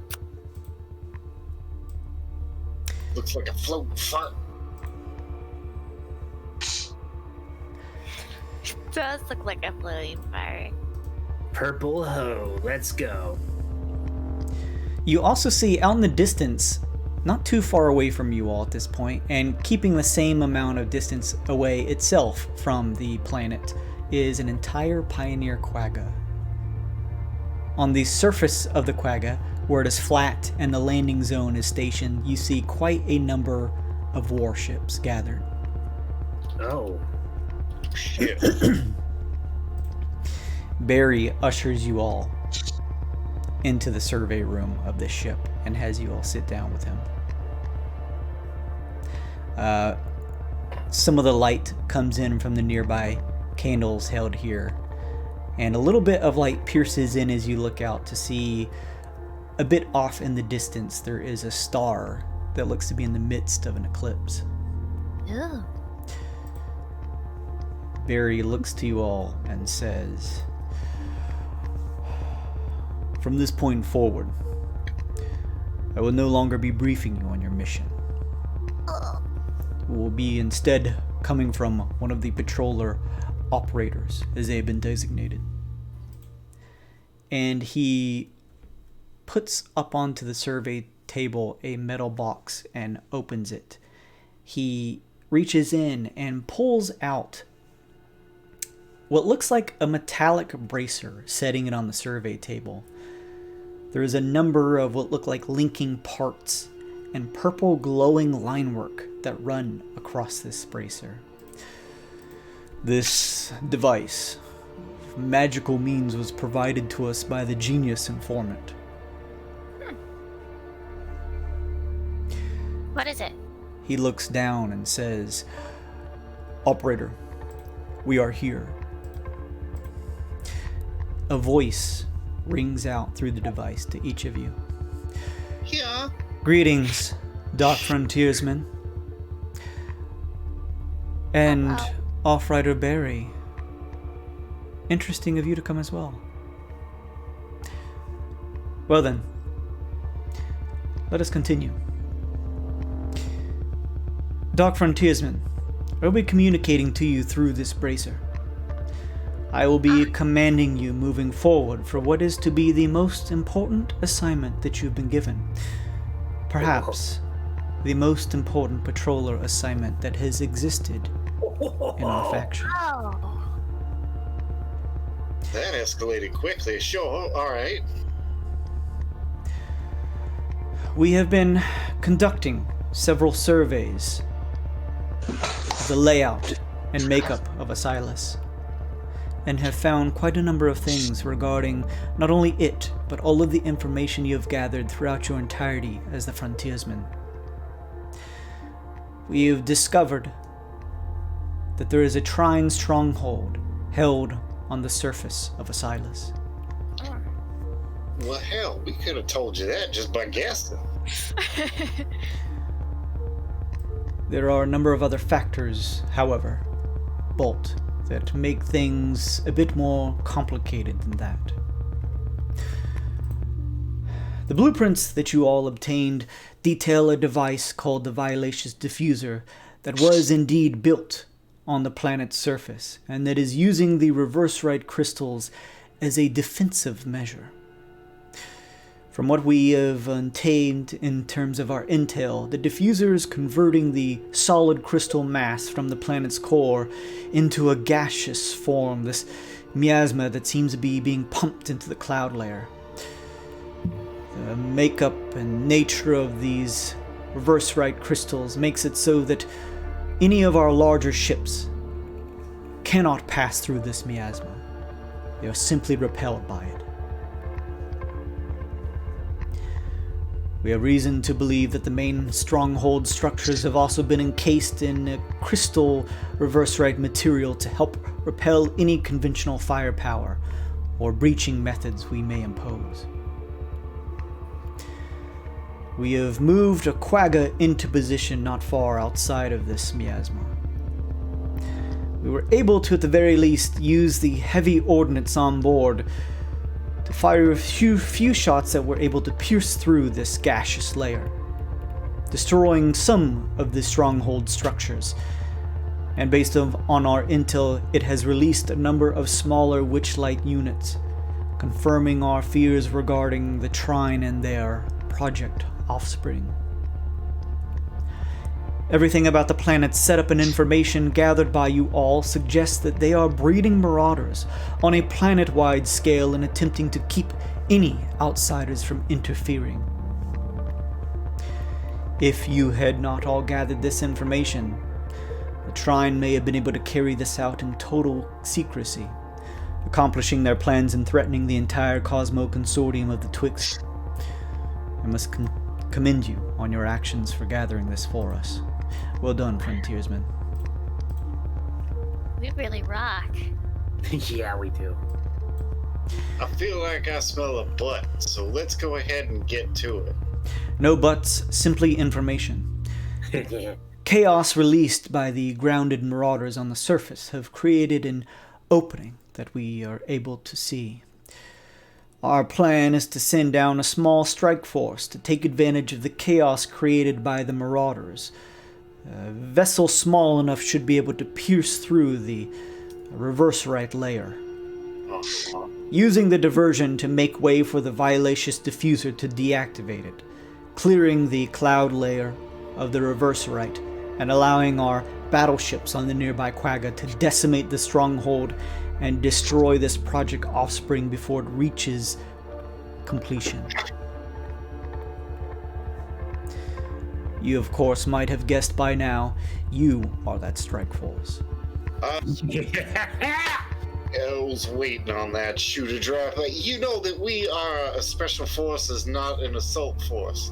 Looks like a floating fart. Does look like a floating fire. Purple hoe, let's go. You also see out in the distance, not too far away from you all at this point, and keeping the same amount of distance away itself from the planet, is an entire Pioneer quagga. On the surface of the quagga, where it is flat and the landing zone is stationed, you see quite a number of warships gathered. Oh. Shit. Barry ushers you all into the survey room of this ship and has you all sit down with him. Some of the light comes in from the nearby candles held here, and a little bit of light pierces in as you look out to see a bit off in the distance there is a star that looks to be in the midst of an eclipse. Ooh. Barry looks to you all and says, "From this point forward, I will no longer be briefing you on your mission. will be instead coming from one of the patroller operators, as they have been designated. And he puts up onto the survey table a metal box and opens it. He reaches in and pulls out what looks like a metallic bracer, setting it on the survey table. There is a number of what look like linking parts and purple glowing linework that run across this bracer. This device, magical means, was provided to us by the genius informant. What is it? He looks down and says, "Operator, we are here." A voice rings out through the device to each of you. Yeah. "Greetings, frontiersmen. And Off-Rider Barry. Interesting of you to come as well. Well then, let us continue. Frontiersmen, I will be communicating to you through this bracer. I will be commanding you moving forward for what is to be the most important assignment that you've been given. Perhaps the most important patroller assignment that has existed in our faction." Oh. That escalated quickly. Sure, alright. We have been conducting several surveys of the layout and makeup of Asylus, and have found quite a number of things regarding not only it, but all of the information you have gathered throughout your entirety as the frontiersmen. We have discovered that there is a Trine stronghold held on the surface of Asylus. Well, hell, we could have told you that just by guessing. There are a number of other factors, however, Bolt, that make things a bit more complicated than that. The blueprints that you all obtained detail a device called the Violacious Diffuser that was indeed built on the planet's surface, and that is using the reverse right crystals as a defensive measure. From what we have obtained in terms of our intel, the diffuser is converting the solid crystal mass from the planet's core into a gaseous form, this miasma that seems to be being pumped into the cloud layer. The makeup and nature of these reverse right crystals makes it so that any of our larger ships cannot pass through this miasma. They are simply repelled by it. We have reason to believe that the main stronghold structures have also been encased in a crystal reverse right material to help repel any conventional firepower or breaching methods we may impose. We have moved a quagga into position not far outside of this miasma. We were able to, at the very least, use the heavy ordnance on board to fire a few shots that were able to pierce through this gaseous layer, destroying some of the stronghold structures. And based on our intel, it has released a number of smaller witchlight units, confirming our fears regarding the Trine and their Project Offspring. Everything about the planet's setup and information gathered by you all suggests that they are breeding marauders on a planet-wide scale and attempting to keep any outsiders from interfering. If you had not all gathered this information, the Trine may have been able to carry this out in total secrecy, accomplishing their plans and threatening the entire Cosmo Consortium of the Twixt. I must commend you on your actions for gathering this for us. Well done, frontiersmen. We really rock. Yeah, we do. I feel like I smell a butt, so let's go ahead and get to it. No buts, simply information. Chaos released by the grounded marauders on the surface have created an opening that we are able to see. Our plan is to send down a small strike force to take advantage of the chaos created by the marauders, A vessel small enough should be able to pierce through the reverse-right layer, using the diversion to make way for the violacious diffuser to deactivate it, clearing the cloud layer of the reverse-right and allowing our battleships on the nearby quagga to decimate the stronghold and destroy this Project Offspring before it reaches completion. You, of course, might have guessed by now, you are that strike force. I was waiting on that shoe to drop. You know that we are a special forces, not an assault force.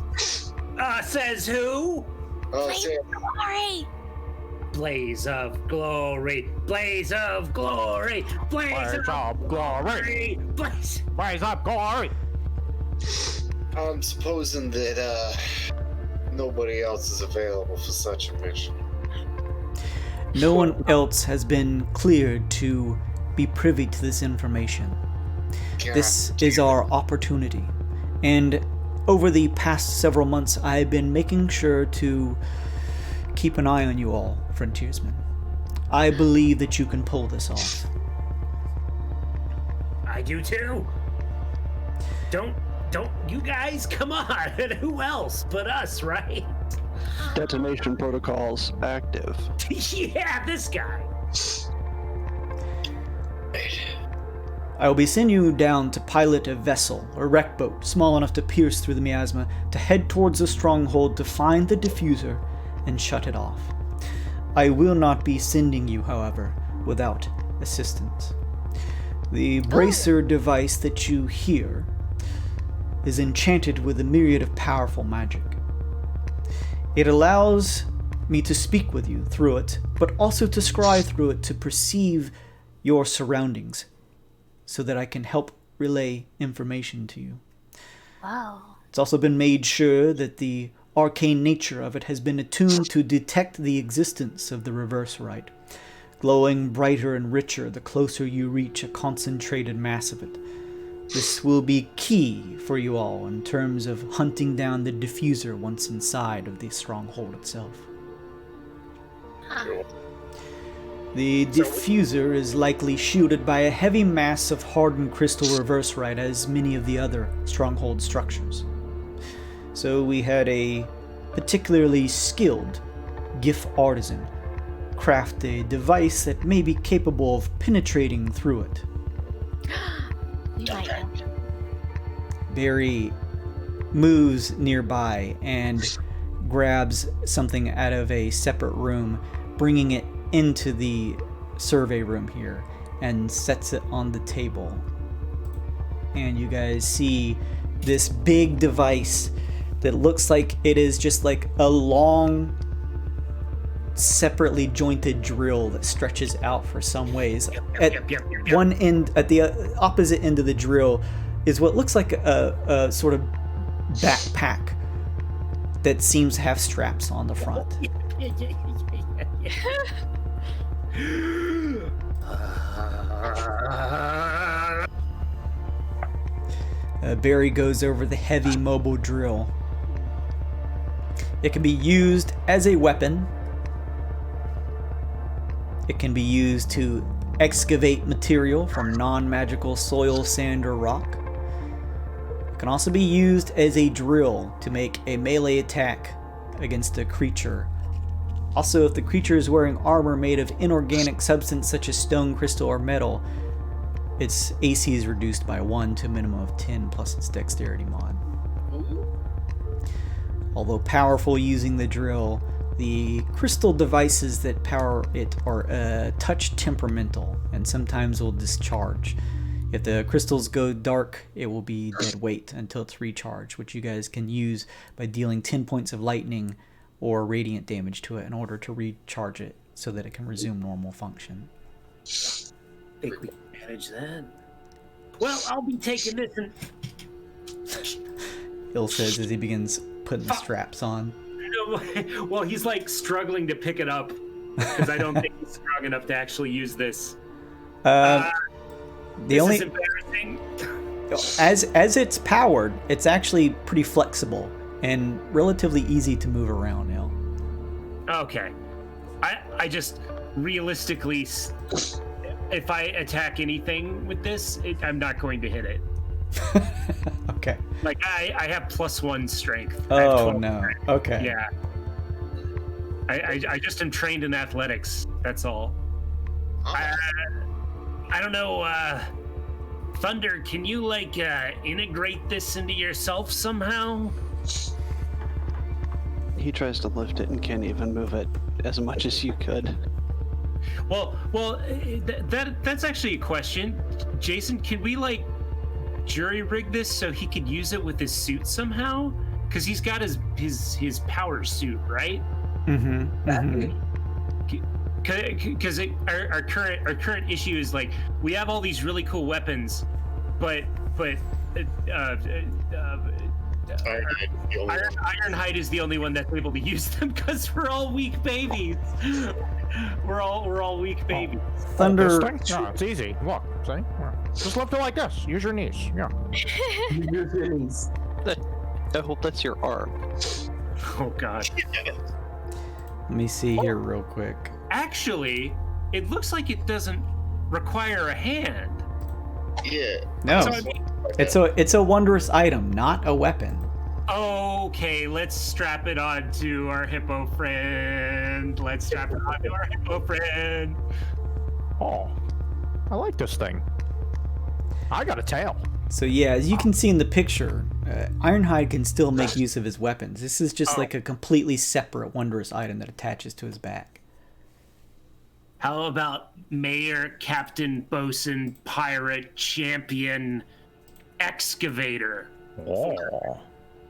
Says who? Glory! Blaze of glory, blaze of glory, blaze of glory, Blaze up, glory! I'm supposing that nobody else is available for such a mission. No one else has been cleared to be privy to this information. This is our opportunity. And over the past several months, I've been making sure to keep an eye on you all, frontiersmen. I believe that you can pull this off. I do too. Don't you guys, come on. Who else but us, right? Detonation protocols active. Yeah, this guy. I will be sending you down to pilot a vessel, a wreck boat, small enough to pierce through the miasma, to head towards the stronghold to find the diffuser and shut it off. I will not be sending you, however, without assistance. The bracer device that you hear is enchanted with a myriad of powerful magic. It allows me to speak with you through it, but also to scry through it to perceive your surroundings, so that I can help relay information to you. Wow. It's also been made sure that the arcane nature of it has been attuned to detect the existence of the reverse right, glowing brighter and richer the closer you reach a concentrated mass of it. This will be key for you all in terms of hunting down the diffuser once inside of the stronghold itself. The diffuser is likely shielded by a heavy mass of hardened crystal reverse right, as many of the other stronghold structures. So we had a particularly skilled GIF artisan craft a device that may be capable of penetrating through it. Barry moves nearby and grabs something out of a separate room, bringing it into the survey room here, and sets it on the table. And you guys see this big device that looks like it is just like a long, separately jointed drill that stretches out for some ways. One end, at the opposite end of the drill, is what looks like a sort of backpack that seems to have straps on the front. Barry goes over the heavy mobile drill. It can be used as a weapon. It can be used to excavate material from non-magical soil, sand, or rock. It can also be used as a drill to make a melee attack against a creature. Also, if the creature is wearing armor made of inorganic substance such as stone, crystal, or metal, its AC is reduced by 1 to a minimum of 10 plus its dexterity mod. Although powerful using the drill, the crystal devices that power it are touch temperamental and sometimes will discharge. If the crystals go dark, it will be dead weight until it's recharged, which you guys can use by dealing 10 points of lightning or radiant damage to it in order to recharge it so that it can resume normal function. Think we can manage that? Well, I'll be taking this and... Ill says as he begins putting the straps on. Well, he's like struggling to pick it up because I don't think he's strong enough to actually use this. This is embarrassing. As it's powered, it's actually pretty flexible and relatively easy to move around now. Okay. I just realistically, if I attack anything with this, I'm not going to hit it. Okay. Like I have +1 strength. Oh no. Okay. Yeah. I just am trained in athletics. That's all. I don't know. Thunder, can you like integrate this into yourself somehow? He tries to lift it and can't even move it as much as you could. Well, that's actually a question. Jason, can we like jury rig this so he could use it with his suit somehow? Because he's got his power suit, right? Mm-hmm. Because our current issue is like we have all these really cool weapons, but Ironhide is the only one that's able to use them because we're all weak babies. We're all weak babies. Thunder. No, it's easy. Look, see? Just lift it like this. Use your knees. Yeah. I hope that's your arm. Oh God. Let me see here real quick. Actually, it looks like it doesn't require a hand. Yeah. No. So, I mean, It's a wondrous item, not a weapon. okay, let's strap it on to our hippo friend. Oh, I like this thing. I got a tail. So yeah, as you can see in the picture, Ironhide can still make use of his weapons. This is just like a completely separate wondrous item that attaches to his back. How about Mayor, Captain, Bosun, Pirate, Champion, Excavator? Oh,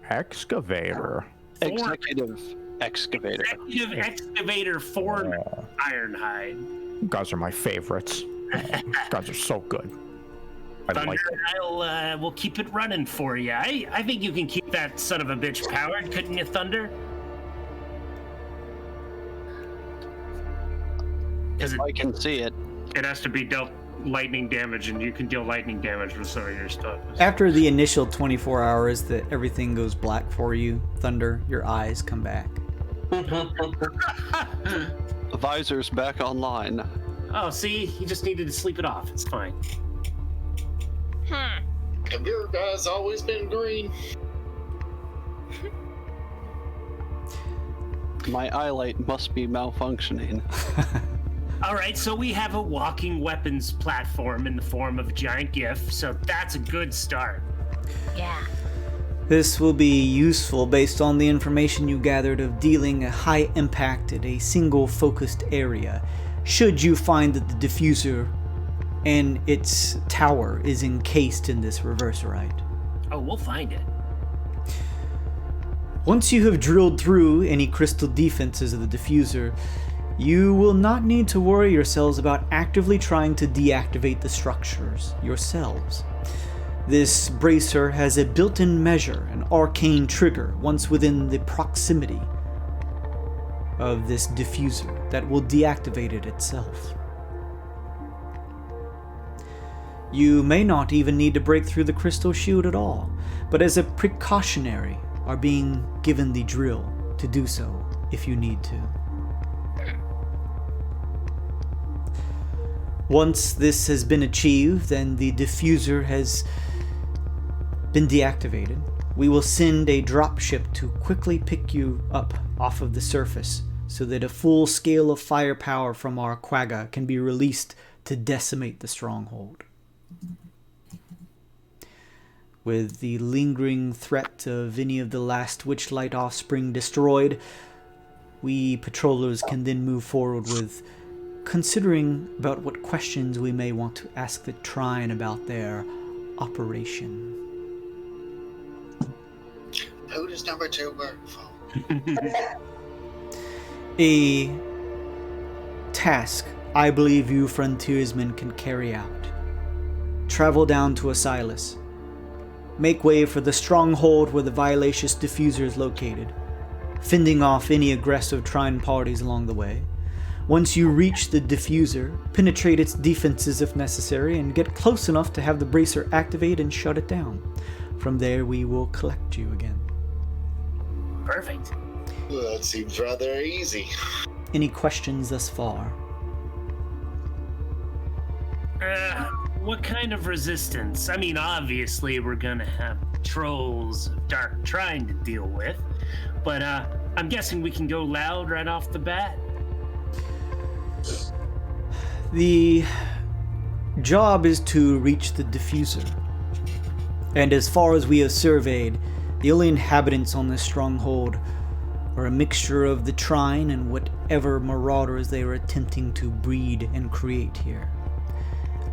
excavator. Executive excavator. Executive Excavator for Ironhide. You guys are my favorites. You guys are so good. I Thunder, like it. we'll keep it running for you. I think you can keep that son of a bitch powered, couldn't you, Thunder? If I can see it. It has to be dealt lightning damage, and you can deal lightning damage with some of your stuff. After the initial 24 hours that everything goes black for you, Thunder, your eyes come back. The visor's back online. Oh, see? You just needed to sleep it off. It's fine. Have your guys always been green? My eyelight must be malfunctioning. All right, so we have a walking weapons platform in the form of a giant GIF, so that's a good start. Yeah. This will be useful based on the information you gathered of dealing a high impact at a single focused area, should you find that the diffuser and its tower is encased in this reverserite. Oh, we'll find it. Once you have drilled through any crystal defenses of the diffuser, you will not need to worry yourselves about actively trying to deactivate the structures yourselves. This bracer has a built-in measure, an arcane trigger, once within the proximity of this diffuser that will deactivate it itself. You may not even need to break through the crystal shield at all, but as a precautionary are being given the drill to do so if you need to. Once this has been achieved and the diffuser has been deactivated, we will send a dropship to quickly pick you up off of the surface so that a full scale of firepower from our quagga can be released to decimate the stronghold. With the lingering threat of any of the last Witchlight offspring destroyed, we patrollers can then move forward with considering about what questions we may want to ask the Trine about their operation. Who does number 2 work for? A task I believe you frontiersmen can carry out. Travel down to Asylus. Make way for the stronghold where the violacious diffuser is located, fending off any aggressive Trine parties along the way. Once you reach the diffuser, penetrate its defenses if necessary, and get close enough to have the bracer activate and shut it down. From there, we will collect you again. Perfect. Well, that seems rather easy. Any questions thus far? What kind of resistance? I mean, obviously we're gonna have trolls of Dark Trine to deal with, but I'm guessing we can go loud right off the bat. The job is to reach the diffuser. And as far as we have surveyed, the only inhabitants on this stronghold are a mixture of the Trine and whatever marauders they are attempting to breed and create here.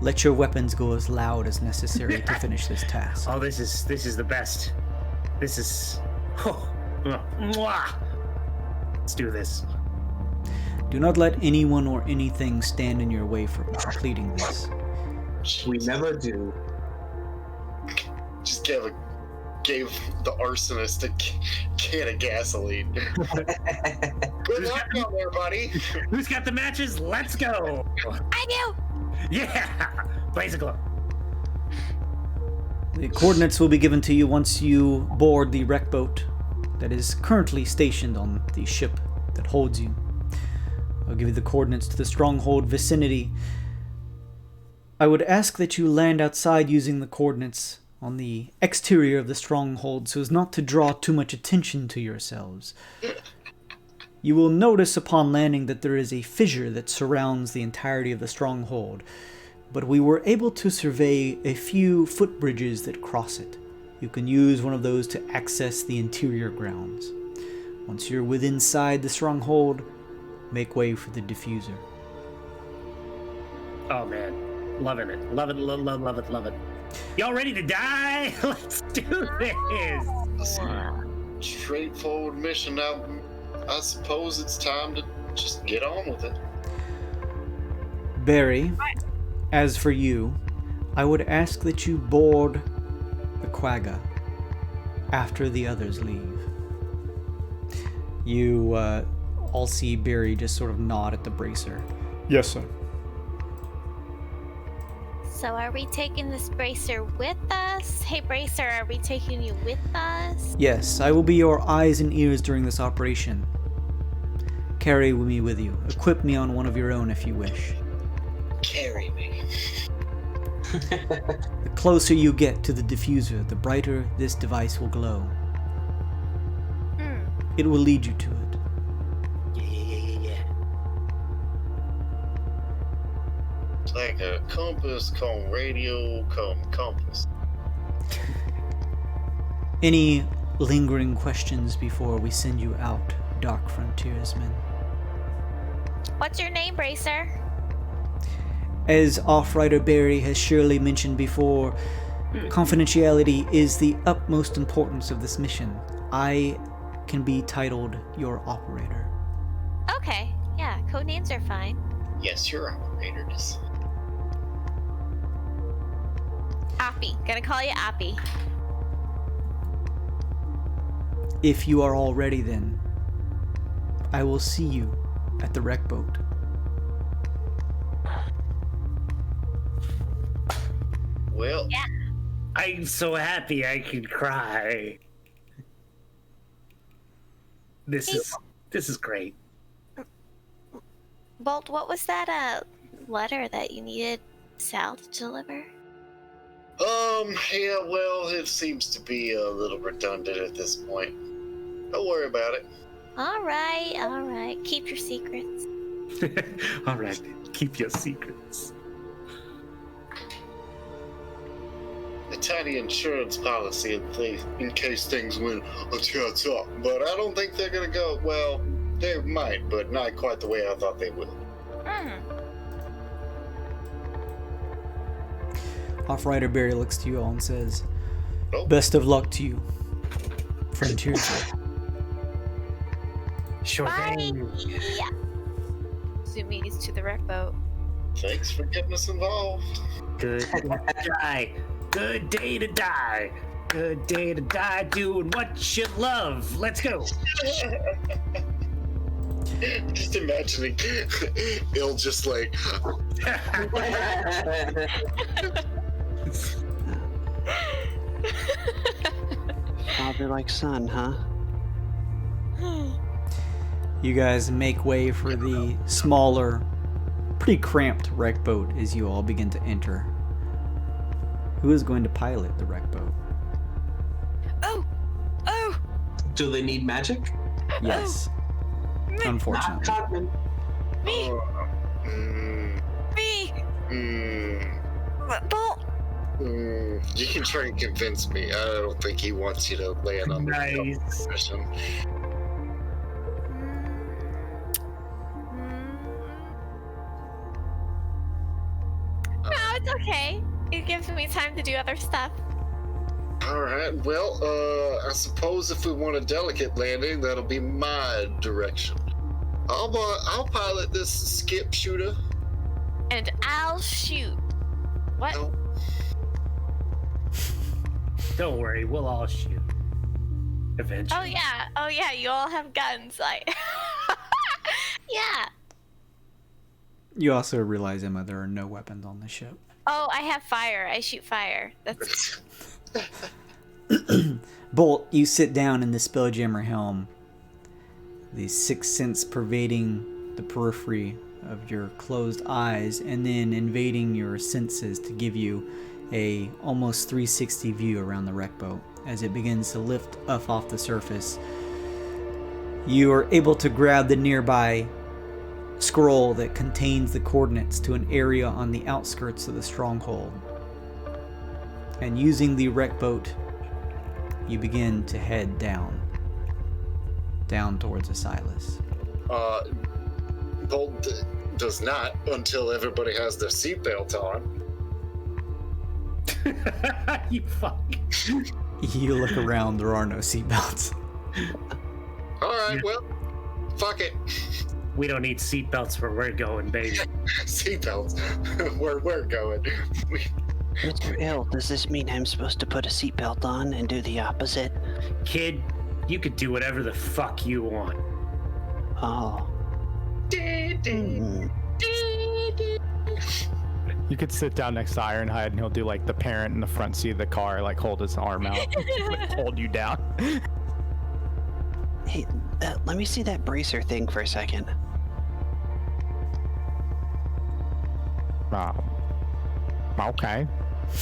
Let your weapons go as loud as necessary to finish this task. Oh, this is the best. This is... mwah. Let's do this. Do not let anyone or anything stand in your way from completing this. We never do. Just gave the arsonist a can of gasoline. Good luck out there, buddy. Who's got the matches? Let's go. I do. Yeah. Blaze a glow. The coordinates will be given to you once you board the wreck boat that is currently stationed on the ship that holds you. I'll give you the coordinates to the stronghold vicinity. I would ask that you land outside using the coordinates on the exterior of the stronghold so as not to draw too much attention to yourselves. You will notice upon landing that there is a fissure that surrounds the entirety of the stronghold, but we were able to survey a few footbridges that cross it. You can use one of those to access the interior grounds. Once you're within inside the stronghold, make way for the diffuser. Oh man, loving it. Love it. Y'all ready to die? Let's do this. Straightforward mission. I suppose it's time to just get on with it. Barry, as for you, I would ask that you board the quagga after the others leave. You all see Barry just sort of nod at the bracer. Yes, sir. So are we taking this bracer with us? Hey bracer, are we taking you with us? Yes, I will be your eyes and ears during this operation. Carry me with you. Equip me on one of your own if you wish. Carry me. The closer you get to the diffuser, the brighter this device will glow. It will lead you to it. Yeah. It's like a compass, come radio, come compass. Any lingering questions before we send you out, Dark Frontiersmen? What's your name, bracer? As Off-Rider Barry has surely mentioned before, confidentiality is the utmost importance of this mission. I can be titled your operator. Okay, yeah, code names are fine. Yes, your operator is. Appy, gonna call you Appy. If you are all ready then, I will see you at the wreck boat. Well, Yeah. I'm so happy I could cry. This is great. Bolt, what was that letter that you needed Sal to deliver? yeah, well, it seems to be a little redundant at this point. Don't worry about it. All right. Keep your secrets. All right, keep your secrets. A tiny insurance policy in case things went tits up. But I don't think they're gonna go, well, they might, but not quite the way I thought they would. Off-Rider Barry looks to you all and says, Nope. best of luck to you, Frontiersmen. Sure thing. Yeah. Zoomies to the wreck boat. Thanks for getting us involved. Good day to die. Good day to die. Good day to die doing what you love. Let's go. Just imagining Ill just like Father like son, huh? You guys make way for the smaller, pretty cramped wreck boat as you all begin to enter. Who is going to pilot the wreck boat? Oh! Do they need magic? Yes. Unfortunately. Cogman. Me! Me! Bolt! You can try and convince me. I don't think he wants you to land on the Nice. position. No, it's okay. It gives me time to do other stuff. All right. Well, I suppose if we want a delicate landing, that'll be my direction. I'll pilot this skip shooter. And I'll shoot. What? Oh, Don't worry, we'll all shoot. Eventually. Oh yeah, you all have guns, like yeah. You also realize, Emma, there are no weapons on the ship. Oh, I have fire. I shoot fire. That's Bolt, you sit down in the Spelljammer helm, the sixth sense pervading the periphery of your closed eyes and then invading your senses to give you a almost 360 view around the wreck boat. As it begins to lift up off the surface, you are able to grab the nearby scroll that contains the coordinates to an area on the outskirts of the stronghold. And using the wreck boat, you begin to head down towards Asylus. Bolt does not until everybody has their seatbelt on. You fuck. You look around, there are no seatbelts. All right, well, fuck it. We don't need seatbelts where we're going, baby. Seatbelts. Where we're going. Mr. Ill, does this mean I'm supposed to put a seatbelt on and do the opposite? Kid, you could do whatever the fuck you want. Oh. You could sit down next to Ironhide and he'll do like the parent in the front seat of the car, like hold his arm out, like, hold you down. Hey, let me see that bracer thing for a second. Okay.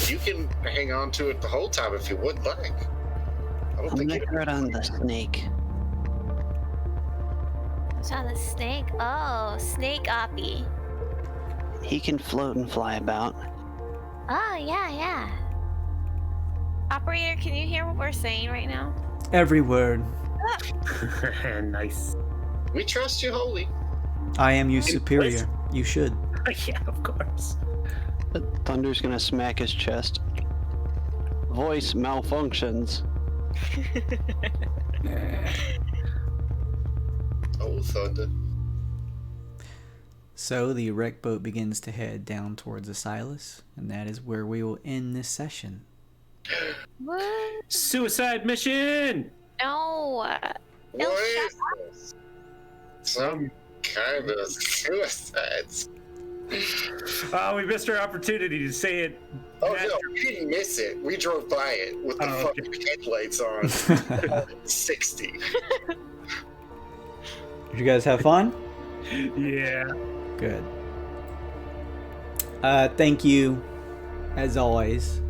You can hang on to it the whole time if you would like. I don't I'm think gonna throw it on the snake. What's on the snake? Oh, snake oppie. He can float and fly about. Oh yeah. Operator, can you hear what we're saying right now? Every word. Nice. we trust you wholly. I am you superior. You should. Yeah, of course. Thunder's gonna smack his chest. Voice malfunctions. Oh, Thunder. So the wreck boat begins to head down towards Asylus, and that is where we will end this session. What? Suicide mission! No. What is this? Some kind of suicides. Oh, we missed our opportunity to say it. Oh no, we didn't miss it. We drove by it with the fucking headlights on. 60. Did you guys have fun? Yeah. Good. Thank you, as always,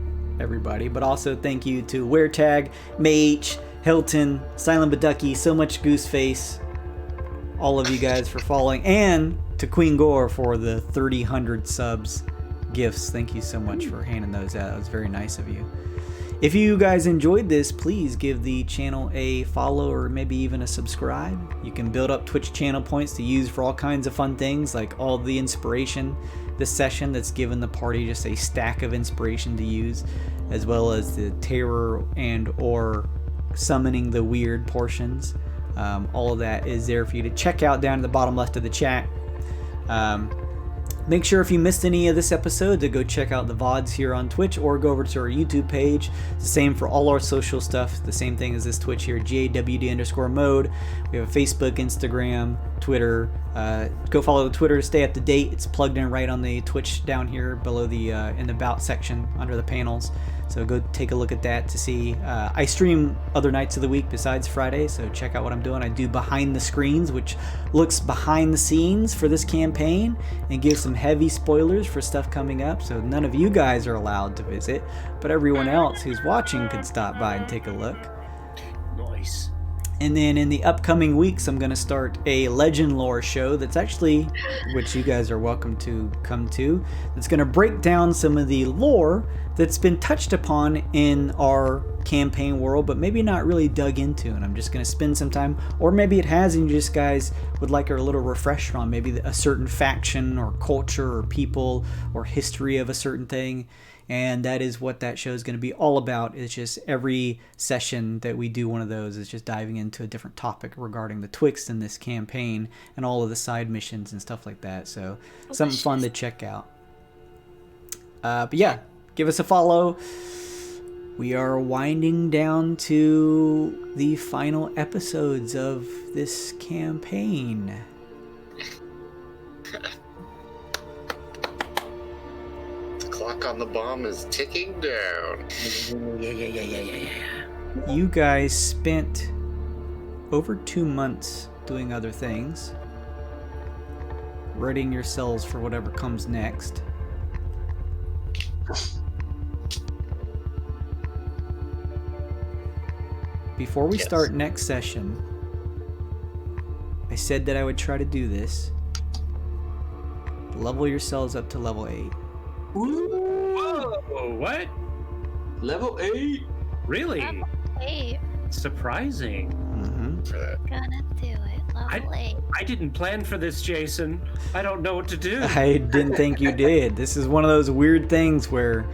everybody. But also thank you to Weartag, Mage, Hilton, Silent Baducky, So Much Gooseface, all of you guys for following, and to Queen Gore for the 3,000 subs gifts. Thank you so much for handing those out. That was very nice of you. If you guys enjoyed this, please give the channel a follow or maybe even a subscribe. You can build up Twitch channel points to use for all kinds of fun things, like all the inspiration this session that's given the party just a stack of inspiration to use, as well as the terror and or summoning the weird portions. All of that is there for you to check out down at the bottom left of the chat. Make sure if you missed any of this episode to go check out the VODs here on Twitch or go over to our YouTube page. It's the same for all our social stuff. The same thing as this Twitch here, GAWD_mode. We have a Facebook, Instagram, Twitter. Go follow the Twitter to stay up to date. It's plugged in right on the Twitch down here below the in the About section under the panels. So go take a look at that to see. I stream other nights of the week besides Friday, so check out what I'm doing. I do behind the screens, which looks behind the scenes for this campaign and gives some heavy spoilers for stuff coming up. So none of you guys are allowed to visit, but everyone else who's watching could stop by and take a look. Nice. And then in the upcoming weeks, I'm going to start a Legend Lore show that's actually, which you guys are welcome to come to, that's going to break down some of the lore that's been touched upon in our campaign world, but maybe not really dug into. And I'm just going to spend some time, or maybe it has, and you just guys would like a little refresher on maybe a certain faction or culture or people or history of a certain thing. And that is what that show is going to be all about. It's just every session that we do one of those is just diving into a different topic regarding the Twixt in this campaign and all of the side missions and stuff like that. So something fun to check out. But yeah, give us a follow. We are winding down to the final episodes of this campaign. Clock on the bomb is ticking down. Yeah. You guys spent over 2 months doing other things, readying yourselves for whatever comes next. Before we start next session, I said that I would try to do this. Level yourselves up to level 8. Whoa, what? Level 8? Really? Hey, Surprising. gonna do it. Level 8. I didn't plan for this, Jason. I don't know what to do. I didn't think you did. This is one of those weird things where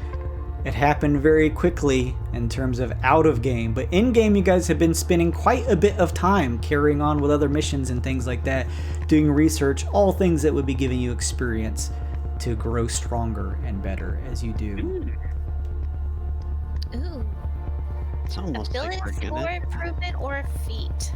it happened very quickly in terms of out of game, but in game you guys have been spending quite a bit of time carrying on with other missions and things like that, doing research, all things that would be giving you experience to grow stronger and better as you do. Ooh. It's almost Ability like we're score gonna. improvement or feat?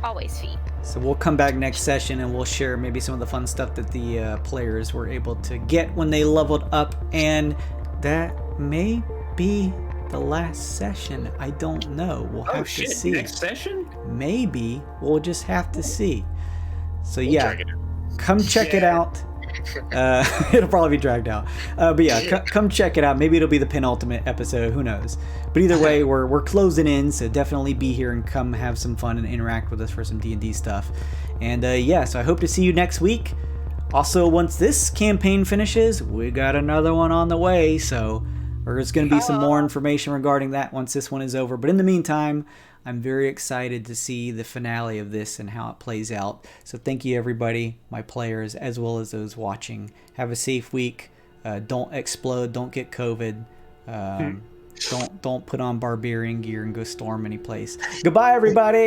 Always feat. So we'll come back next session and we'll share maybe some of the fun stuff that the players were able to get when they leveled up, and that may be the last session. I don't know. We'll have to see. Next session? Maybe. We'll just have to see. So We'll yeah, drag it out. come check it out. It'll probably be dragged out. But yeah, come check it out. Maybe it'll be the penultimate episode. Who knows? But either way, we're closing in, so definitely be here and come have some fun and interact with us for some D&D stuff. And yeah, so I hope to see you next week. Also, once this campaign finishes, we got another one on the way, so there's going to be some more information regarding that once this one is over. But in the meantime, I'm very excited to see the finale of this and how it plays out. So thank you, everybody, my players, as well as those watching. Have a safe week. Don't explode. Don't get COVID. Don't put on barbarian gear and go storm any place. Goodbye, everybody.